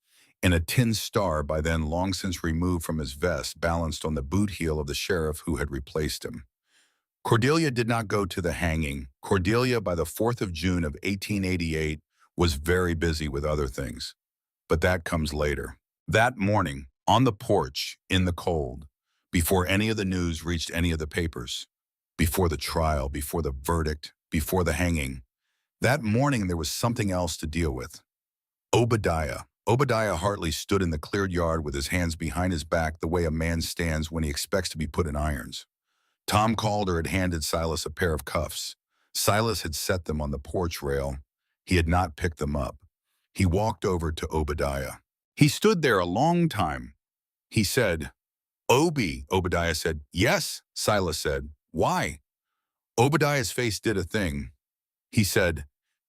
and a tin star by then long since removed from his vest balanced on the boot heel of the sheriff who had replaced him. Cordelia did not go to the hanging. Cordelia, by the 4th of June of 1888, was very busy with other things. But that comes later. That morning, on the porch, in the cold, before any of the news reached any of the papers, before the trial, before the verdict, before the hanging, that morning there was something else to deal with. Obadiah. Obadiah Hartley stood in the cleared yard with his hands behind his back the way a man stands when he expects to be put in irons. Tom Calder had handed Silas a pair of cuffs. Silas had set them on the porch rail. He had not picked them up. He walked over to Obadiah. He stood there a long time. He said, "Obie," Obadiah said. "Yes," Silas said. "Why?" Obadiah's face did a thing. He said,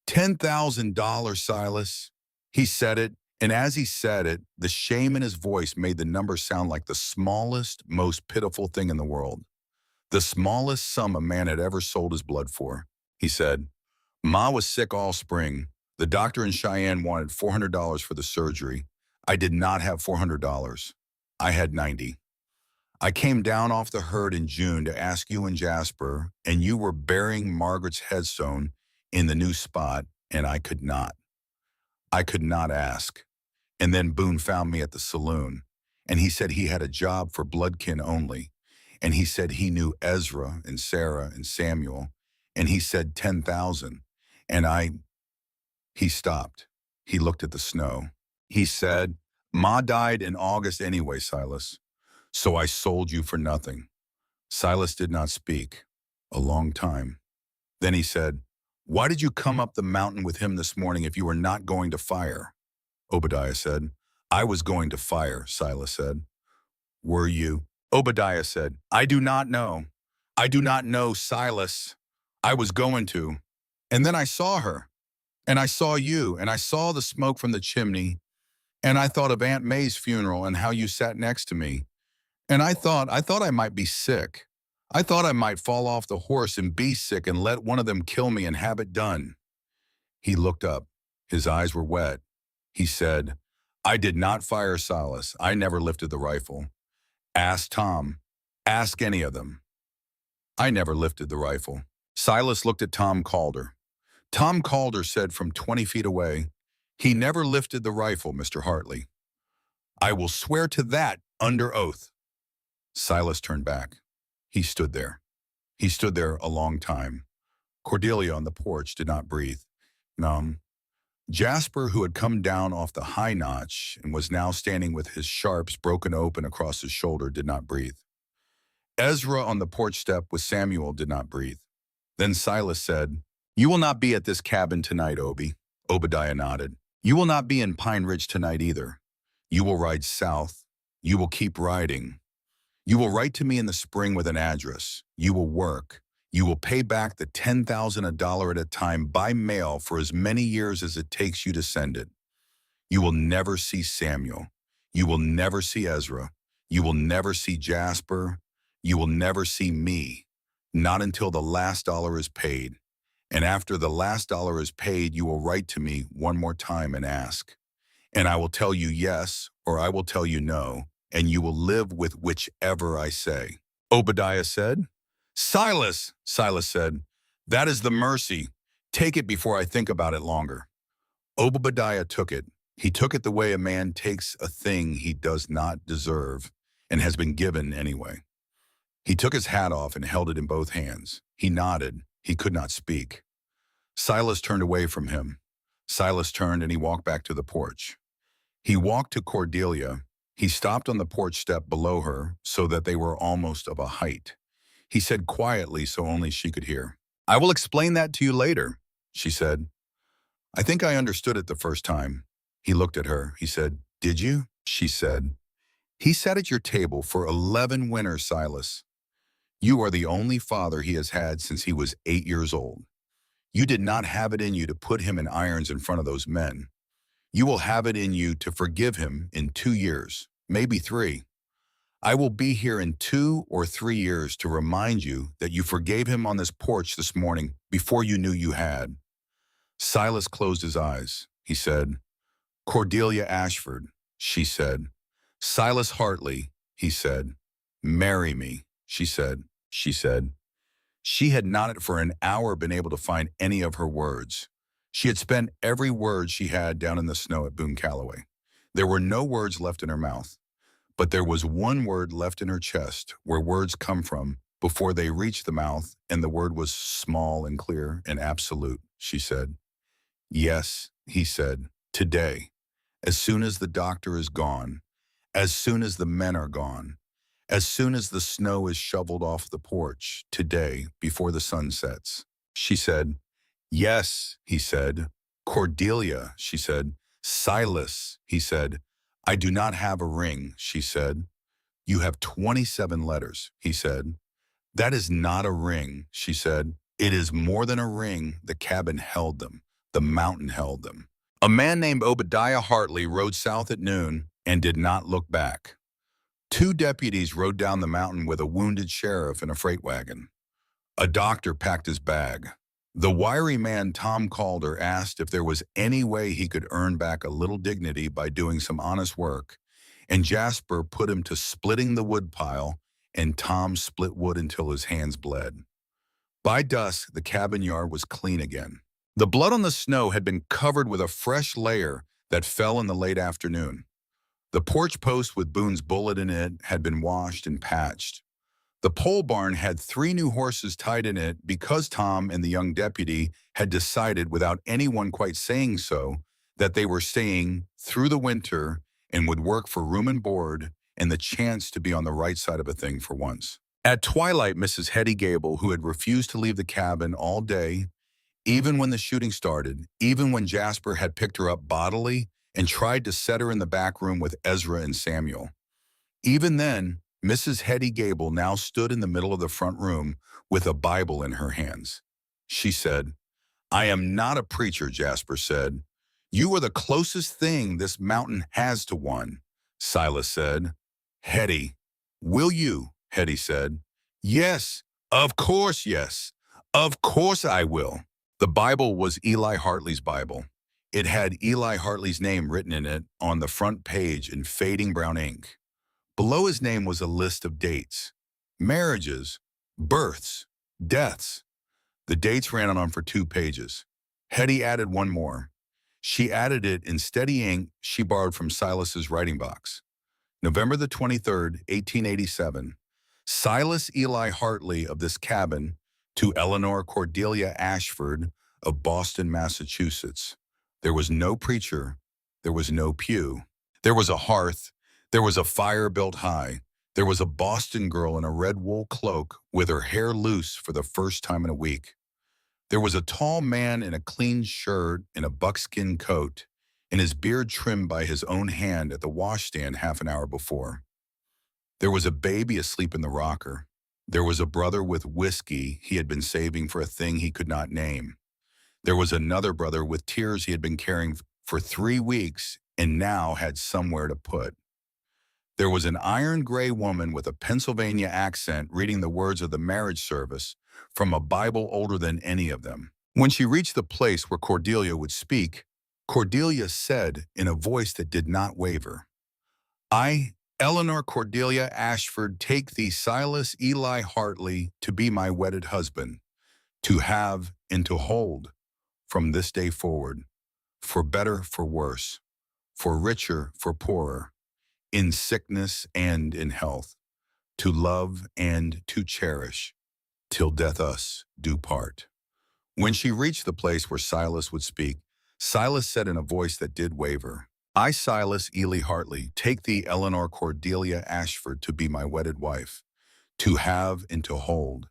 $10,000, Silas. He said it, and as he said it, the shame in his voice made the number sound like the smallest, most pitiful thing in the world. The smallest sum a man had ever sold his blood for. He said, "Ma was sick all spring. The doctor in Cheyenne wanted $400 for the surgery. I did not have $400. I had 90. I came down off the herd in June to ask you and Jasper, and you were burying Margaret's headstone in the new spot, and I could not. I could not ask. And then Boone found me at the saloon, and he said he had a job for bloodkin only, and he said he knew Ezra and Sarah and Samuel, and he said 10,000, and He stopped. He looked at the snow. He said, "Ma died in August anyway, Silas, so I sold you for nothing." Silas did not speak. A long time. Then he said, "Why did you come up the mountain with him this morning if you were not going to fire?" Obadiah said, "I was going to fire," Silas said. "Were you?" Obadiah said, "I do not know. I do not know, Silas. I was going to. And then I saw her, and I saw you, and I saw the smoke from the chimney, and I thought of Aunt May's funeral and how you sat next to me. And I thought I might be sick. I thought I might fall off the horse and be sick and let one of them kill me and have it done." He looked up. His eyes were wet. He said, "I did not fire Silas. I never lifted the rifle. Ask Tom. Ask any of them. I never lifted the rifle." Silas looked at Tom Calder. Tom Calder said from 20 feet away, "He never lifted the rifle, Mr. Hartley. I will swear to that under oath." Silas turned back. He stood there. He stood there a long time. Cordelia on the porch did not breathe. Numb. Jasper, who had come down off the high notch and was now standing with his sharps broken open across his shoulder, did not breathe. Ezra on the porch step with Samuel did not breathe. Then Silas said, "You will not be at this cabin tonight, Obie." Obadiah nodded. "You will not be in Pine Ridge tonight either. You will ride south. You will keep riding. You will write to me in the spring with an address. You will work. You will pay back the $10,000 a dollar at a time by mail for as many years as it takes you to send it. You will never see Samuel. You will never see Ezra. You will never see Jasper. You will never see me. Not until the last dollar is paid. And after the last dollar is paid, you will write to me one more time and ask. And I will tell you yes, or I will tell you no, and you will live with whichever I say. Obadiah said. Silas said, that is the mercy. Take it before I think about it longer. Obadiah took it. He took it the way a man takes a thing he does not deserve and has been given anyway. He took his hat off and held it in both hands. He nodded. He could not speak. Silas turned away from him. Silas turned and he walked back to the porch. He walked to Cordelia. He stopped on the porch step below her so that they were almost of a height. He said quietly so only she could hear. I will explain that to you later, she said. I think I understood it the first time. He looked at her. He said, did you? She said. He sat at your table for 11 winters, Silas. You are the only father he has had since he was 8 years old. You did not have it in you to put him in irons in front of those men. You will have it in you to forgive him in 2 years, maybe 3. I will be here in 2 or 3 years to remind you that you forgave him on this porch this morning before you knew you had. Silas closed his eyes. He said, Cordelia Ashford, she said. Silas Hartley, he said. Marry me, she said. She had not for an hour been able to find any of her words. She had spent every word she had down in the snow at Boone Calloway. There were no words left in her mouth, but there was one word left in her chest where words come from before they reach the mouth, and the word was small and clear and absolute. She said, yes, he said, today, as soon as the doctor is gone, as soon as the men are gone, as soon as the snow is shoveled off the porch, today, before the sun sets. She said, yes, he said. Cordelia, she said. Silas, he said. I do not have a ring, she said. You have 27 letters, he said. That is not a ring, she said. It is more than a ring. The cabin held them. The mountain held them. A man named Obadiah Hartley rode south at noon and did not look back. 2 deputies rode down the mountain with a wounded sheriff in a freight wagon. A doctor packed his bag. The wiry man Tom Calder asked if there was any way he could earn back a little dignity by doing some honest work, and Jasper put him to splitting the wood pile, and Tom split wood until his hands bled. By dusk, the cabin yard was clean again. The blood on the snow had been covered with a fresh layer that fell in the late afternoon. The porch post with Boone's bullet in it had been washed and patched. The pole barn had 3 new horses tied in it because Tom and the young deputy had decided, without anyone quite saying so, that they were staying through the winter and would work for room and board and the chance to be on the right side of a thing for once. At twilight, Mrs. Hetty Gable, who had refused to leave the cabin all day, even when the shooting started, even when Jasper had picked her up bodily and tried to set her in the back room with Ezra and Samuel. Even then, Mrs. Hetty Gable now stood in the middle of the front room with a Bible in her hands. She said, I am not a preacher, Jasper said. You are the closest thing this mountain has to one, Silas said. Hetty, will you? Hetty said. Yes, of course, yes. Of course I will. The Bible was Eli Hartley's Bible. It had Eli Hartley's name written in it on the front page in fading brown ink. Below his name was a list of dates, marriages, births, deaths. The dates ran on for 2 pages. Hetty added one more. She added it in steady ink she borrowed from Silas's writing box. November the 23rd, 1887. Silas Eli Hartley of this cabin to Eleanor Cordelia Ashford of Boston, Massachusetts. There was no preacher. There was no pew. There was a hearth. There was a fire built high. There was a Boston girl in a red wool cloak with her hair loose for the first time in a week. There was a tall man in a clean shirt and a buckskin coat, and his beard trimmed by his own hand at the washstand half an hour before. There was a baby asleep in the rocker. There was a brother with whiskey he had been saving for a thing he could not name. There was another brother with tears he had been carrying for 3 weeks and now had somewhere to put. There was an iron-gray woman with a Pennsylvania accent reading the words of the marriage service from a Bible older than any of them. When she reached the place where Cordelia would speak, Cordelia said in a voice that did not waver, "I, Eleanor Cordelia Ashford, take thee Silas Eli Hartley to be my wedded husband, to have and to hold from this day forward, for better, for worse, for richer, for poorer, in sickness and in health, to love and to cherish, till death us do part." When she reached the place where Silas would speak, Silas said in a voice that did waver, "I, Silas Ely Hartley, take thee Eleanor Cordelia Ashford to be my wedded wife, to have and to hold,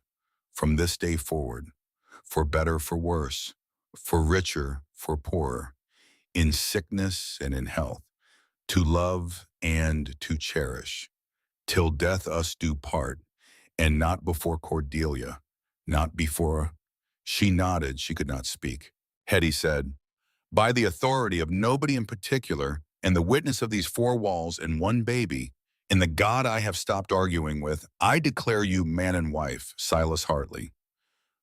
from this day forward, for better, for worse, for richer, for poorer, in sickness and in health, to love and to cherish, till death us do part, and not before Cordelia, not before." She nodded, she could not speak. Hetty said, "By the authority of nobody in particular, and the witness of these four walls and one baby, and the God I have stopped arguing with, I declare you man and wife, Silas Hartley.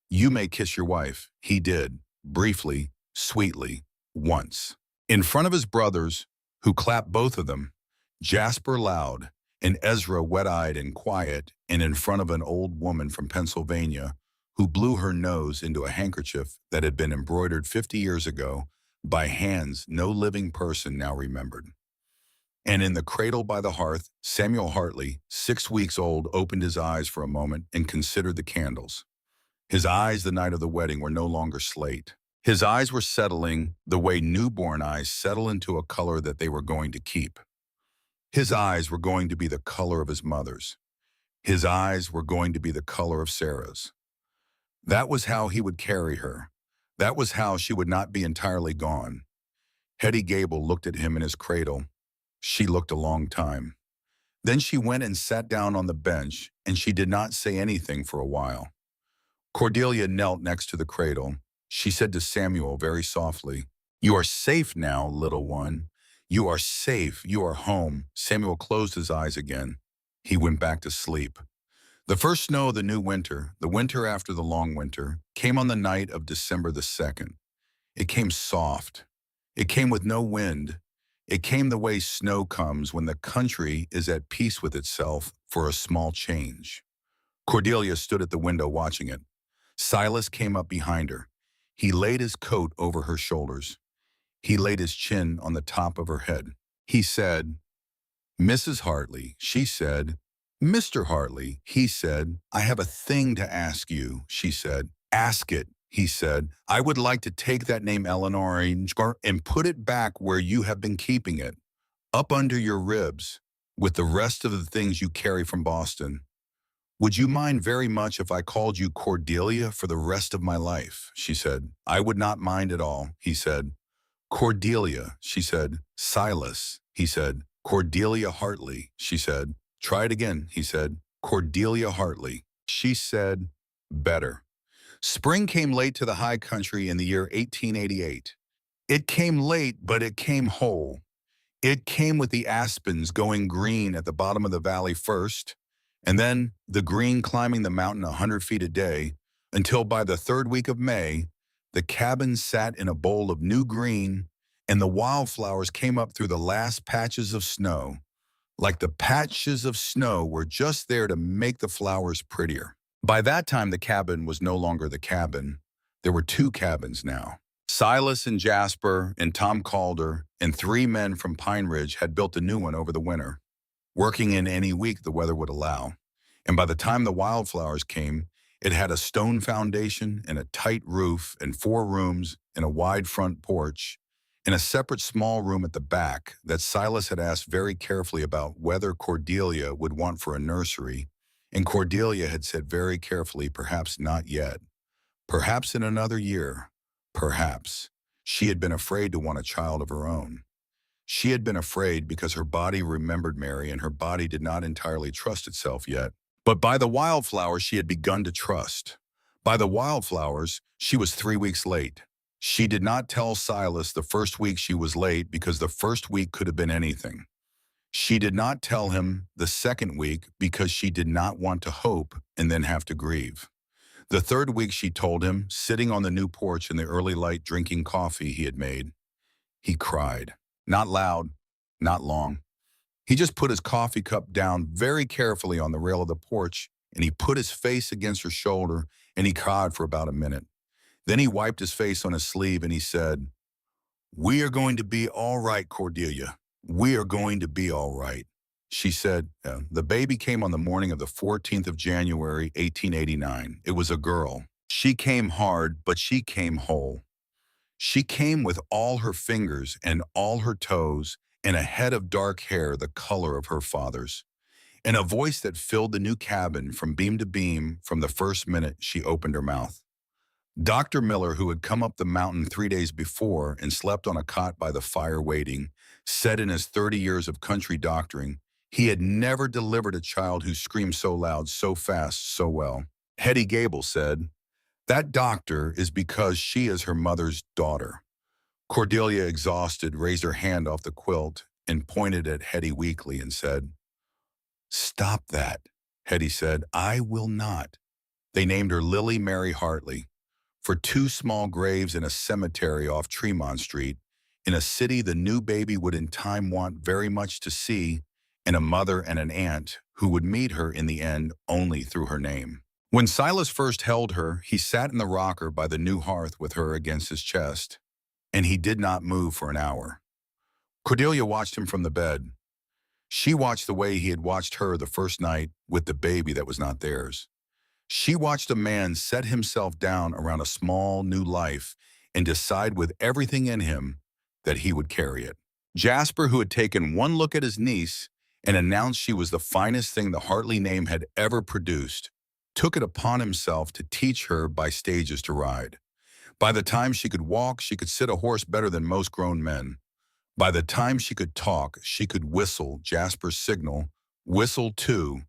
You may kiss your wife." He did, briefly, sweetly, once. In front of his brothers, who clapped both of them, Jasper loud, and Ezra wet-eyed and quiet, and in front of an old woman from Pennsylvania, who blew her nose into a handkerchief that had been embroidered 50 years ago by hands no living person now remembered. And in the cradle by the hearth, Samuel Hartley, 6 weeks old, opened his eyes for a moment and considered the candles. His eyes the night of the wedding were no longer slate. His eyes were settling the way newborn eyes settle into a color that they were going to keep. His eyes were going to be the color of his mother's. His eyes were going to be the color of Sarah's. That was how he would carry her. That was how she would not be entirely gone. Hetty Gable looked at him in his cradle. She looked a long time. Then she went and sat down on the bench, and she did not say anything for a while. Cordelia knelt next to the cradle. She said to Samuel very softly, "You are safe now, little one. You are safe. You are home." Samuel closed his eyes again. He went back to sleep. The first snow of the new winter, the winter after the long winter, came on the night of December the 2nd. It came soft. It came with no wind. It came the way snow comes when the country is at peace with itself for a small change. Cordelia stood at the window watching it. Silas came up behind her. He laid his coat over her shoulders. He laid his chin on the top of her head. He said, "Mrs. Hartley," she said. "Mr. Hartley," he said. "I have a thing to ask you," she said. "Ask it," he said. "I would like to take that name Eleanor and put it back where you have been keeping it, up under your ribs, with the rest of the things you carry from Boston. Would you mind very much if I called you Cordelia for the rest of my life?" she said. "I would not mind at all," he said. "Cordelia," she said. "Silas," he said. "Cordelia Hartley," she said. "Try it again," he said. "Cordelia Hartley." She said, "Better." Spring came late to the high country in the year 1888. It came late, but it came whole. It came with the aspens going green at the bottom of the valley first, and then the green climbing the mountain 100 feet a day, until by the third week of May, the cabin sat in a bowl of new green, and the wildflowers came up through the last patches of snow, like the patches of snow were just there to make the flowers prettier. By that time, the cabin was no longer the cabin. There were two cabins now. Silas and Jasper and Tom Calder and 3 men from Pine Ridge had built a new one over the winter, working in any week the weather would allow. And by the time the wildflowers came, it had a stone foundation and a tight roof and 4 rooms and a wide front porch and a separate small room at the back that Silas had asked very carefully about whether Cordelia would want for a nursery, and Cordelia had said very carefully, perhaps not yet, perhaps in another year, perhaps. She had been afraid to want a child of her own. She had been afraid because her body remembered Mary and her body did not entirely trust itself yet. But by the wildflowers she had begun to trust. By the wildflowers, she was 3 weeks late. She did not tell Silas the first week she was late because the first week could have been anything. She did not tell him the second week because she did not want to hope and then have to grieve. The third week she told him, sitting on the new porch in the early light drinking coffee he had made. He cried. Not loud, not long. He just put his coffee cup down very carefully on the rail of the porch, and he put his face against her shoulder, and he cried for about a minute. Then he wiped his face on his sleeve and he said, "We are going to be all right, Cordelia. We are going to be all right." She said, the baby came on the morning of the 14th of January, 1889. It was a girl. She came hard, but she came whole. She came with all her fingers and all her toes and a head of dark hair the color of her father's, and a voice that filled the new cabin from beam to beam from the first minute she opened her mouth. Dr. Miller, who had come up the mountain 3 days before and slept on a cot by the fire waiting, said in his 30 years of country doctoring, he had never delivered a child who screamed so loud, so fast, so well. Hetty Gable said, "That doctor is because she is her mother's daughter." Cordelia, exhausted, raised her hand off the quilt and pointed at Hetty weakly and said, "Stop that." Hetty said, "I will not." They named her Lily Mary Hartley, for 2 small graves in a cemetery off Tremont Street, in a city the new baby would in time want very much to see, and a mother and an aunt who would meet her in the end only through her name. When Silas first held her, he sat in the rocker by the new hearth with her against his chest, and he did not move for an hour. Cordelia watched him from the bed. She watched the way he had watched her the first night with the baby that was not theirs. She watched a man set himself down around a small new life and decide with everything in him that he would carry it. Jasper, who had taken one look at his niece and announced she was the finest thing the Hartley name had ever produced, took it upon himself to teach her by stages to ride. By the time she could walk, she could sit a horse better than most grown men. By the time she could talk, she could whistle Jasper's signal, whistle two,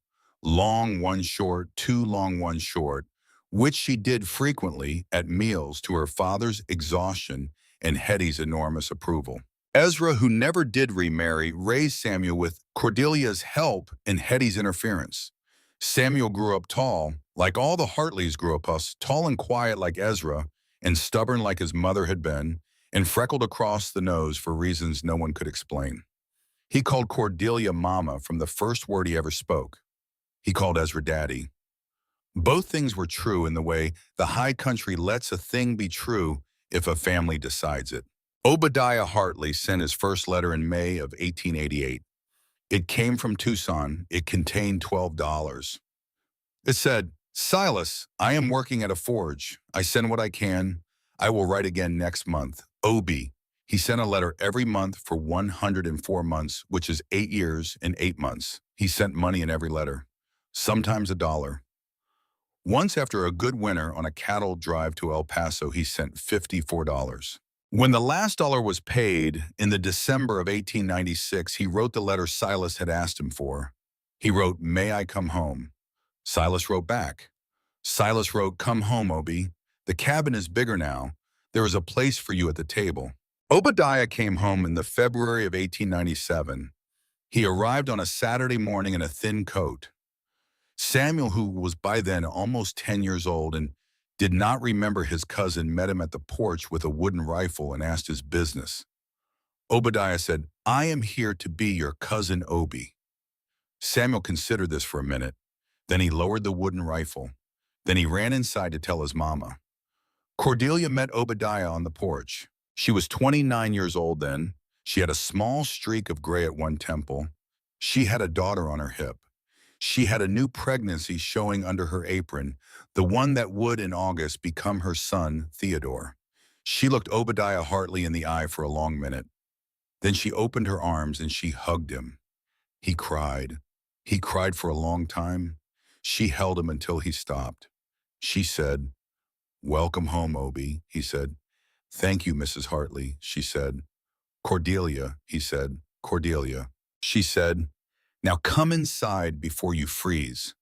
long one short, two long one short, which she did frequently at meals to her father's exhaustion and Hetty's enormous approval. Ezra, who never did remarry, raised Samuel with Cordelia's help and Hetty's interference. Samuel grew up tall, like all the Hartleys grew up tall and quiet like Ezra, and stubborn like his mother had been, and freckled across the nose for reasons no one could explain. He called Cordelia Mama from the first word he ever spoke. He called Ezra Daddy. Both things were true in the way the high country lets a thing be true if a family decides it. Obadiah Hartley sent his first letter in May of 1888. It came from Tucson. It contained $12. It said, "Silas, I am working at a forge. I send what I can. I will write again next month. Obi." He sent a letter every month for 104 months, which is 8 years and 8 months. He sent money in every letter, sometimes $1. Once, after a good winter on a cattle drive to El Paso, he sent $54. When the last dollar was paid, in the December of 1896, he wrote the letter Silas had asked him for. He wrote, "May I come home?" Silas wrote back. Silas wrote, "Come home, Obi. The cabin is bigger now. There is a place for you at the table." Obadiah came home in the February of 1897. He arrived on a Saturday morning in a thin coat. Samuel, who was by then almost 10 years old and did not remember his cousin, met him at the porch with a wooden rifle and asked his business. Obadiah said, "I am here to be your cousin Obi." Samuel considered this for a minute. Then he lowered the wooden rifle. Then he ran inside to tell his mama. Cordelia met Obadiah on the porch. She was 29 years old then. She had a small streak of gray at one temple. She had a daughter on her hip. She had a new pregnancy showing under her apron, the one that would in August become her son, Theodore. She looked Obadiah Hartley in the eye for a long minute. Then she opened her arms and she hugged him. He cried. He cried for a long time. She held him until he stopped. She said, "Welcome home, Obi," he said. "Thank you, Mrs. Hartley," she said. "Cordelia," he said. "Cordelia." She said, "Now come inside before you freeze."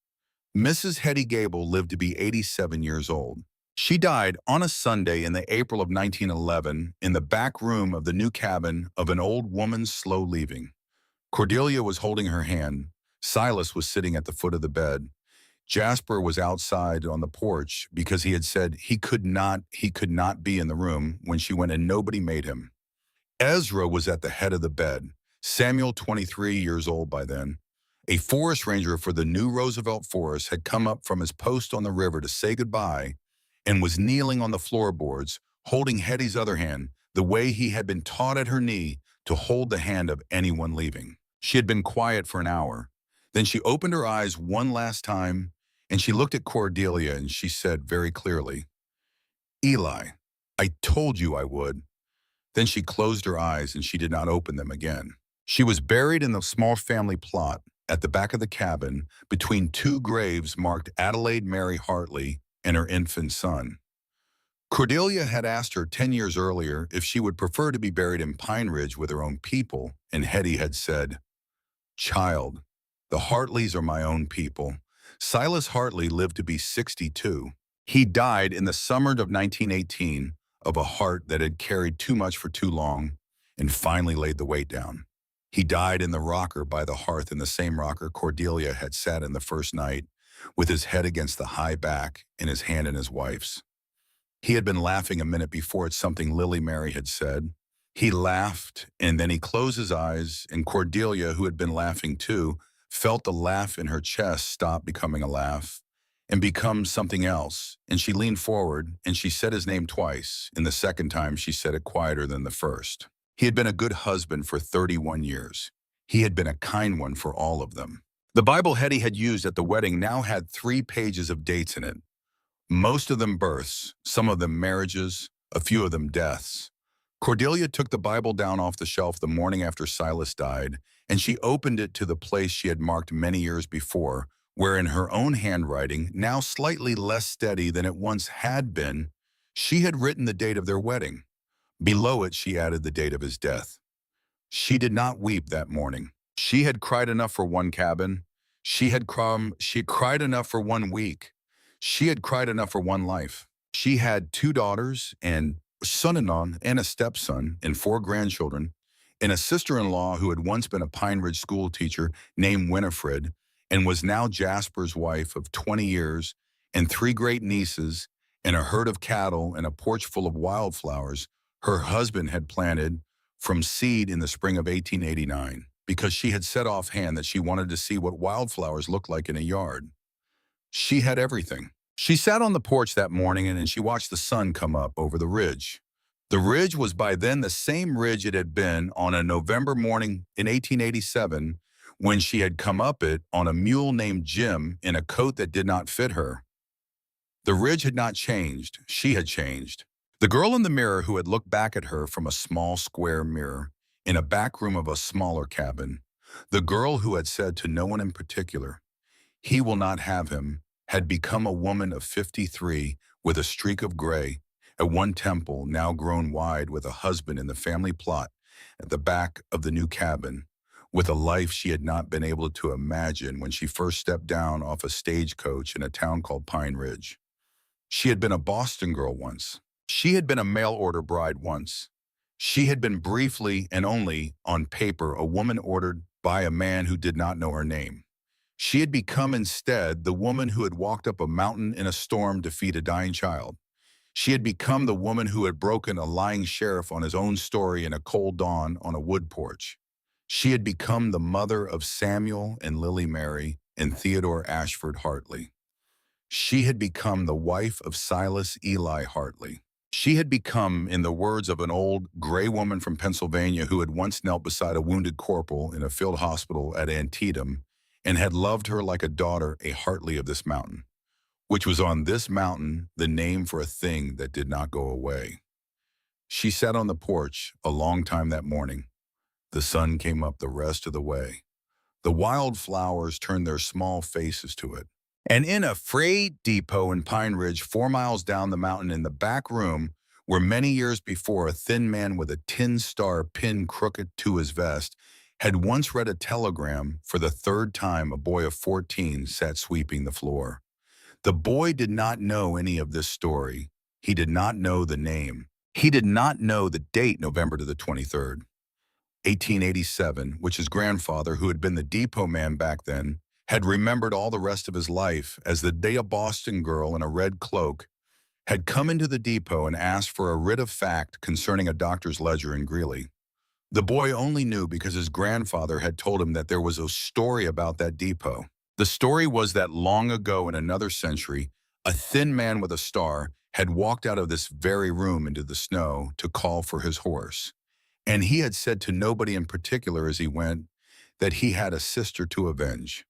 Mrs. Hetty Gable lived to be 87 years old. She died on a Sunday in the April of 1911 in the back room of the new cabin of an old woman's slow leaving. Cordelia was holding her hand. Silas was sitting at the foot of the bed. Jasper was outside on the porch because he had said he could not be in the room when she went and nobody made him. Ezra was at the head of the bed. Samuel, 23 years old by then, a forest ranger for the new Roosevelt Forest, had come up from his post on the river to say goodbye and was kneeling on the floorboards, holding Hetty's other hand, the way he had been taught at her knee to hold the hand of anyone leaving. She had been quiet for an hour. Then she opened her eyes one last time, and she looked at Cordelia and she said very clearly, "Eli, I told you I would." Then she closed her eyes and she did not open them again. She was buried in the small family plot at the back of the cabin between two graves marked Adelaide Mary Hartley and her infant son. Cordelia had asked her 10 years earlier if she would prefer to be buried in Pine Ridge with her own people, and Hetty had said, "Child, the Hartleys are my own people." Silas Hartley lived to be 62. He died in the summer of 1918 of a heart that had carried too much for too long and finally laid the weight down. He died in the rocker by the hearth, in the same rocker Cordelia had sat in the first night, with his head against the high back and his hand in his wife's. He had been laughing a minute before at something Lily Mary had said. He laughed, and then he closed his eyes, and Cordelia, who had been laughing too, felt the laugh in her chest stop becoming a laugh and become something else, and she leaned forward, and she said his name twice, and the second time she said it quieter than the first. He had been a good husband for 31 years. He had been a kind one for all of them. The Bible Hetty had used at the wedding now had 3 pages of dates in it. Most of them births, some of them marriages, a few of them deaths. Cordelia took the Bible down off the shelf the morning after Silas died, and she opened it to the place she had marked many years before, where in her own handwriting, now slightly less steady than it once had been, she had written the date of their wedding. Below it, she added the date of his death. She did not weep that morning. She had cried enough for one cabin. She had cried enough for 1 week. She had cried enough for one life. She had 2 daughters and a son-in-law and a stepson and 4 grandchildren and a sister-in-law who had once been a Pine Ridge school teacher named Winifred and was now Jasper's wife of 20 years, and 3 great nieces and a herd of cattle and a porch full of wildflowers her husband had planted from seed in the spring of 1889, because she had said offhand that she wanted to see what wildflowers looked like in a yard. She had everything. She sat on the porch that morning and she watched the sun come up over the ridge. The ridge was by then the same ridge it had been on a November morning in 1887 when she had come up it on a mule named Jim in a coat that did not fit her. The ridge had not changed. She had changed. The girl in the mirror who had looked back at her from a small square mirror in a back room of a smaller cabin, the girl who had said to no one in particular, "He will not have him," had become a woman of 53 with a streak of gray at one temple now grown wide, with a husband in the family plot at the back of the new cabin, with a life she had not been able to imagine when she first stepped down off a stagecoach in a town called Pine Ridge. She had been a Boston girl once. She had been a mail-order bride once. She had been briefly and only on paper a woman ordered by a man who did not know her name. She had become instead the woman who had walked up a mountain in a storm to feed a dying child. She had become the woman who had broken a lying sheriff on his own story in a cold dawn on a wood porch. She had become the mother of Samuel and Lily Mary and Theodore Ashford Hartley. She had become the wife of Silas Eli Hartley. She had become, in the words of an old gray woman from Pennsylvania who had once knelt beside a wounded corporal in a field hospital at Antietam and had loved her like a daughter, a Hartley of this mountain, which was on this mountain the name for a thing that did not go away. She sat on the porch a long time that morning. The sun came up the rest of the way. The wildflowers turned their small faces to it. And in a freight depot in Pine Ridge, 4 miles down the mountain in the back room, where many years before a thin man with a tin star pinned crooked to his vest had once read a telegram, for the 3rd time a boy of 14 sat sweeping the floor. The boy did not know any of this story. He did not know the name. He did not know the date, November to the 23rd. 1887, which his grandfather, who had been the depot man back then, had remembered all the rest of his life as the day a Boston girl in a red cloak had come into the depot and asked for a writ of fact concerning a doctor's ledger in Greeley. The boy only knew because his grandfather had told him that there was a story about that depot. The story was that long ago in another century, a thin man with a star had walked out of this very room into the snow to call for his horse. And he had said to nobody in particular as he went that he had a sister to avenge,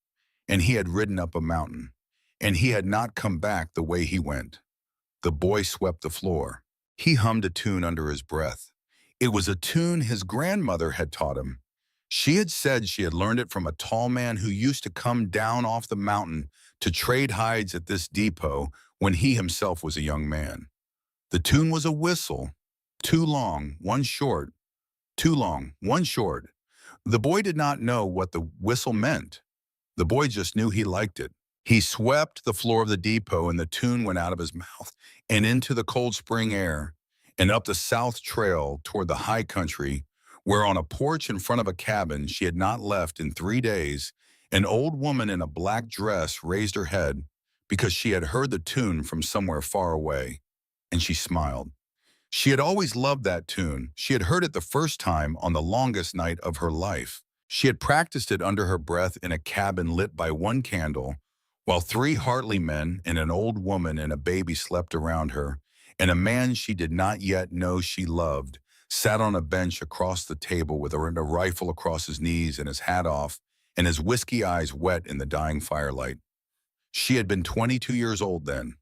and he had ridden up a mountain, and he had not come back the way he went. The boy swept the floor. He hummed a tune under his breath. It was a tune his grandmother had taught him. She had said she had learned it from a tall man who used to come down off the mountain to trade hides at this depot when he himself was a young man. The tune was a whistle, too long, one short, too long, one short. The boy did not know what the whistle meant. The boy just knew he liked it. He swept the floor of the depot and the tune went out of his mouth and into the cold spring air and up the south trail toward the high country, where on a porch in front of a cabin she had not left in 3 days, an old woman in a black dress raised her head because she had heard the tune from somewhere far away, and she smiled. She had always loved that tune. She had heard it the first time on the longest night of her life. She had practiced it under her breath in a cabin lit by one candle, while 3 Hartley men and an old woman and a baby slept around her, and a man she did not yet know she loved sat on a bench across the table with a rifle across his knees and his hat off and his whiskey eyes wet in the dying firelight. She had been 22 years old then.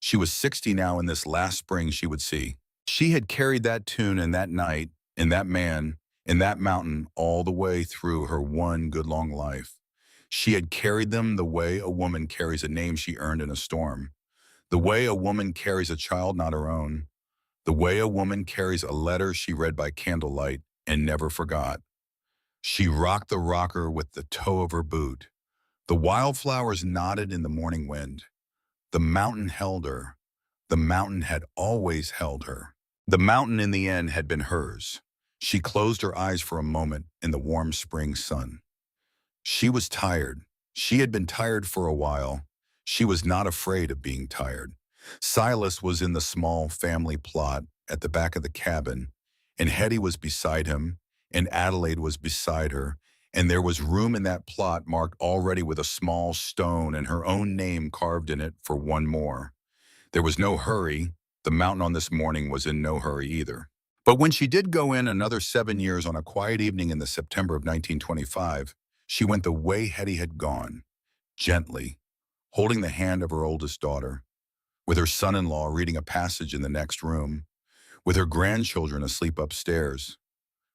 She was 60 now in this last spring she would see. She had carried that tune and that night, and that man, in that mountain all the way through her one good long life. She had carried them the way a woman carries a name she earned in a storm, the way a woman carries a child not her own, the way a woman carries a letter she read by candlelight and never forgot. She rocked the rocker with the toe of her boot. The wildflowers nodded in the morning wind. The mountain held her. The mountain had always held her. The mountain in the end had been hers. She closed her eyes for a moment in the warm spring sun. She was tired. She had been tired for a while. She was not afraid of being tired. Silas was in the small family plot at the back of the cabin, and Hetty was beside him, and Adelaide was beside her, and there was room in that plot marked already with a small stone and her own name carved in it for one more. There was no hurry. The mountain on this morning was in no hurry either. But when she did go in another 7 years on a quiet evening in the September of 1925, she went the way Hetty had gone, gently, holding the hand of her oldest daughter, with her son-in-law reading a passage in the next room, with her grandchildren asleep upstairs,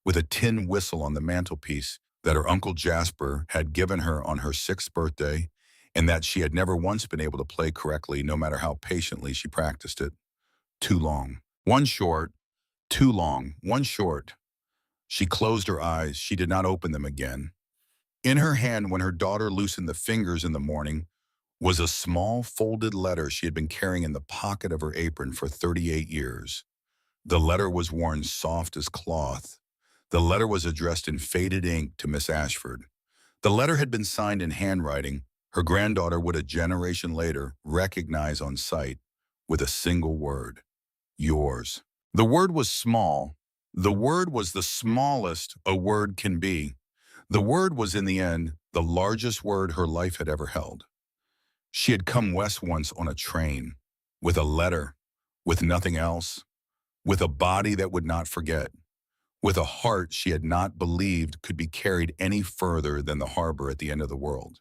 with a tin whistle on the mantelpiece that her Uncle Jasper had given her on her 6th birthday, and that she had never once been able to play correctly no matter how patiently she practiced it. Too long, one short, too long, one short. She closed her eyes. She did not open them again. In her hand, when her daughter loosened the fingers in the morning, was a small folded letter she had been carrying in the pocket of her apron for 38 years. The letter was worn soft as cloth. The letter was addressed in faded ink to Miss Ashford. The letter had been signed in handwriting her granddaughter would a generation later recognize on sight with a single word: yours. The word was small. The word was the smallest a word can be. The word was in the end the largest word her life had ever held. She had come west once on a train, with a letter, with nothing else, with a body that would not forget, with a heart she had not believed could be carried any further than the harbor at the end of the world.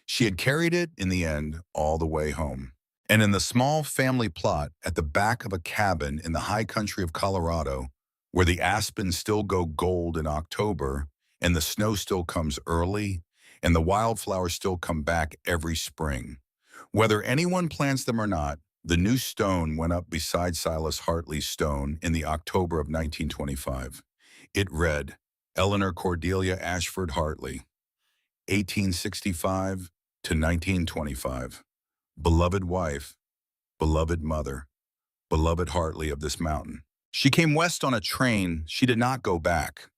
She had carried it, in the end, all the way home. And in the small family plot at the back of a cabin in the high country of Colorado, where the aspens still go gold in October, and the snow still comes early, and the wildflowers still come back every spring. Whether anyone plants them or not, the new stone went up beside Silas Hartley's stone in the October of 1925. It read, Eleanor Cordelia Ashford Hartley, 1865 to 1925. Beloved wife, beloved mother, beloved Hartley of this mountain. She came west on a train. She did not go back.